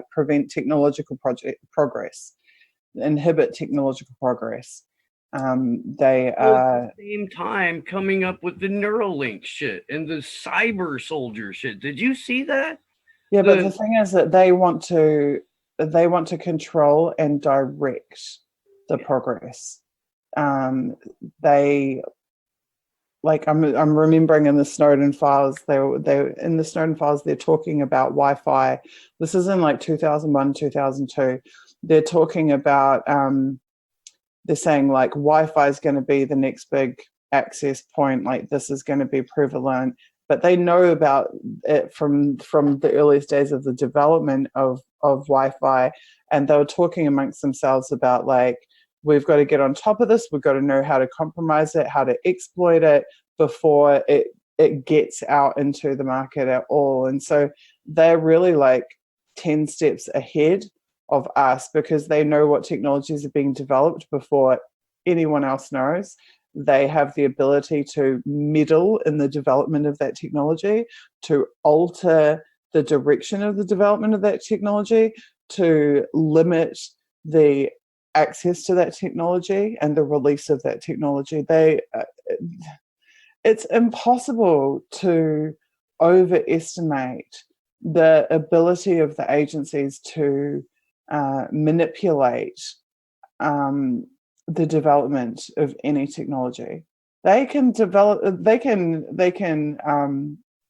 prevent technological progress, inhibit technological progress. They are at the same time coming up with the Neuralink shit and the cyber soldier shit. Did you see that? Yeah, but the thing is that they want to control and direct the progress. They, like, I'm remembering in the Snowden files, they're talking about Wi-Fi. This is in like 2001, 2002. They're talking about they're saying like Wi-Fi is going to be the next big access point, like this is going to be prevalent. But they know about it from the earliest days of the development of Wi-Fi, and they were talking amongst themselves about, like, we've got to get on top of this. We've got to know how to compromise it, how to exploit it before it gets out into the market at all. And so they're really like 10 steps ahead of us, because they know what technologies are being developed before anyone else knows. They have the ability to meddle in the development of that technology, to alter the direction of the development of that technology, to limit the access to that technology and the release of that technology. It's impossible to overestimate the ability of the agencies to manipulate the development of any technology. They can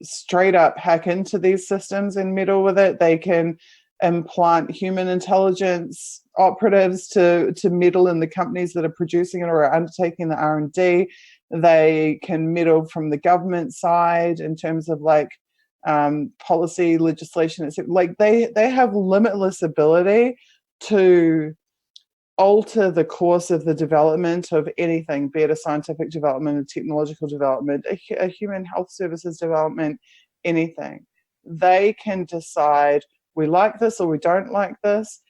straight up hack into these systems and meddle with it. They can implant human intelligence operatives to meddle in the companies that are producing it or are undertaking the R&D. They can meddle from the government side in terms of like policy, legislation. Like they have limitless ability to alter the course of the development of anything, be it a scientific development, a technological development, a human health services development, anything. They can decide, we like this or we don't like this.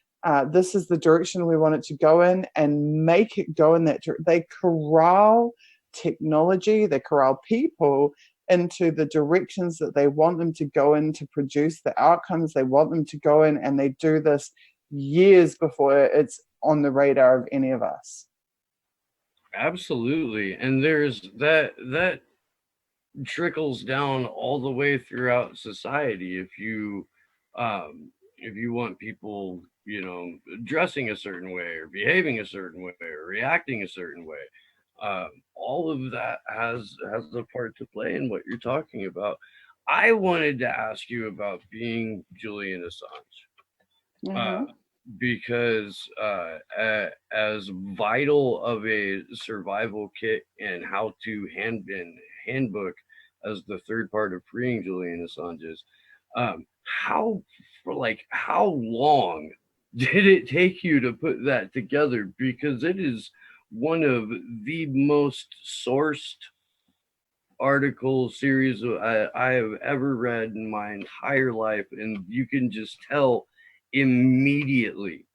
This is the direction we want it to go in, and make it go in that direction. They corral technology, they corral people into the directions that they want them to go in to produce the outcomes they want them to go in, and they do this years before it's on the radar of any of us. Absolutely. And there's that trickles down all the way throughout society. If you want people dressing a certain way or behaving a certain way or reacting a certain way. All of that has a part to play in what you're talking about. I wanted to ask you about being Julian Assange, because as vital of a survival kit and how-to handbook as the third part of freeing Julian Assange is, how long did it take you to put that together? Because it is one of the most sourced article series I have ever read in my entire life, and you can just tell immediately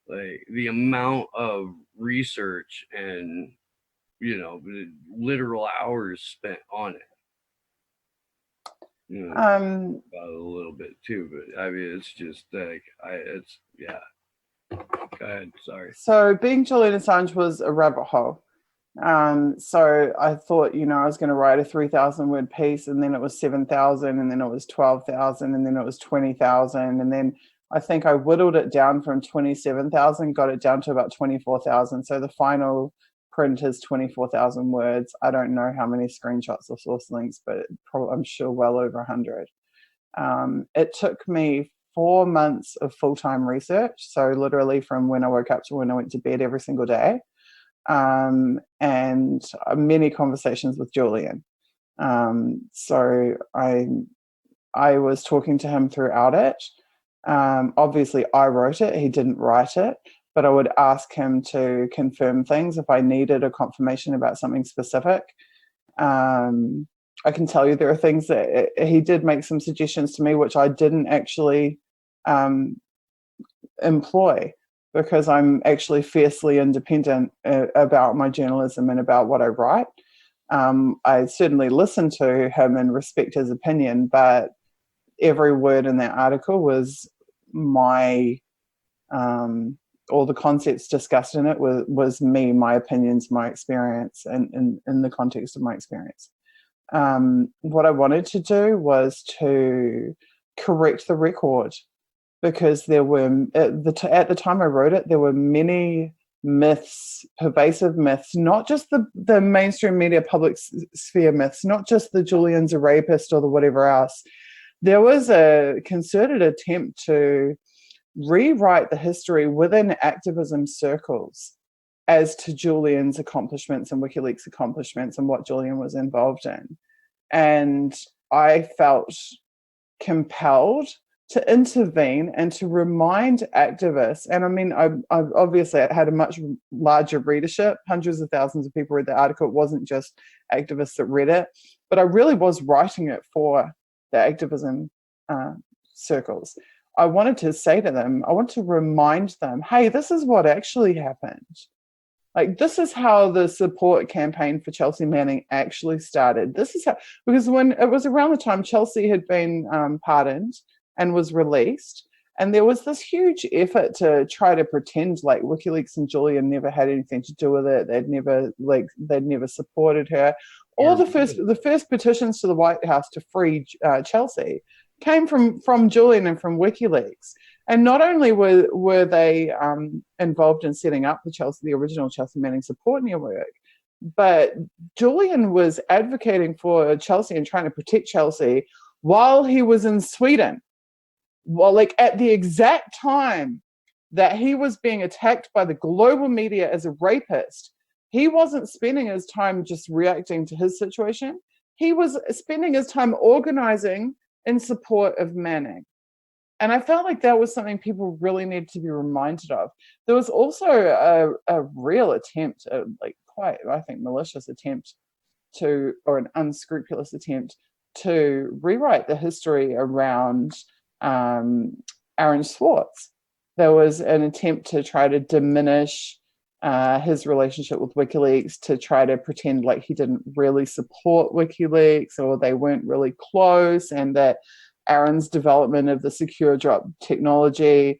like the amount of research and literal hours spent on it. About a little bit too, but I mean it's just like yeah. Go ahead, sorry. So being Julian Assange was a rabbit hole. So I thought, I was going to write a 3,000 word piece, and then it was 7,000, and then it was 12,000, and then it was 20,000. And then I think I whittled it down from 27,000, got it down to about 24,000. So the final print is 24,000 words. I don't know how many screenshots or source links, but I'm sure well over 100. It took me 4 months of full-time research. So literally from when I woke up to when I went to bed every single day. And many conversations with Julian. So I was talking to him throughout it. Obviously, I wrote it. He didn't write it, but I would ask him to confirm things if I needed a confirmation about something specific. I can tell you there are things that he did make some suggestions to me which I didn't actually employ, because I'm actually fiercely independent about my journalism and about what I write. I certainly listen to him and respect his opinion, but every word in that article was my, all the concepts discussed in it was me, my opinions, my experience, and in the context of my experience. What I wanted to do was to correct the record, because there were, at the time I wrote it, there were many myths, pervasive myths, not just the mainstream media public sphere myths, not just the Julian's a rapist or the whatever else. There was a concerted attempt to rewrite the history within activism circles as to Julian's accomplishments and WikiLeaks accomplishments and what Julian was involved in. And I felt compelled to intervene and to remind activists. And I mean, I obviously had a much larger readership. Hundreds of thousands of people read the article. It wasn't just activists that read it, but I really was writing it for the activism circles. I wanted to say to them, I want to remind them, hey, this is what actually happened. Like, this is how the support campaign for Chelsea Manning actually started. This is how, because when it was around the time Chelsea had been pardoned and was released, and there was this huge effort to try to pretend like WikiLeaks and Julian never had anything to do with it. They'd never supported her. All the first petitions to the White House to free Chelsea came from Julian and from WikiLeaks. And not only were they involved in setting up the original Chelsea Manning support network, but Julian was advocating for Chelsea and trying to protect Chelsea while he was in Sweden. Well, like at the exact time that he was being attacked by the global media as a rapist, he wasn't spending his time just reacting to his situation. He was spending his time organizing in support of Manning. And I felt like that was something people really needed to be reminded of. There was also a real attempt, quite, I think, malicious attempt or an unscrupulous attempt to rewrite the history around Aaron Swartz. There was an attempt to try to diminish his relationship with WikiLeaks, to try to pretend like he didn't really support WikiLeaks or they weren't really close, and that Aaron's development of the secure drop technology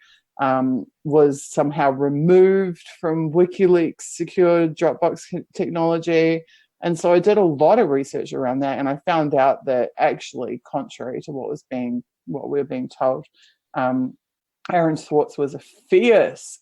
was somehow removed from WikiLeaks secure Dropbox technology. And so I did a lot of research around that, and I found out that actually, contrary to what we're being told, Aaron Swartz was a fierce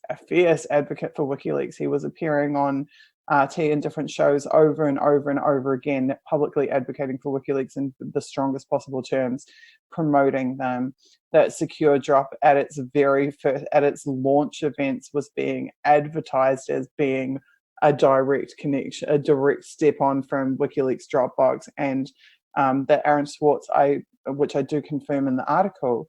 advocate for WikiLeaks. He was appearing on RT and different shows over and over and over again, publicly advocating for WikiLeaks in the strongest possible terms, promoting them. That secure drop at its very first, at its launch events, was being advertised as being a direct connection, a direct step on from WikiLeaks Dropbox, and that Aaron Swartz, which I do confirm in the article,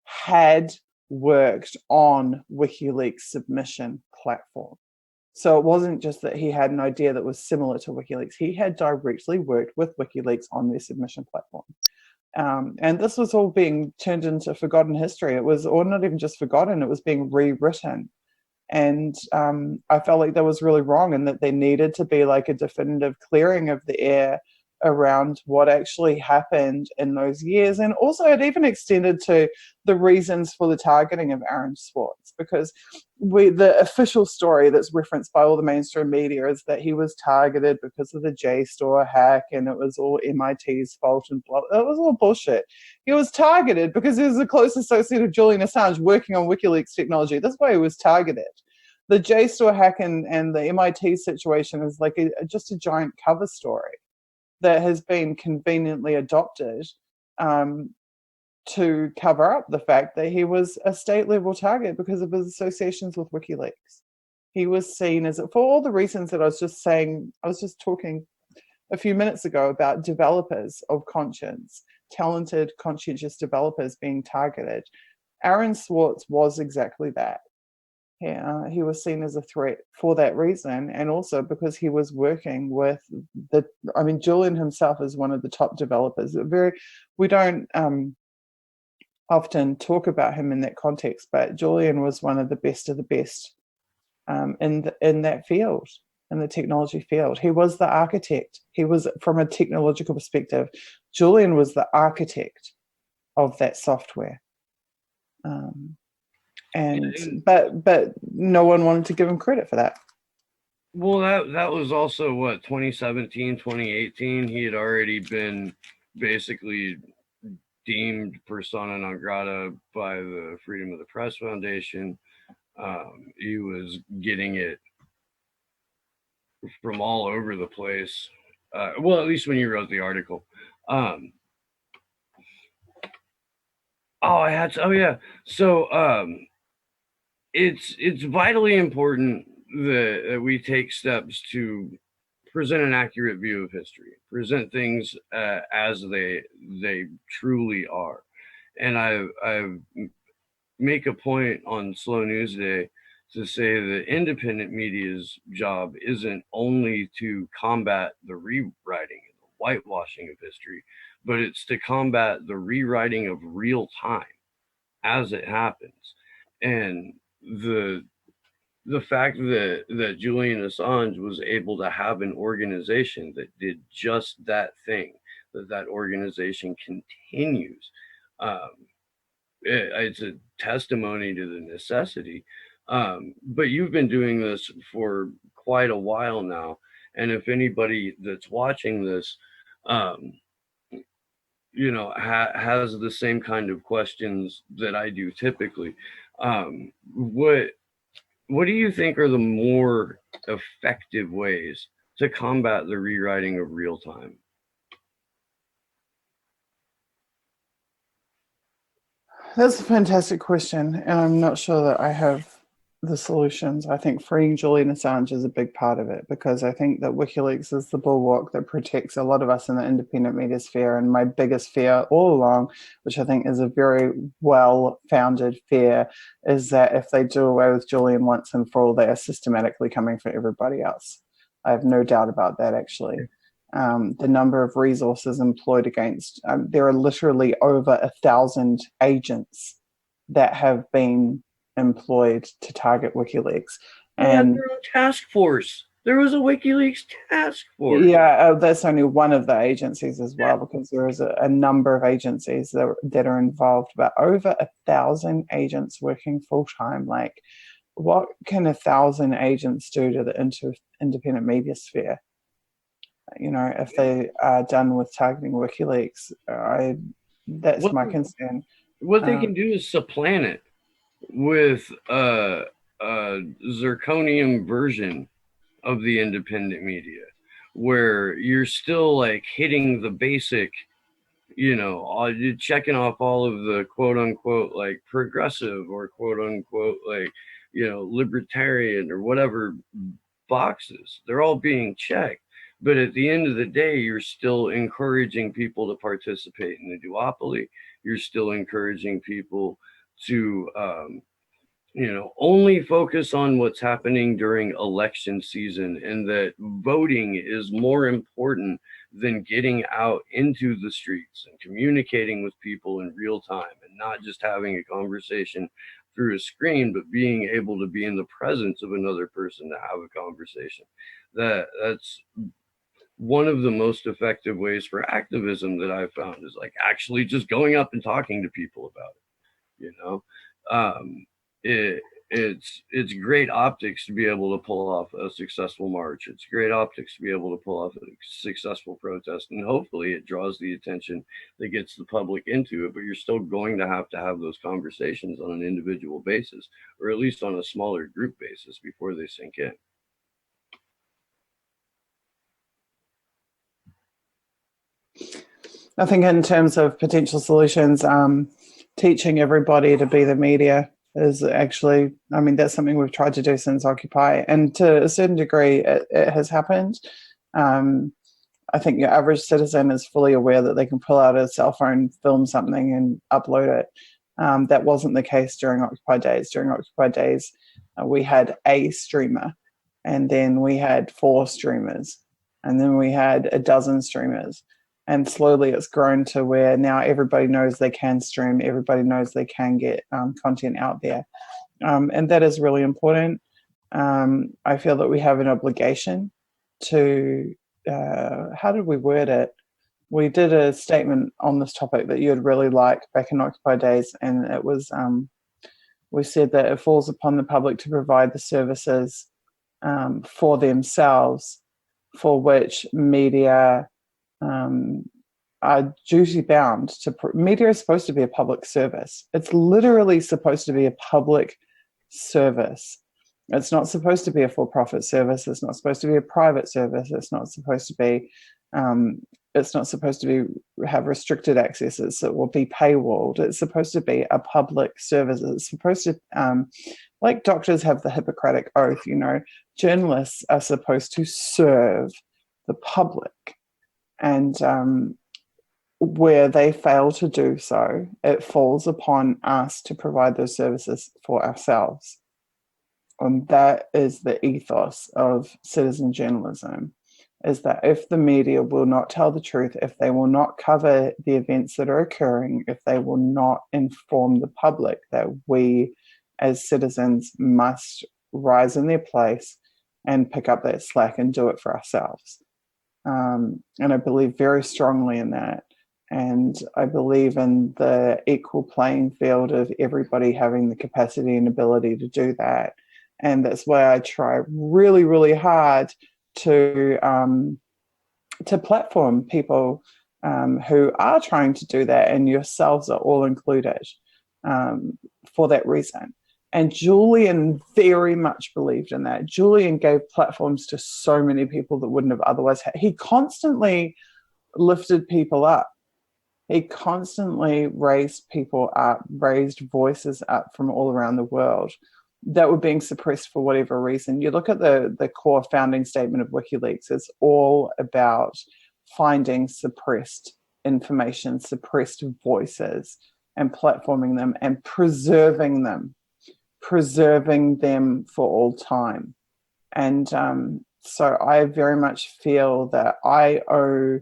had worked on WikiLeaks submission platform. So it wasn't just that he had an idea that was similar to WikiLeaks. He had directly worked with WikiLeaks on their submission platform. And this was all being turned into forgotten history. It was, or not even just forgotten, it was being rewritten. And I felt like that was really wrong, and that there needed to be like a definitive clearing of the air around what actually happened in those years. And also it even extended to the reasons for the targeting of Aaron Swartz, because the official story that's referenced by all the mainstream media is that he was targeted because of the JSTOR hack, and it was all MIT's fault, and blah. It was all bullshit. He was targeted because he was a close associate of Julian Assange working on WikiLeaks technology. That's why he was targeted. The JSTOR hack and the MIT situation is like just a giant cover story that has been conveniently adopted to cover up the fact that he was a state-level target because of his associations with WikiLeaks. He was seen as, for all the reasons that I was just saying, I was just talking a few minutes ago about developers of conscience, talented, conscientious developers being targeted. Aaron Swartz was exactly that. He was seen as a threat for that reason, and also because he was working with Julian himself is one of the top developers. We don't often talk about him in that context, but Julian was one of the best in that field, in the technology field. He was the architect. He was, from a technological perspective, Julian was the architect of that software. But no one wanted to give him credit for that. Well, that was also what, 2017, 2018. He had already been basically deemed persona non grata by the Freedom of the Press Foundation. He was getting it from all over the place. Well, at least when you wrote the article. So it's vitally important that we take steps to present an accurate view of history, present things as they truly are. And I make a point on Slow News Day to say that independent media's job isn't only to combat the rewriting and the whitewashing of history, but it's to combat the rewriting of real time as it happens. And the fact that Julian Assange was able to have an organization that did just that thing, that organization continues, it's a testimony to the necessity. But you've been doing this for quite a while now, and if anybody that's watching this, has the same kind of questions that I do typically, what do you think are the more effective ways to combat the rewriting of real time? That's a fantastic question, and I'm not sure that I have the solutions. I think freeing Julian Assange is a big part of it, because I think that WikiLeaks is the bulwark that protects a lot of us in the independent media sphere. And my biggest fear all along, which I think is a very well-founded fear, is that if they do away with Julian once and for all, they are systematically coming for everybody else. I have no doubt about that, actually. The number of resources employed against, there are literally over 1,000 agents that have been employed to target WikiLeaks. And their own task force. There was a WikiLeaks task force. Yeah, that's only one of the agencies as well, because there is a number of agencies that are involved, but over 1,000 agents working full time. Like, what can 1,000 agents do to the independent media sphere? If they are done with targeting WikiLeaks, that's my concern. What they can do is supplant it. with a zirconium version of the independent media, where you're still like hitting the basic, you're checking off all of the quote unquote like progressive or quote unquote like, libertarian or whatever boxes. They're all being checked. But at the end of the day, you're still encouraging people to participate in the duopoly. You're still encouraging people to, only focus on what's happening during election season, and that voting is more important than getting out into the streets and communicating with people in real time, and not just having a conversation through a screen, but being able to be in the presence of another person to have a conversation. That's one of the most effective ways for activism that I've found, is like actually just going up and talking to people about it. It's great optics to be able to pull off a successful march. It's great optics to be able to pull off a successful protest, and hopefully it draws the attention that gets the public into it. But you're still going to have those conversations on an individual basis, or at least on a smaller group basis, before they sink in. I think in terms of potential solutions, teaching everybody to be the media is actually, that's something we've tried to do since Occupy, and to a certain degree it has happened. I think your average citizen is fully aware that they can pull out a cell phone, film something and upload it. That wasn't the case during Occupy days. During Occupy days, we had a streamer, and then we had 4 streamers, and then we had a dozen streamers. And slowly it's grown to where now everybody knows they can stream, everybody knows they can get content out there. And that is really important. I feel that we have an obligation to, how did we word it? We did a statement on this topic that you'd really like back in Occupy days, and it was, we said that it falls upon the public to provide the services for themselves, for which media are duty bound to. Media is supposed to be a public service. It's literally supposed to be a public service. It's not supposed to be a for-profit service. It's not supposed to be a private service. It's not supposed to be. It's not supposed to be have restricted access. It will be paywalled. It's supposed to be a public service. It's supposed to, like doctors have the Hippocratic Oath. Journalists are supposed to serve the public. And where they fail to do so, it falls upon us to provide those services for ourselves. And that is the ethos of citizen journalism, is that if the media will not tell the truth, if they will not cover the events that are occurring, if they will not inform the public, that we as citizens must rise in their place and pick up that slack and do it for ourselves. And I believe very strongly in that. And I believe in the equal playing field of everybody having the capacity and ability to do that. And that's why I try really, really hard to platform people who are trying to do that, and yourselves are all included for that reason. And Julian very much believed in that. Julian gave platforms to so many people that wouldn't have otherwise had. He constantly lifted people up. He constantly raised people up, raised voices up from all around the world that were being suppressed for whatever reason. You look at the core founding statement of WikiLeaks, it's all about finding suppressed information, suppressed voices, and platforming them and preserving them for all time. And so I very much feel that I owe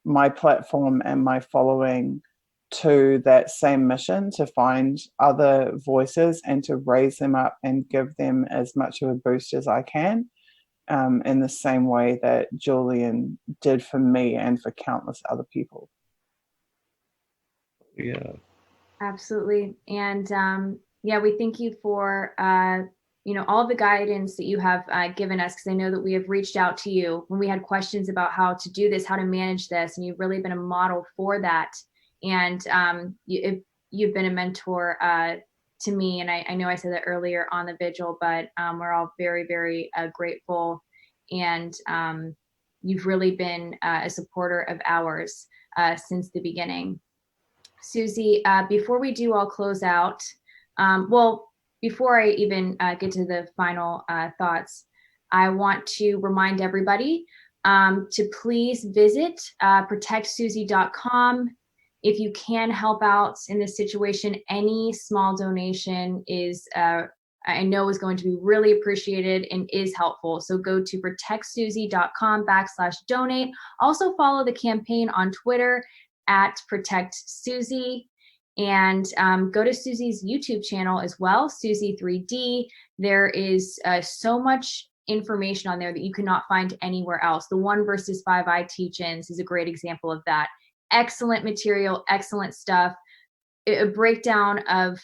my platform and my following to that same mission, to find other voices and to raise them up and give them as much of a boost as I can, in the same way that Julian did for me and for countless other people. Yeah. Absolutely. And we thank you for all the guidance that you have given us, because I know that we have reached out to you when we had questions about how to do this, how to manage this, and you've really been a model for that. And you've been a mentor to me, and I know I said that earlier on the vigil, but we're all very, very grateful. And you've really been a supporter of ours since the beginning. Susie, before we do all close out, well, before I even get to the final thoughts, I want to remind everybody to please visit protectsusie.com. If you can help out in this situation, any small donation is, I know, is going to be really appreciated and is helpful. So go to protectsusie.com/donate. Also follow the campaign on Twitter @ProtectSusie, and go to Susie's YouTube channel as well, Susie3D. There is so much information on there that you cannot find anywhere else. The 1 versus 5I teach-ins is a great example of that. Excellent material, excellent stuff. A breakdown of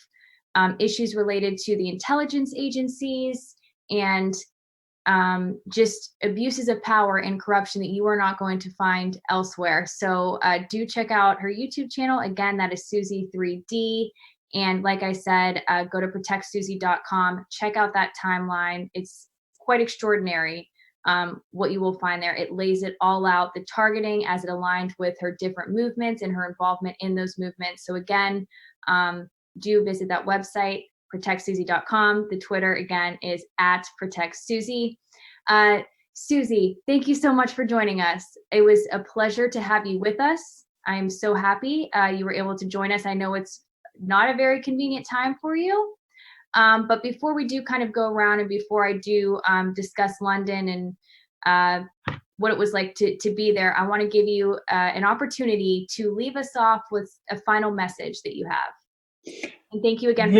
issues related to the intelligence agencies and just abuses of power and corruption that you are not going to find elsewhere. So do check out her YouTube channel. Again, that is Susie3D. And like I said, go to protectsusie.com, check out that timeline. It's quite extraordinary what you will find there. It lays it all out, the targeting as it aligned with her different movements and her involvement in those movements. So again, do visit that website, protectsusie.com. The Twitter, again, is @ProtectSusie. Susie, thank you so much for joining us. It was a pleasure to have you with us. I am so happy you were able to join us. I know it's not a very convenient time for you. But before we do kind of go around, and before I do discuss London and what it was like to be there, I want to give you an opportunity to leave us off with a final message that you have. And thank you again.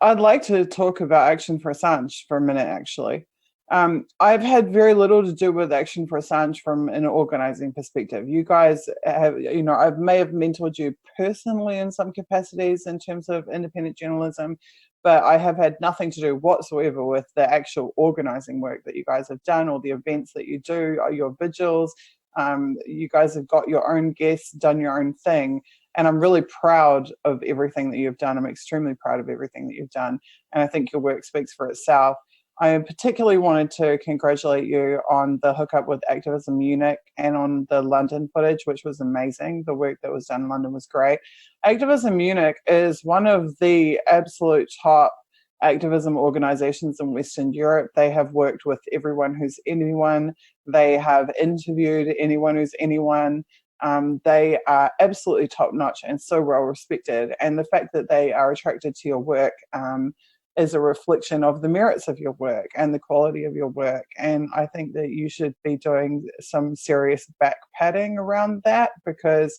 I'd like to talk about Action for Assange for a minute, actually. I've had very little to do with Action for Assange from an organizing perspective. You guys have, I may have mentored you personally in some capacities in terms of independent journalism, but I have had nothing to do whatsoever with the actual organizing work that you guys have done, or the events that you do, or your vigils. You guys have got your own guests, done your own thing. And I'm really proud of everything that you've done. I'm extremely proud of everything that you've done. And I think your work speaks for itself. I particularly wanted to congratulate you on the hookup with Activism Munich and on the London footage, which was amazing. The work that was done in London was great. Activism Munich is one of the absolute top activism organizations in Western Europe. They have worked with everyone who's anyone. They have interviewed anyone who's anyone. They are absolutely top-notch and so well respected. And the fact that they are attracted to your work is a reflection of the merits of your work and the quality of your work. And I think that you should be doing some serious back patting around that, because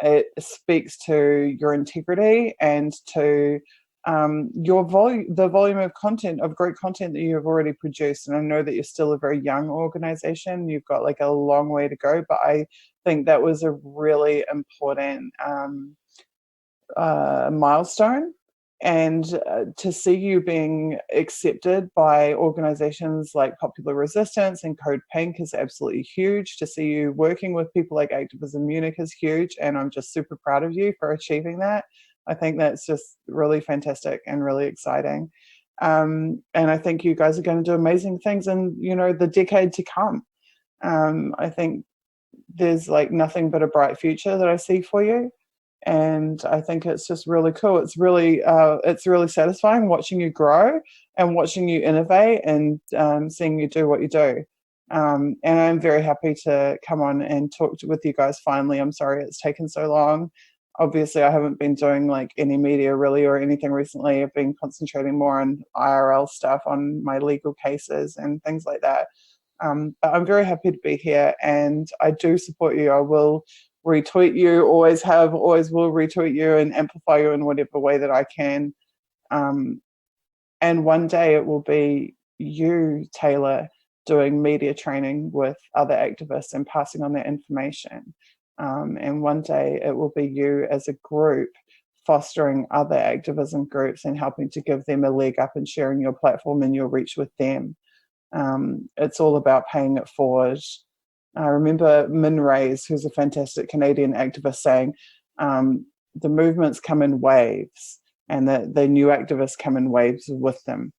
it speaks to your integrity and to the volume of content, of great content that you have already produced. And I know that you're still a very young organization. You've got like a long way to go, but I think that was a really important milestone. And to see you being accepted by organizations like Popular Resistance and Code Pink is absolutely huge. To see you working with people like Activism Munich is huge. And I'm just super proud of you for achieving that. I think that's just really fantastic and really exciting. And I think you guys are going to do amazing things in, the decade to come. I think there's like nothing but a bright future that I see for you. And I think it's just really cool. It's really satisfying watching you grow and watching you innovate and seeing you do what you do. And I'm very happy to come on and talk with you guys finally. I'm sorry it's taken so long. Obviously, I haven't been doing like any media really or anything recently. I've been concentrating more on IRL stuff, on my legal cases and things like that. But I'm very happy to be here, and I do support you. I will retweet you, always will retweet you and amplify you in whatever way that I can. And one day it will be you, Taylor, doing media training with other activists and passing on that information. And one day it will be you as a group fostering other activism groups and helping to give them a leg up and sharing your platform and your reach with them. It's all about paying it forward. I remember Min Rays, who's a fantastic Canadian activist, saying the movements come in waves, and that the new activists come in waves with them.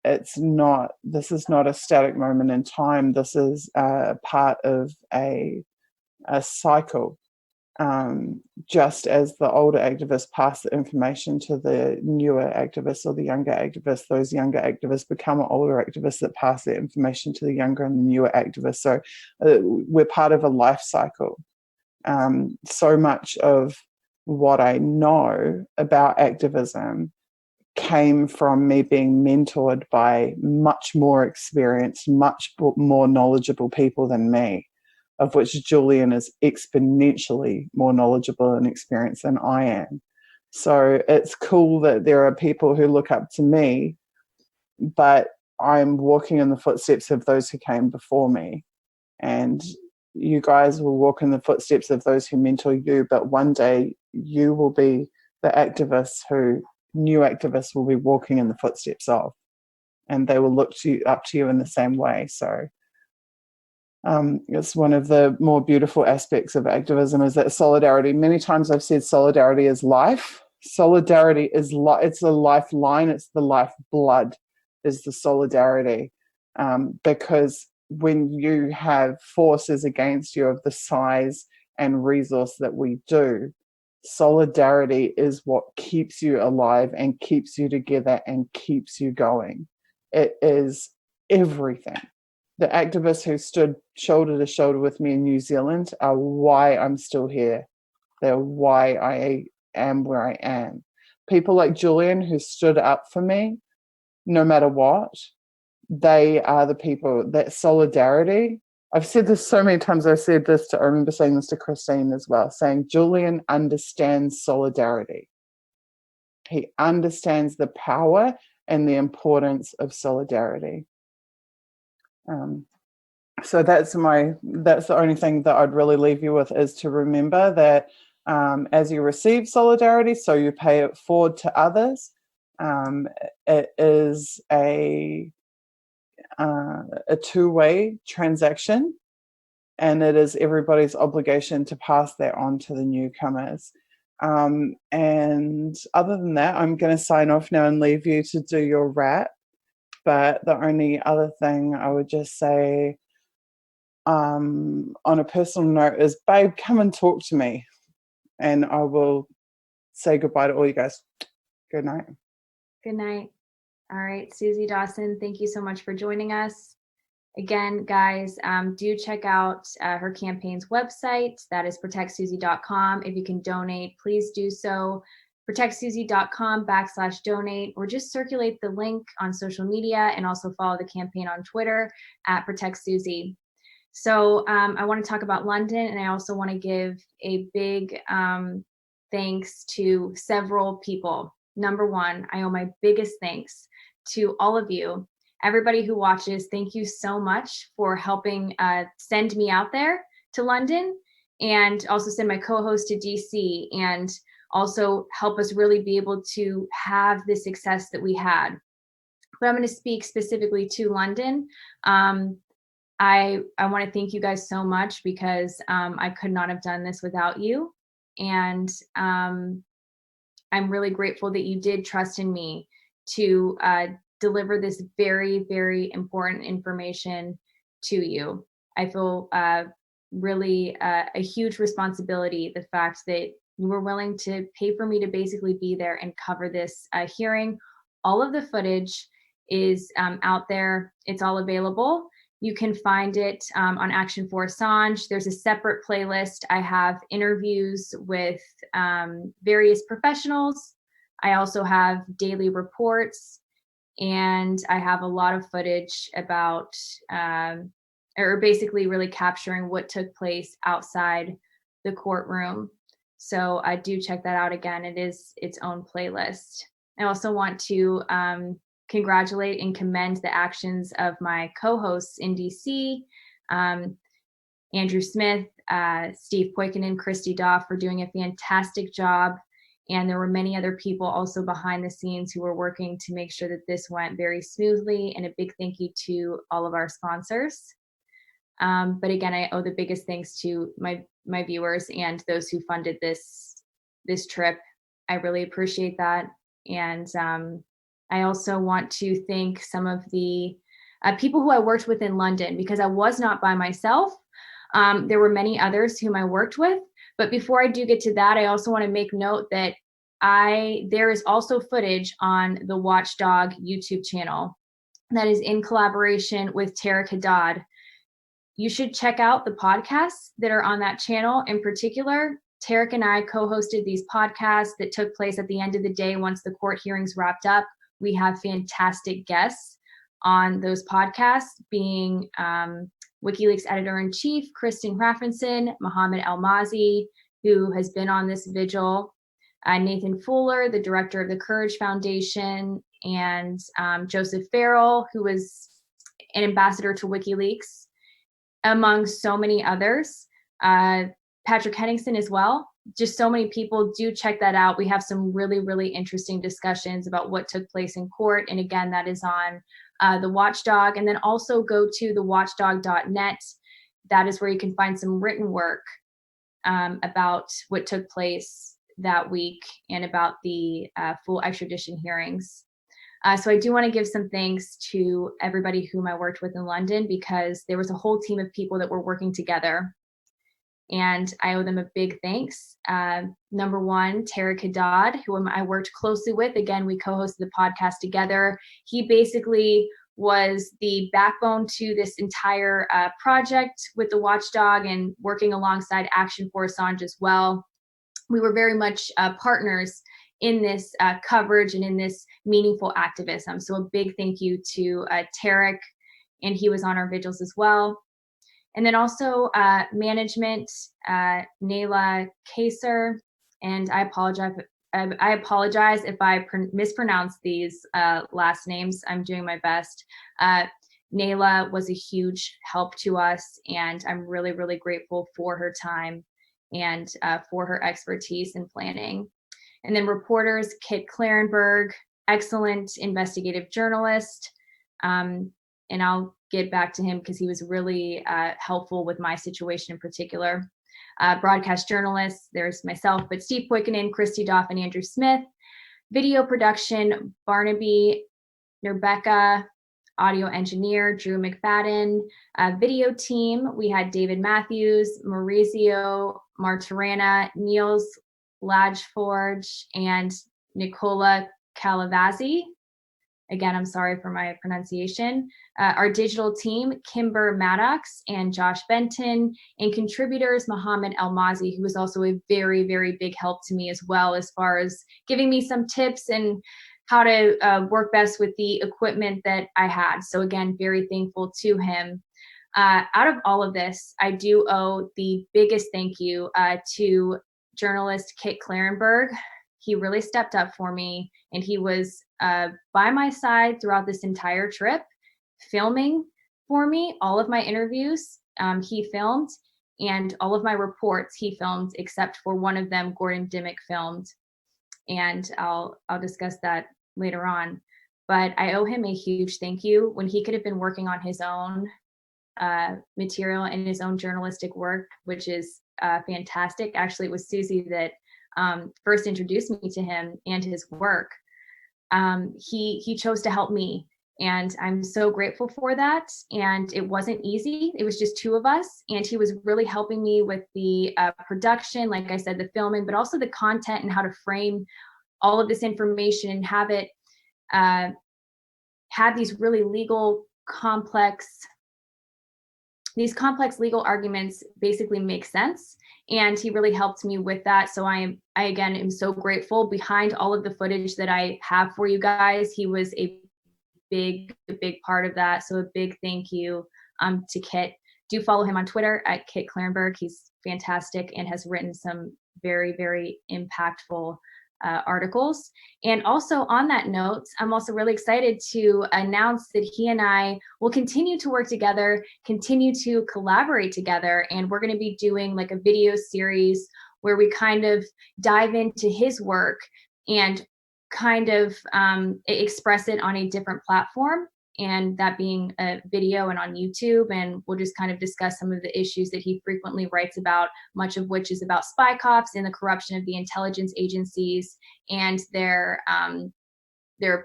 This is not a static moment in time. This is part of a cycle. Just as the older activists pass the information to the newer activists or the younger activists, those younger activists become older activists that pass the information to the younger and the newer activists. So we're part of a life cycle. So much of what I know about activism came from me being mentored by much more experienced, much more knowledgeable people than me, of which Julian is exponentially more knowledgeable and experienced than I am. So it's cool that there are people who look up to me, but I'm walking in the footsteps of those who came before me. And you guys will walk in the footsteps of those who mentor you, but one day you will be the activists who new activists will be walking in the footsteps of, and they will look up to you in the same way. So it's one of the more beautiful aspects of activism is that solidarity. Many times I've said solidarity is life. Solidarity is it's a lifeline. It's the lifeblood is the solidarity, because when you have forces against you of the size and resource that we do, solidarity is what keeps you alive and keeps you together and keeps you going. It is everything. The activists who stood shoulder to shoulder with me in New Zealand are why I'm still here. They're why I am where I am. People like Julian who stood up for me, no matter what, they are the people that solidarity. I've said this so many times. I remember saying this to Christine as well, saying Julian understands solidarity. He understands the power and the importance of solidarity. So that's the only thing that I'd really leave you with, is to remember that as you receive solidarity, so you pay it forward to others. It is a two-way transaction, and it is everybody's obligation to pass that on to the newcomers. And other than that, I'm going to sign off now and leave you to do your wrap. But the only other thing I would just say on a personal note is, babe, come and talk to me, and I will say goodbye to all you guys. Good night. Good night. All right, Susie Dawson, thank you so much for joining us. Again, guys, do check out her campaign's website. That is protectsusie.com. If you can donate, please do so. protectsusie.com/donate, or just circulate the link on social media, and also follow the campaign on Twitter @protectsusie. So I want to talk about London, and I also want to give a big thanks to several people. Number one, I owe my biggest thanks to all of you. Everybody who watches, thank you so much for helping send me out there to London, and also send my co-host to DC, and also help us really be able to have the success that we had. But I'm going to speak specifically to London. I want to thank you guys so much, because I could not have done this without you. And I'm really grateful that you did trust in me to deliver this very, very important information to you. I feel really a huge responsibility, the fact that you were willing to pay for me to basically be there and cover this hearing. All of the footage is out there. It's all available. You can find it on Action for Assange. There's a separate playlist. I have interviews with various professionals. I also have daily reports, and I have a lot of footage about, or basically really capturing what took place outside the courtroom. So I do check that out again. It is its own playlist. I also want to congratulate and commend the actions of my co-hosts in DC, Andrew Smith, Steve Poikinen, Christy Daw, for doing a fantastic job. And there were many other people also behind the scenes who were working to make sure that this went very smoothly. And a big thank you to all of our sponsors. But again, I owe the biggest thanks to my viewers and those who funded this trip I really appreciate that. And I also want to thank some of the people who I worked with in London, because I was not by myself. There were many others whom I worked with. But before I do get to that, I also want to make note that there is also footage on the Watchdog YouTube channel that is in collaboration with Tariq Haddad. You should check out the podcasts that are on that channel. In particular, Tariq and I co-hosted these podcasts that took place at the end of the day once the court hearings wrapped up. We have fantastic guests on those podcasts, being WikiLeaks editor-in-chief Kristen Hrafnsson, Mohammed Almazi, who has been on this vigil, Nathan Fuller, the director of the Courage Foundation, and Joseph Farrell, who was an ambassador to WikiLeaks, among so many others. Patrick Henningsen as well. Just so many people. Do check that out. We have some really, really interesting discussions about what took place in court. And again, that is on the Watchdog. And then also go to thewatchdog.net. That is where you can find some written work about what took place that week and about the full extradition hearings. So I do want to give some thanks to everybody whom I worked with in London, because there was a whole team of people that were working together. And I owe them a big thanks. Number one, Tariq Haddad, whom I worked closely with. Again, we co-hosted the podcast together. He basically was the backbone to this entire project with the Watchdog and working alongside Action for Assange as well. We were very much partners in this coverage and in this meaningful activism. So a big thank you to Tariq, and he was on our vigils as well. And then also management, Nayla Kaser, and I apologize if I mispronounce these last names. I'm doing my best. Nayla was a huge help to us, and I'm really, really grateful for her time and for her expertise in planning. And then reporters, Kit Clarenberg, excellent investigative journalist. And I'll get back to him because he was really helpful with my situation in particular. Broadcast journalists, there's myself, but Steve Poikinen, Christy Doff, and Andrew Smith. Video production, Barnaby Nerbecca. Audio engineer, Drew McFadden. Video team, we had David Matthews, Maurizio Martirana, Niels Lajforge, and Nicola Calavazzi. Again, I'm sorry for my pronunciation. Our digital team, Kimber Maddox and Josh Benton, and contributors, Mohammed Almazi, who was also a very, very big help to me as well, as far as giving me some tips and how to work best with the equipment that I had. So again, very thankful to him. Out of all of this, I do owe the biggest thank you to journalist Kit Clarenberg. He really stepped up for me, and he was by my side throughout this entire trip, filming for me. All of my interviews he filmed, and all of my reports he filmed, except for one of them Gordon Dimmick filmed. And I'll discuss that later on. But I owe him a huge thank you when he could have been working on his own material and his own journalistic work, which is fantastic. Actually, it was Susie that first introduced me to him and his work. He chose to help me, and I'm so grateful for that. And it wasn't easy. It was just two of us, and he was really helping me with the production, like I said, the filming, but also the content and how to frame all of this information and have it have these really complex legal arguments basically make sense. And he really helped me with that. So I again am so grateful. Behind all of the footage that I have for you guys, he was a big part of that. So a big thank you to Kit. Do follow him on Twitter at Kit Clarenberg. He's fantastic and has written some very, very impactful articles. And also on that note, I'm also really excited to announce that he and I will continue to work together, continue to collaborate together, and we're going to be doing like a video series where we kind of dive into his work and kind of express it on a different platform. and that being a video and on YouTube. And we'll just kind of discuss some of the issues that he frequently writes about, much of which is about spy cops and the corruption of the intelligence agencies and their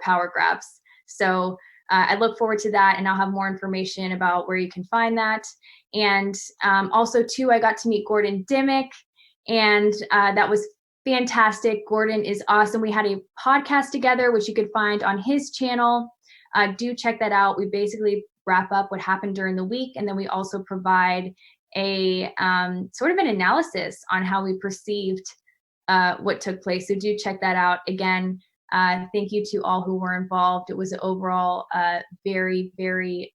power grabs. So I look forward to that, and I'll have more information about where you can find that. And also, too, I got to meet Gordon Dimmick, and that was fantastic. Gordon is awesome. We had a podcast together, which you could find on his channel. Do check that out. We basically wrap up what happened during the week, and then we also provide a sort of an analysis on how we perceived what took place. So do check that out. Again, thank you to all who were involved. It was an overall very, very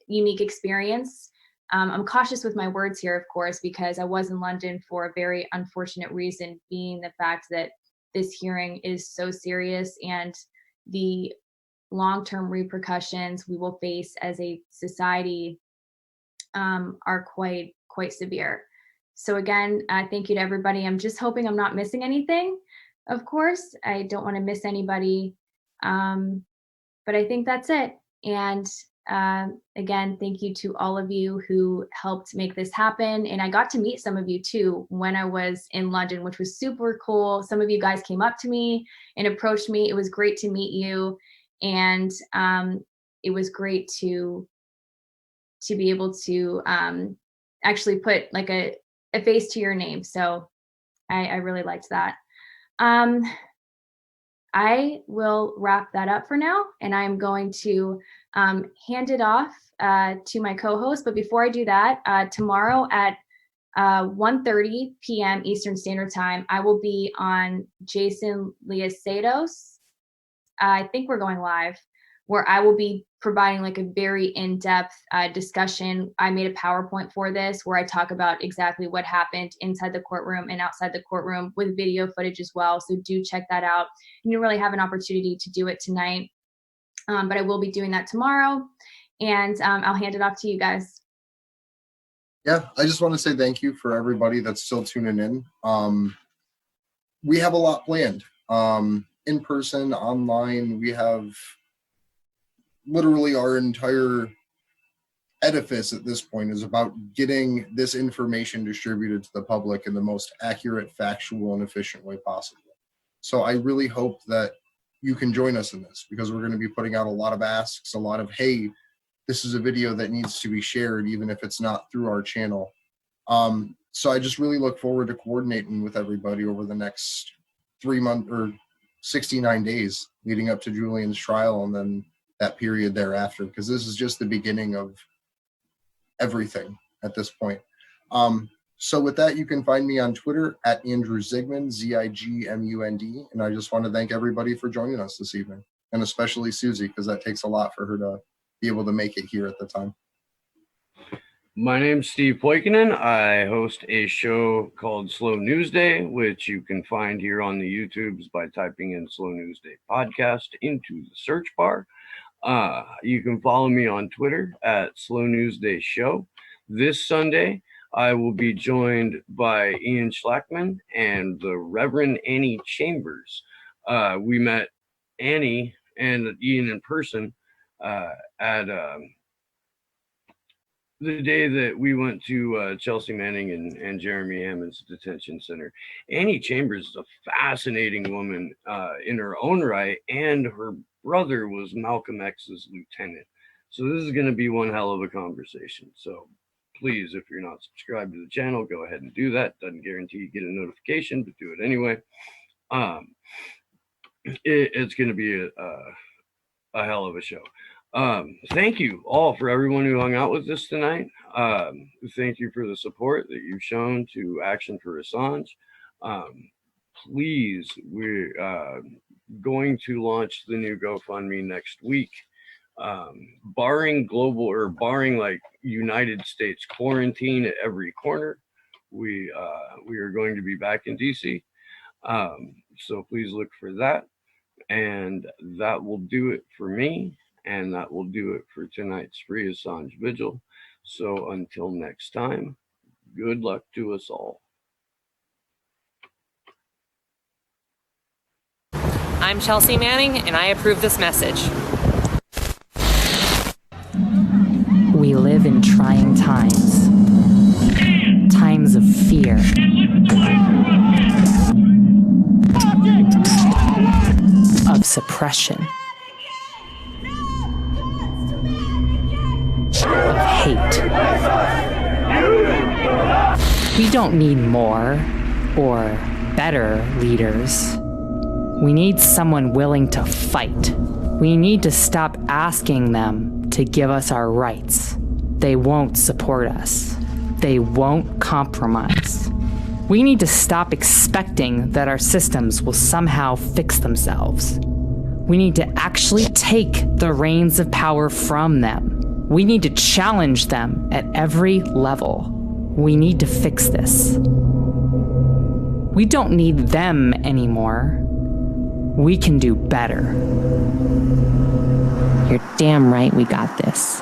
unique experience. I'm cautious with my words here, of course, because I was in London for a very unfortunate reason, being the fact that this hearing is so serious and the long-term repercussions we will face as a society are quite severe. So again, thank you to everybody. I'm just hoping I'm not missing anything. Of course, I don't want to miss anybody, but I think that's it. And again, thank you to all of you who helped make this happen. And I got to meet some of you too when I was in London, which was super cool. Some of you guys came up to me and approached me. It was great to meet you. And it was great to be able to actually put like a face to your name. So I really liked that. I will wrap that up for now, and I'm going to hand it off to my co-host. But before I do that, tomorrow at 1:30 p.m. Eastern Standard Time, I will be on Jason Liacedos. I think we're going live, where I will be providing like a very in-depth discussion. I made a PowerPoint for this where I talk about exactly what happened inside the courtroom and outside the courtroom with video footage as well. So do check that out. You didn't really have an opportunity to do it tonight, but I will be doing that tomorrow. And I'll hand it off to you guys. Yeah, I just want to say thank you for everybody that's still tuning in. We have a lot planned. In person, online, we have literally our entire edifice at this point is about getting this information distributed to the public in the most accurate, factual, and efficient way possible. So I really hope that you can join us in this, because we're going to be putting out a lot of asks, a lot of, hey, this is a video that needs to be shared, even if it's not through our channel. So I just really look forward to coordinating with everybody over the next 3 months or 69 days leading up to Julian's trial, and then that period thereafter, because this is just the beginning of everything at this point. So with that, you can find me on Twitter at Andrew Zigmund, Zigmund, and I just want to thank everybody for joining us this evening, and especially Susie, because that takes a lot for her to be able to make it here at the time. My name's Steve Poikinen. I host a show called Slow News Day, which you can find here on the YouTubes by typing in Slow News Day Podcast into the search bar. You can follow me on Twitter at Slow News Day Show. This Sunday, I will be joined by Ian Schlackman and the Reverend Annie Chambers. We met Annie and Ian in person at the day that we went to Chelsea Manning and Jeremy Hammond's detention center. Annie Chambers is a fascinating woman in her own right, and her brother was Malcolm X's lieutenant. So this is going to be one hell of a conversation. So please, if you're not subscribed to the channel, go ahead and do that. Doesn't guarantee you get a notification, but do it anyway. It's going to be a hell of a show. Thank you all for everyone who hung out with us tonight. Thank you for the support that you've shown to Action for Assange. Please, we're going to launch the new GoFundMe next week. Barring global or barring like United States quarantine at every corner, we are going to be back in DC. So please look for that. And that will do it for me. And that will do it for tonight's Free Assange Vigil. So until next time, good luck to us all. I'm Chelsea Manning, and I approve this message. uncertain times. Times of fear. Of suppression. Of hate. We don't need more or better leaders. We need someone willing to fight. We need to stop asking them to give us our rights. They won't support us. They won't compromise. We need to stop expecting that our systems will somehow fix themselves. We need to actually take the reins of power from them. We need to challenge them at every level. We need to fix this. We don't need them anymore. We can do better. You're damn right we got this.